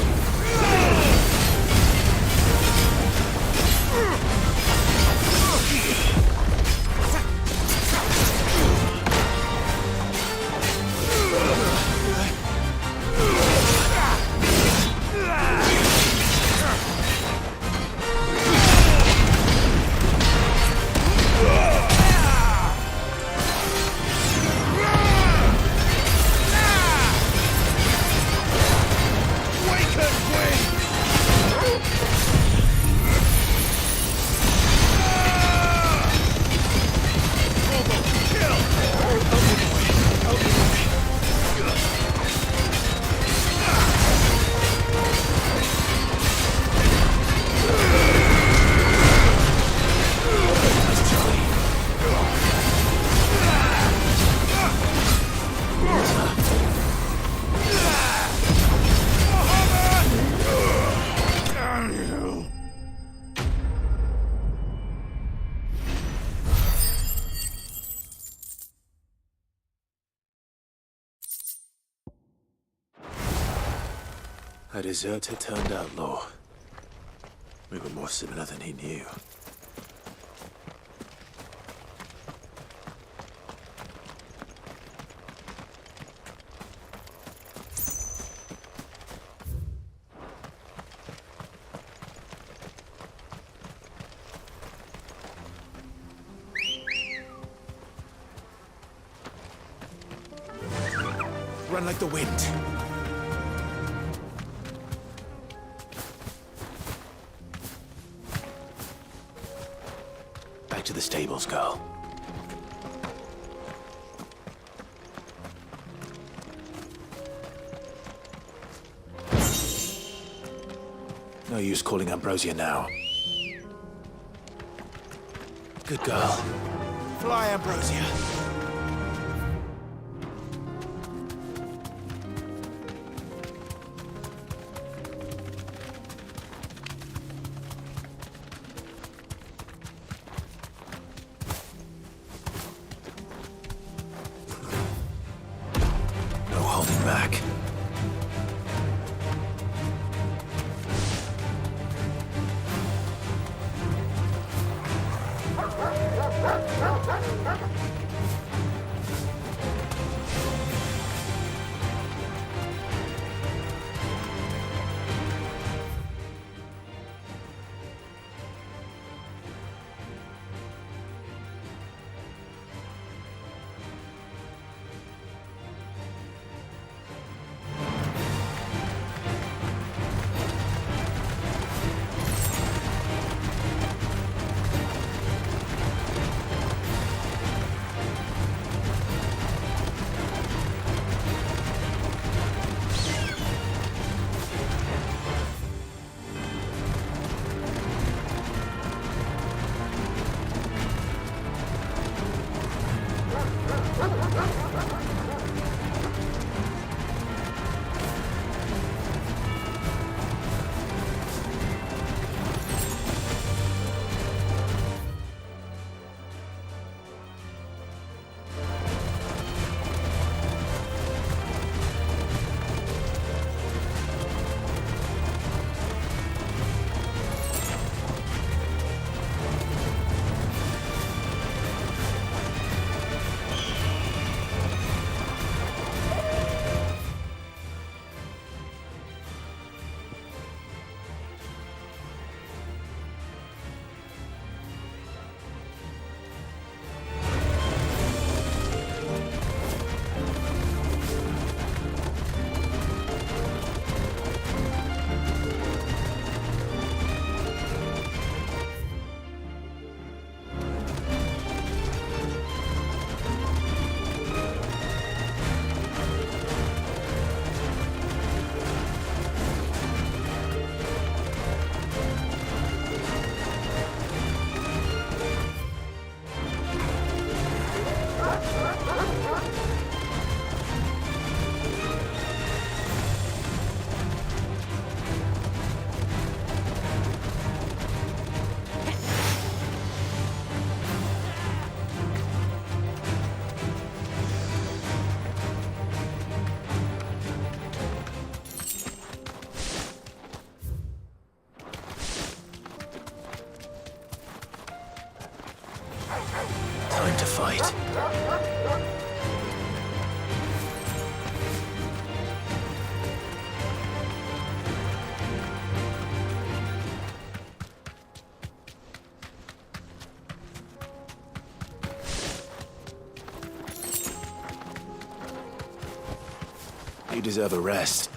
[SPEAKER 1] A deserter turned outlaw. We were more similar than he knew. Run like the wind. Back to the stables, girl. No use calling Ambrosia now. Good girl.
[SPEAKER 4] Fly, Ambrosia.
[SPEAKER 1] No holding back. Time to fight. You deserve a rest.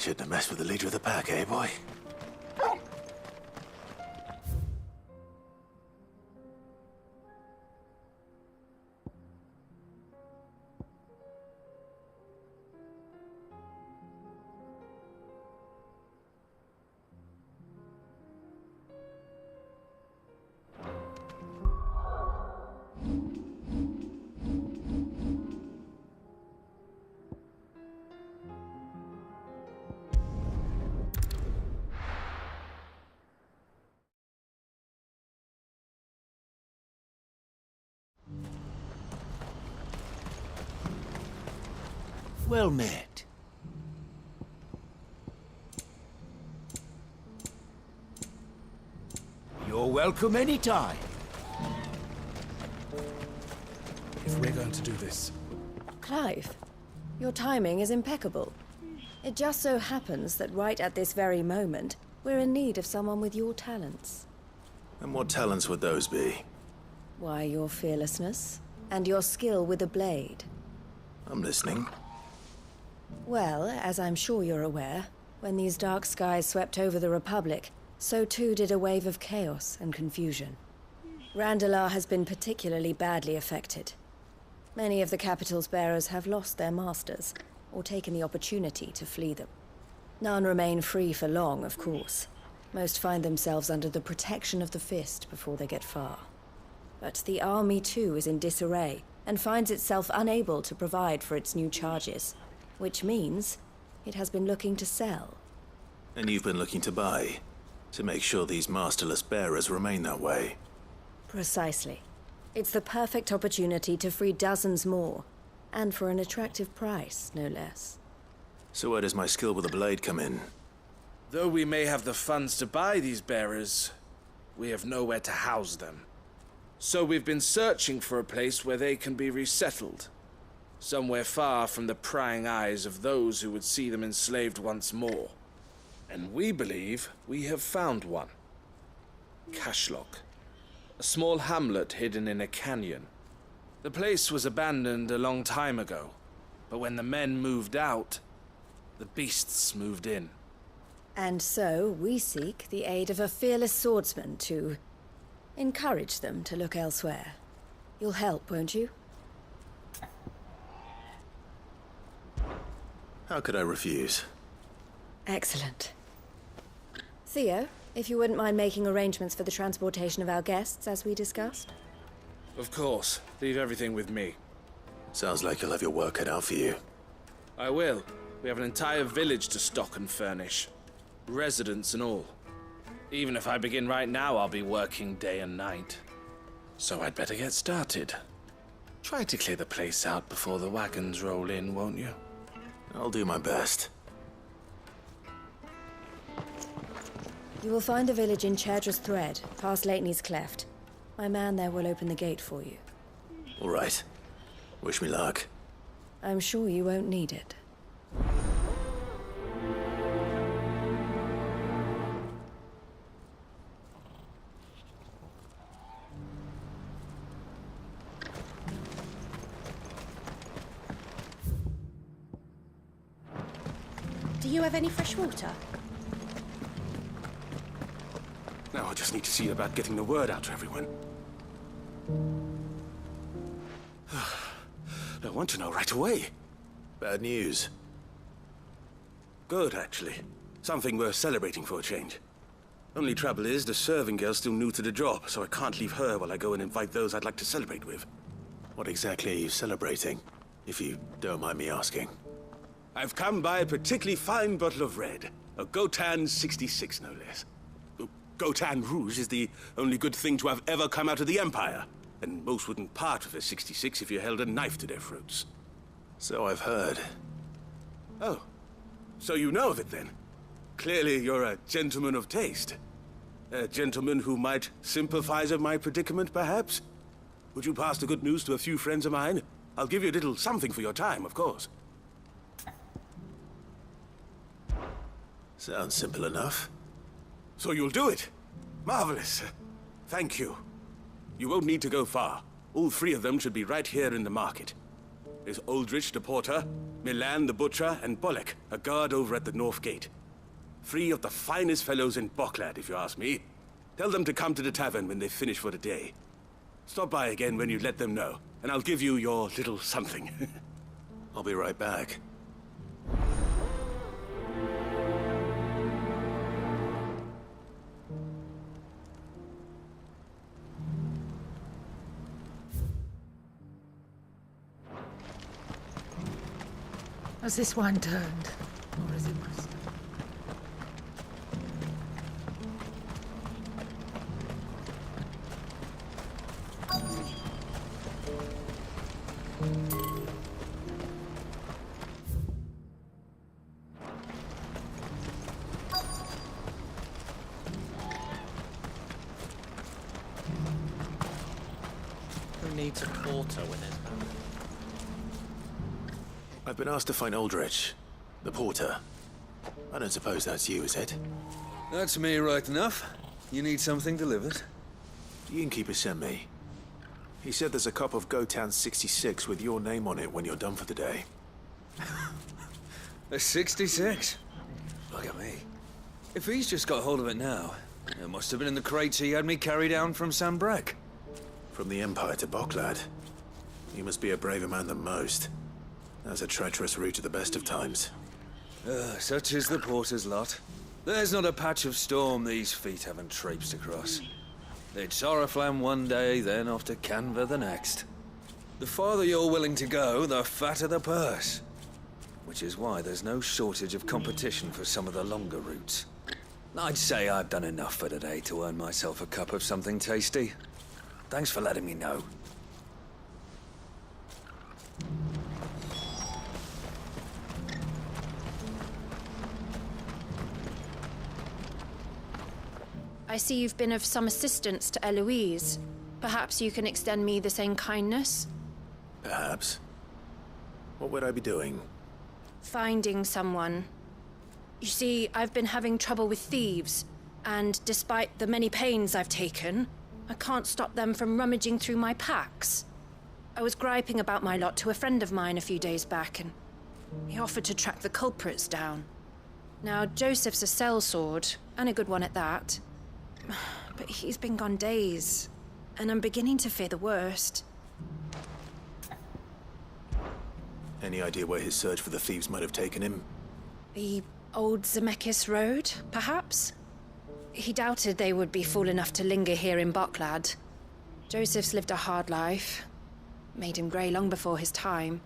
[SPEAKER 1] Shouldn't have messed with the leader of the pack, eh, boy?
[SPEAKER 20] Well met. You're welcome anytime.
[SPEAKER 15] If we're going to do this,
[SPEAKER 2] Clive, your timing is impeccable. It just so happens that right at this very moment, we're in need of someone with your talents.
[SPEAKER 1] And what talents would those be?
[SPEAKER 2] Why, your fearlessness and your skill with a blade.
[SPEAKER 1] I'm listening.
[SPEAKER 2] Well, as I'm sure you're aware, when these dark skies swept over the Republic, so too did a wave of chaos and confusion. Randalar has been particularly badly affected. Many of the capital's bearers have lost their masters, or taken the opportunity to flee them. None remain free for long, of course. Most find themselves under the protection of the Fist before they get far. But the army too is in disarray, and finds itself unable to provide for its new charges. Which means it has been looking to sell.
[SPEAKER 1] And you've been looking to buy, to make sure these masterless bearers remain that way.
[SPEAKER 2] Precisely. It's the perfect opportunity to free dozens more, and for an attractive price, no less.
[SPEAKER 1] So where does my skill with the blade come in?
[SPEAKER 7] Though we may have the funds to buy these bearers, we have nowhere to house them. So we've been searching for a place where they can be resettled. Somewhere far from the prying eyes of those who would see them enslaved once more. And we believe we have found one. Cashlock. A small hamlet hidden in a canyon. The place was abandoned a long time ago, but when the men moved out, the beasts moved in.
[SPEAKER 2] And so we seek the aid of a fearless swordsman to encourage them to look elsewhere. You'll help, won't you?
[SPEAKER 1] How could I refuse?
[SPEAKER 2] Excellent. Theo, if you wouldn't mind making arrangements for the transportation of our guests, as we discussed.
[SPEAKER 7] Of course. Leave everything with me.
[SPEAKER 1] Sounds like you'll have your work cut out for you.
[SPEAKER 7] I will. We have an entire village to stock and furnish. Residents and all. Even if I begin right now, I'll be working day and night. So I'd better get started. Try to clear the place out before the wagons roll in, won't you?
[SPEAKER 1] I'll do my best.
[SPEAKER 2] You will find a village in Chedra's Thread, past Lateney's Cleft. My man there will open the gate for you.
[SPEAKER 1] All right. Wish me luck.
[SPEAKER 2] I'm sure you won't need it.
[SPEAKER 11] Do you have any fresh water?
[SPEAKER 15] now I just need to see about getting the word out to everyone. I want to know right away.
[SPEAKER 1] Bad news.
[SPEAKER 15] Good, actually. Something worth celebrating for a change. Only trouble is, the serving girl's still new to the job, so I can't leave her while I go and invite those I'd like to celebrate with.
[SPEAKER 1] What exactly are you celebrating, if you don't mind me asking?
[SPEAKER 15] I've come by a particularly fine bottle of red. A Gotan 66, no less. Gotan Rouge is the only good thing to have ever come out of the Empire. And most wouldn't part with a 66 if you held a knife to their throats.
[SPEAKER 1] So I've heard.
[SPEAKER 15] Oh. So you know of it, then? Clearly you're a gentleman of taste. A gentleman who might sympathize with my predicament, perhaps? Would you pass the good news to a few friends of mine? I'll give you a little something for your time, of course.
[SPEAKER 1] Sounds simple enough.
[SPEAKER 15] So you'll do it? Marvelous. Thank you. You won't need to go far. All three of them should be right here in the market. There's Aldrich the porter, Milan the butcher, and Bolek, a guard over at the north gate. 3 of the finest fellows in Boklad, if you ask me. Tell them to come to the tavern when they finish for the day. Stop by again when you let them know, and I'll give you your little something.
[SPEAKER 1] I'll be right back.
[SPEAKER 19] Has this wine turned? Or is it rusty?
[SPEAKER 10] Who needs a porter when there's none?
[SPEAKER 1] I've been asked to find Aldrich, the porter. I don't suppose that's you, is it?
[SPEAKER 12] That's me right enough. You need something delivered?
[SPEAKER 1] The innkeeper sent me. He said there's a cup of Gotan 66 with your name on it when you're done for the day.
[SPEAKER 12] A 66? Look at me. If he's just got hold of it now, it must have been in the crates he had me carry down from Sanbrek.
[SPEAKER 1] From the Empire to Boklad. You must be a braver man than most. That's a treacherous route at the best of times.
[SPEAKER 12] Such is the porter's lot. There's not a patch of storm these feet haven't traipsed across. It's Oriflamme one day, then off to Canva the next. The farther you're willing to go, the fatter the purse. Which is why there's no shortage of competition for some of the longer routes. I'd say I've done enough for today to earn myself a cup of something tasty. Thanks for letting me know.
[SPEAKER 2] I see you've been of some assistance to Eloise. Perhaps you can extend me the same kindness?
[SPEAKER 1] Perhaps. What would I be doing?
[SPEAKER 2] Finding someone. You see, I've been having trouble with thieves, and despite the many pains I've taken, I can't stop them from rummaging through my packs. I was griping about my lot to a friend of mine a few days back, and he offered to track the culprits down. Now, Joseph's a sellsword, and a good one at that. But he's been gone days, and I'm beginning to fear the worst.
[SPEAKER 1] Any idea where his search for the thieves might have taken him?
[SPEAKER 2] The old Zemeckis Road, perhaps? He doubted they would be fool enough to linger here in Boklad. Joseph's lived a hard life. Made him grey long before his time.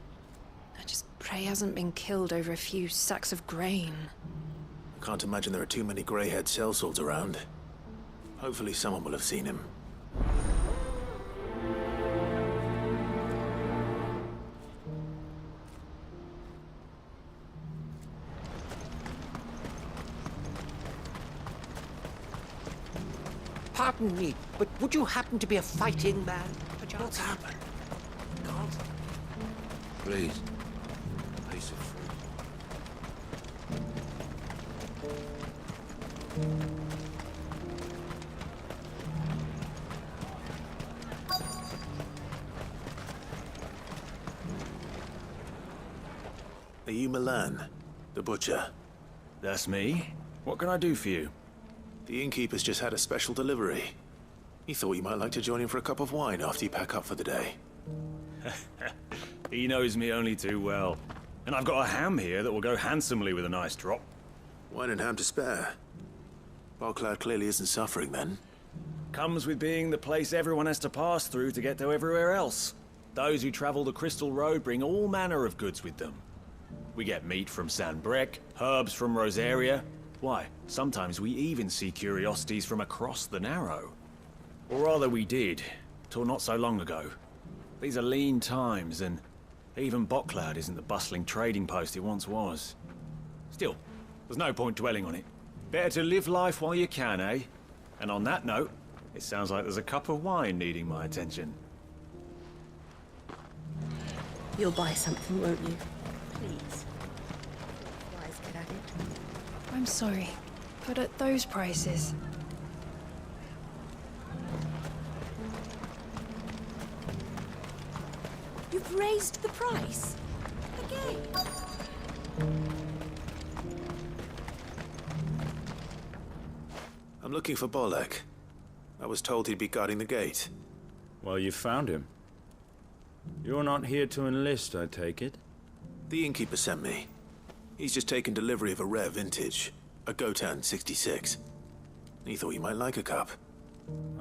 [SPEAKER 2] I just pray he hasn't been killed over a few sacks of grain.
[SPEAKER 1] I can't imagine there are too many grey-haired sellswords around. Hopefully someone will have seen him.
[SPEAKER 17] Pardon me, but would you happen to be a fighting man, perchance?
[SPEAKER 20] What's happened? God. Please. A piece of fruit.
[SPEAKER 1] Are you Milan, the butcher?
[SPEAKER 12] That's me. What can I do for you?
[SPEAKER 1] The innkeeper's just had a special delivery. He thought you might like to join him for a cup of wine after you pack up for the day.
[SPEAKER 21] He knows me only too well. And I've got a ham here that will go handsomely with a nice drop.
[SPEAKER 1] Wine and ham to spare. Boklad clearly isn't suffering, then.
[SPEAKER 21] Comes with being the place everyone has to pass through to get to everywhere else. Those who travel the Crystal Road bring all manner of goods with them. We get meat from Sanbrek, herbs from Rosaria. Why, sometimes we even see curiosities from across the Narrow. Or rather we did, till not so long ago. These are lean times, and even Boklad isn't the bustling trading post it once was. Still, there's no point dwelling on it. Better to live life while you can, eh? And on that note, it sounds like there's a cup of wine needing my attention.
[SPEAKER 11] You'll buy something, won't you? Please. Wise, get at it.
[SPEAKER 2] I'm sorry, but at those prices...
[SPEAKER 11] You've You've raised the price? Again?
[SPEAKER 1] I'm looking for Bolek. I was told he'd be guarding the gate.
[SPEAKER 5] Well, you found him. You're not here to enlist, I take it?
[SPEAKER 1] The innkeeper sent me. He's just taken delivery of a rare vintage, a Gotan 66. He thought you might like a cup.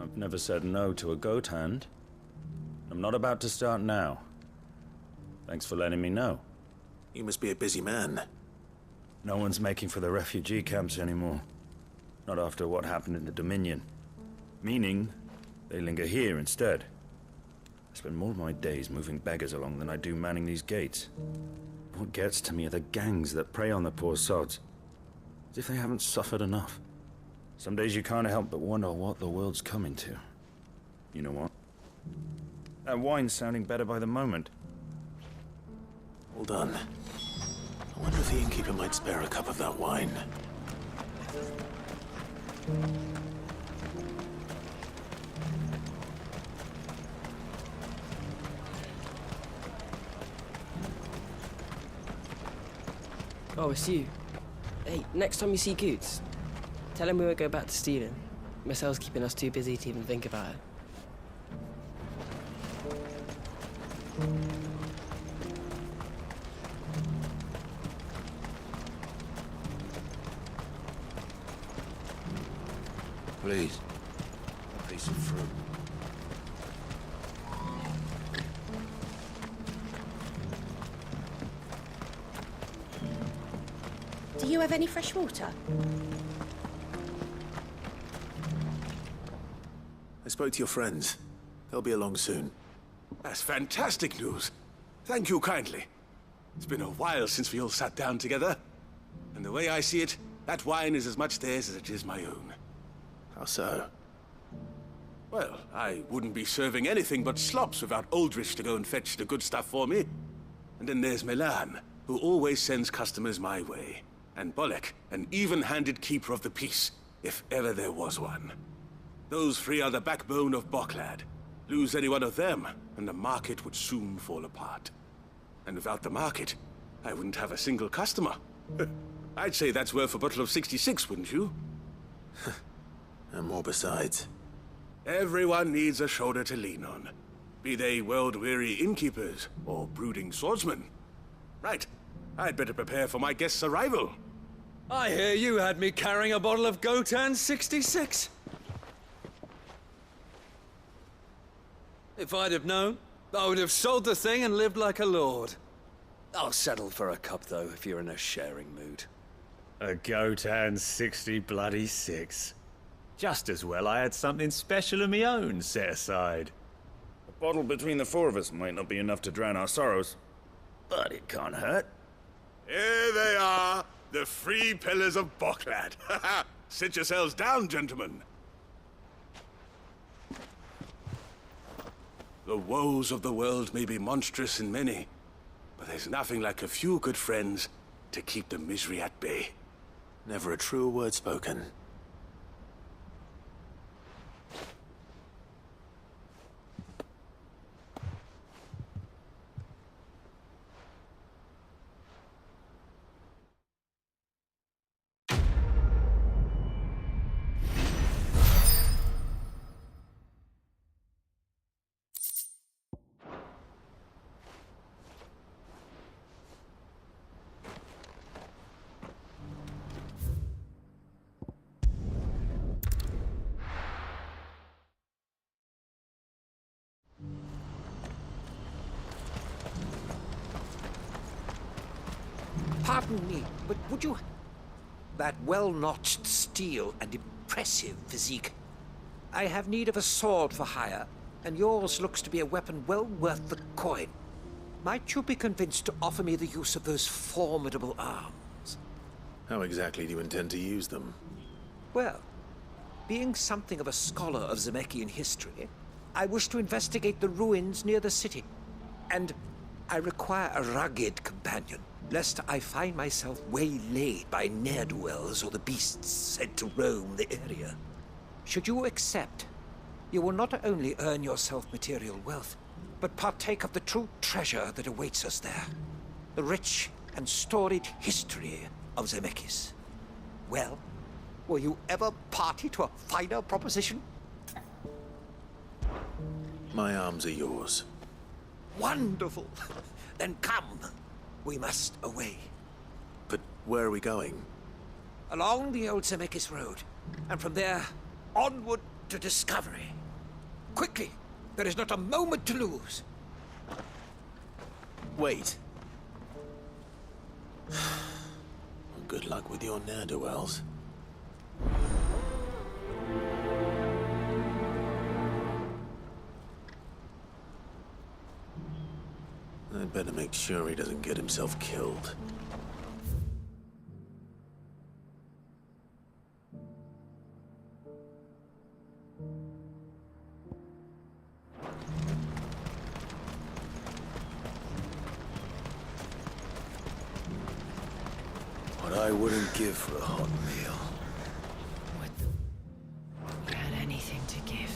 [SPEAKER 5] I've never said no to a goat hand. I'm not about to start now. Thanks for letting me know.
[SPEAKER 1] You must be a busy man.
[SPEAKER 5] No one's making for the refugee camps anymore. Not after what happened in the Dominion. Meaning, they linger here instead. I spend more of my days moving beggars along than I do manning these gates. What gets to me are the gangs that prey on the poor sods. As if they haven't suffered enough. Some days you can't help but wonder what the world's coming to. You know what? That wine's sounding better by the moment.
[SPEAKER 1] Well done. I wonder if the innkeeper might spare a cup of that wine.
[SPEAKER 9] Oh, it's you. Hey, next time you see Goots, tell him we won't go back to stealing. Marcel's keeping us too busy to even think about it.
[SPEAKER 20] Please, a piece of fruit.
[SPEAKER 11] Do you have any fresh water?
[SPEAKER 1] I spoke to your friends. They'll be along soon.
[SPEAKER 15] That's fantastic news. Thank you kindly. It's been a while since we all sat down together. And the way I see it, that wine is as much theirs as it is my own.
[SPEAKER 1] How so?
[SPEAKER 15] Well, I wouldn't be serving anything but slops without Aldrich to go and fetch the good stuff for me. And then there's Milan, who always sends customers my way. And Bolek, an even-handed keeper of the peace, if ever there was one. Those three are the backbone of Boklad. Lose any one of them, and the market would soon fall apart. And without the market, I wouldn't have a single customer. I'd say that's worth a bottle of 66, wouldn't you?
[SPEAKER 1] And more besides.
[SPEAKER 15] Everyone needs a shoulder to lean on. Be they world-weary innkeepers or brooding swordsmen. Right, I'd better prepare for my guest's arrival.
[SPEAKER 21] I hear you had me carrying a bottle of Gotan 66. If I'd have known, I would have sold the thing and lived like a lord. I'll settle for a cup, though, if you're in a sharing mood.
[SPEAKER 5] A Gotan 60-bloody-6. Just as well I had something special of my own set aside. A bottle between the four of us might not be enough to drown our sorrows, but it can't hurt.
[SPEAKER 15] Here they are, the three pillars of Boklad. Sit yourselves down, gentlemen. The woes of the world may be monstrous in many, but there's nothing like a few good friends to keep the misery at bay.
[SPEAKER 1] Never a truer word spoken.
[SPEAKER 17] Pardon me, but would you... That well-notched steel and impressive physique. I have need of a sword for hire, and yours looks to be a weapon well worth the coin. Might you be convinced to offer me the use of those formidable arms?
[SPEAKER 1] How exactly do you intend to use them?
[SPEAKER 17] Well, being something of a scholar of Zemeckhian history, I wish to investigate the ruins near the city. And I require a rugged companion, lest I find myself waylaid by ne'er-do-wells or the beasts said to roam the area. Should you accept, you will not only earn yourself material wealth, but partake of the true treasure that awaits us there. The rich and storied history of Zemeckis. Well, were you ever party to a finer proposition?
[SPEAKER 1] My arms are yours.
[SPEAKER 17] Wonderful. Then come. We must away.
[SPEAKER 1] But where are we going?
[SPEAKER 17] Along the old Zemeckis Road, and from there, onward to discovery. Quickly! There is not a moment to lose.
[SPEAKER 1] Wait. Good luck with your ne'er-do-wells. I'd better make sure he doesn't get himself killed. What I wouldn't give for a hot meal.
[SPEAKER 2] I had anything to give.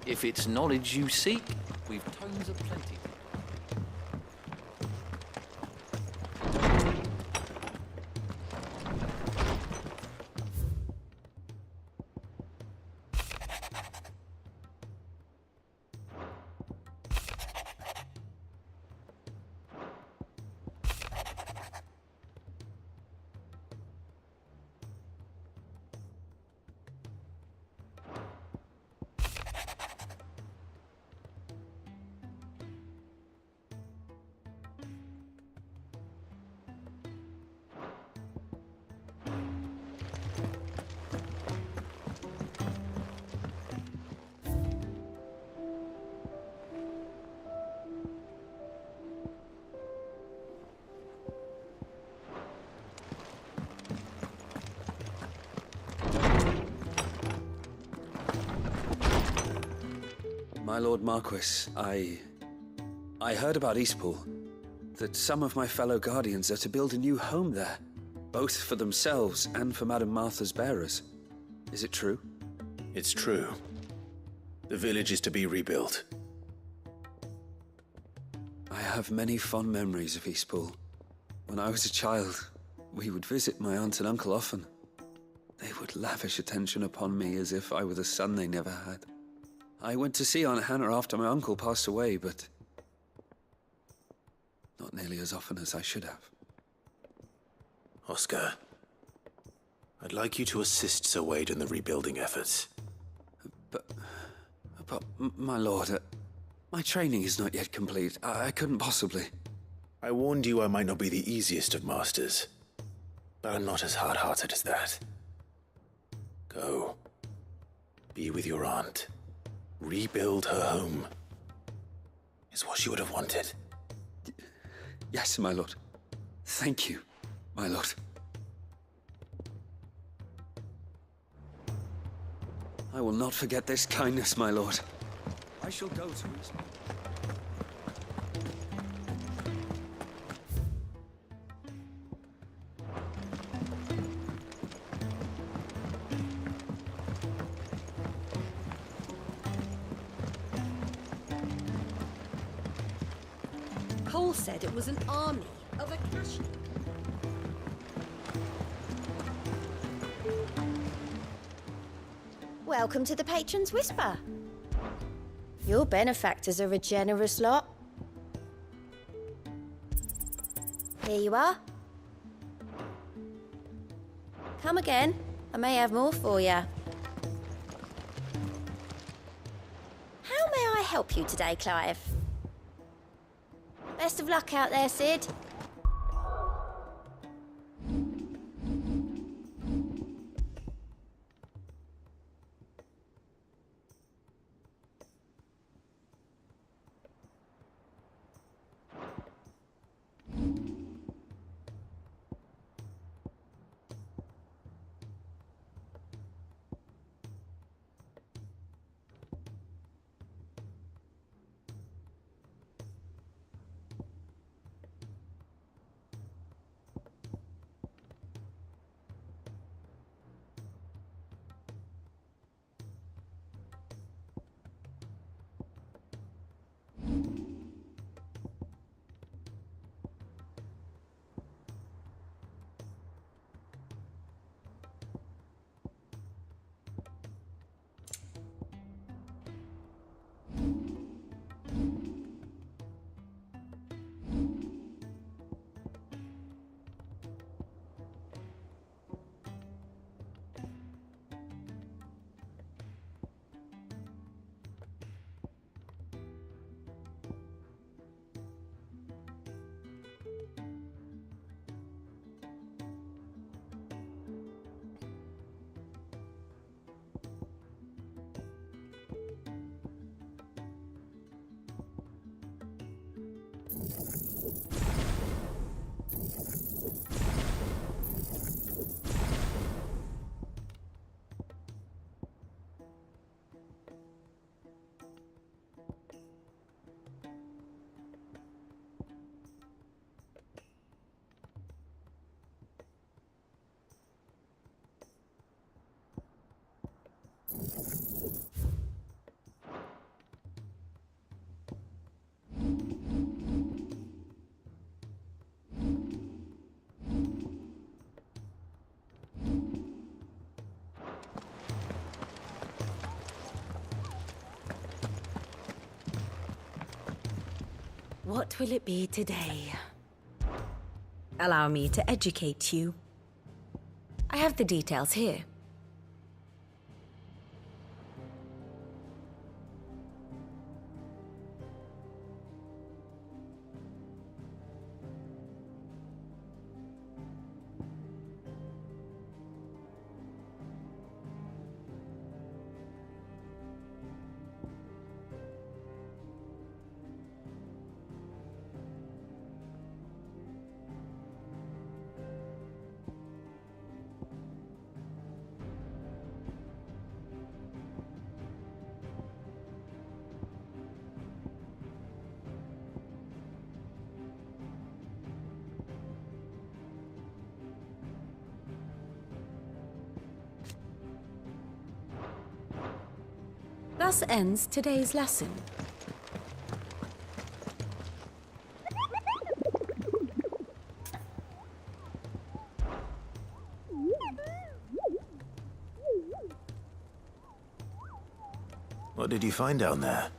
[SPEAKER 10] If it's knowledge you seek, we've tons of plenty.
[SPEAKER 13] My Lord Marquis, I heard about Eastpool. That some of my fellow Guardians are to build a new home there. Both for themselves and for Madame Martha's bearers. Is it true?
[SPEAKER 1] It's true. The village is to be rebuilt.
[SPEAKER 13] I have many fond memories of Eastpool. When I was a child, we would visit my aunt and uncle often. They would lavish attention upon me as if I were the son they never had. I went to see Aunt Hannah after my uncle passed away, but not nearly as often as I should have.
[SPEAKER 1] Oscar, I'd like you to assist Sir Wade in the rebuilding efforts.
[SPEAKER 13] But my lord, my training is not yet complete. I couldn't possibly.
[SPEAKER 1] I warned you I might not be the easiest of masters, but I'm not as hard-hearted as that. Go. Be with your aunt. Rebuild her home. Is what she would have wanted.
[SPEAKER 13] Yes, my lord. Thank you, my lord. I will not forget this kindness, my lord. I shall go to his...
[SPEAKER 2] Cole said it was an army of Akashi. Welcome to the Patron's Whisper. Your benefactors are a generous lot. Here you are. Come again. I may have more for you. How may I help you today, Clive? Best of luck out there, Sid.
[SPEAKER 11] What will it be today? Allow me to educate you. I have the details here. Thus ends today's lesson.
[SPEAKER 1] What did you find down there?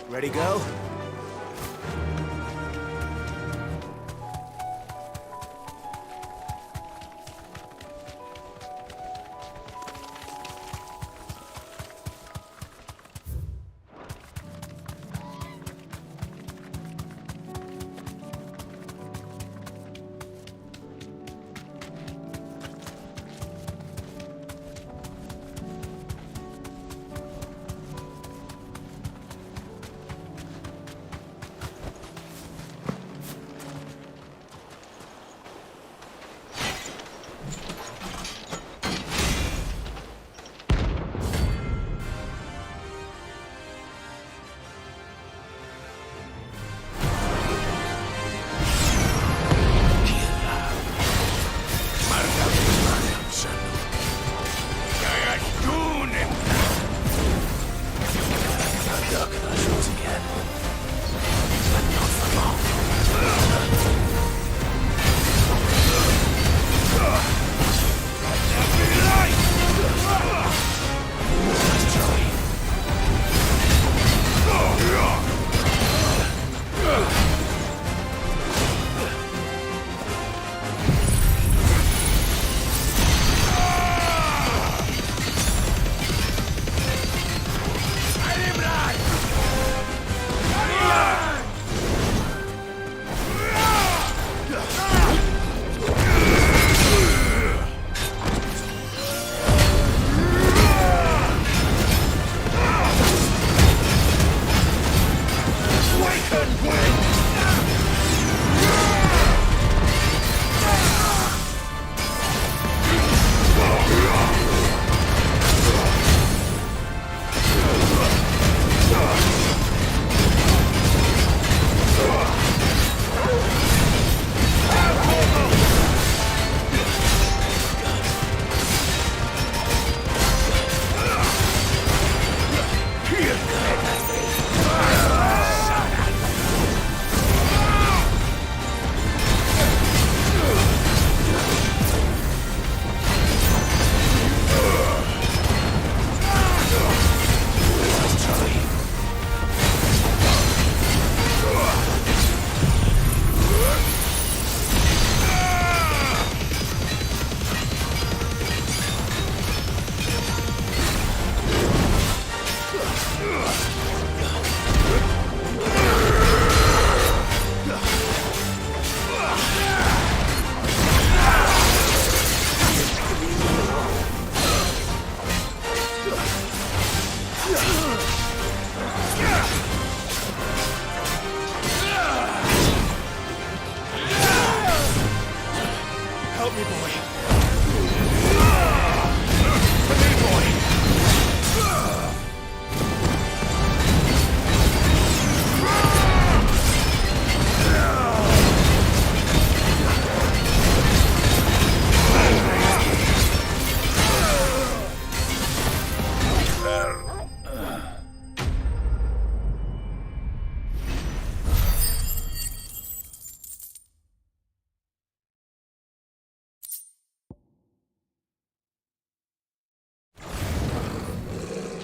[SPEAKER 4] Ready, go?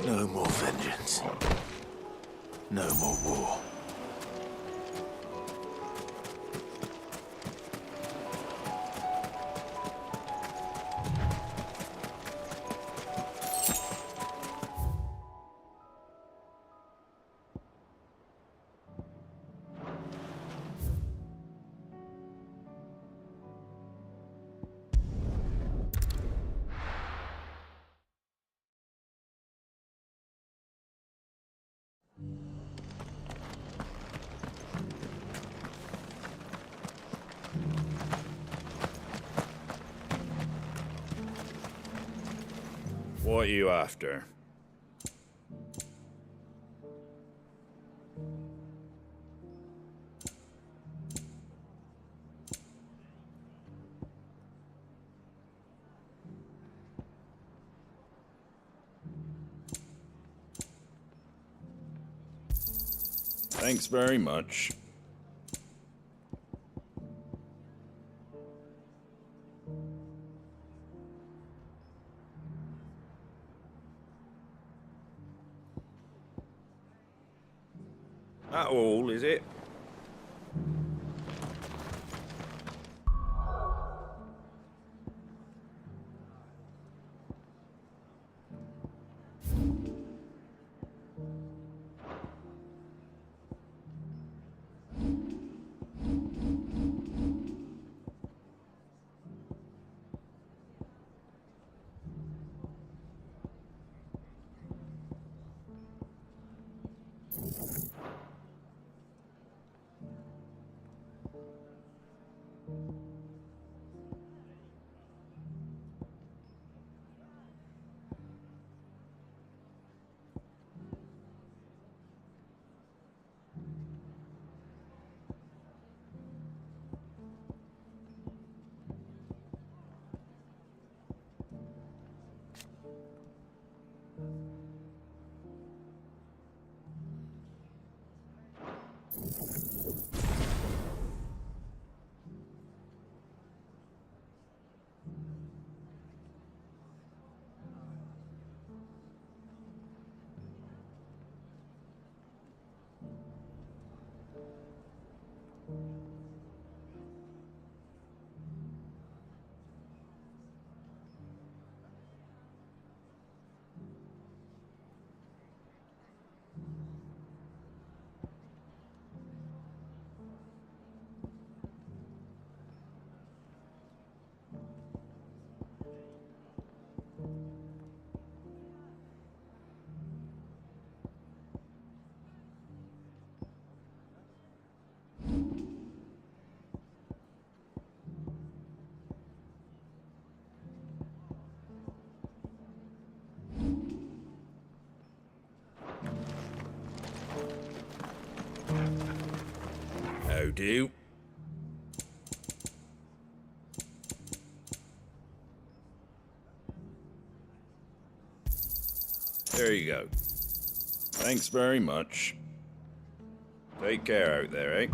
[SPEAKER 1] No more vengeance. No more war.
[SPEAKER 5] What are you after? Thanks very much. That all, is it? How do? There you go. Thanks very much. Take care out there, eh?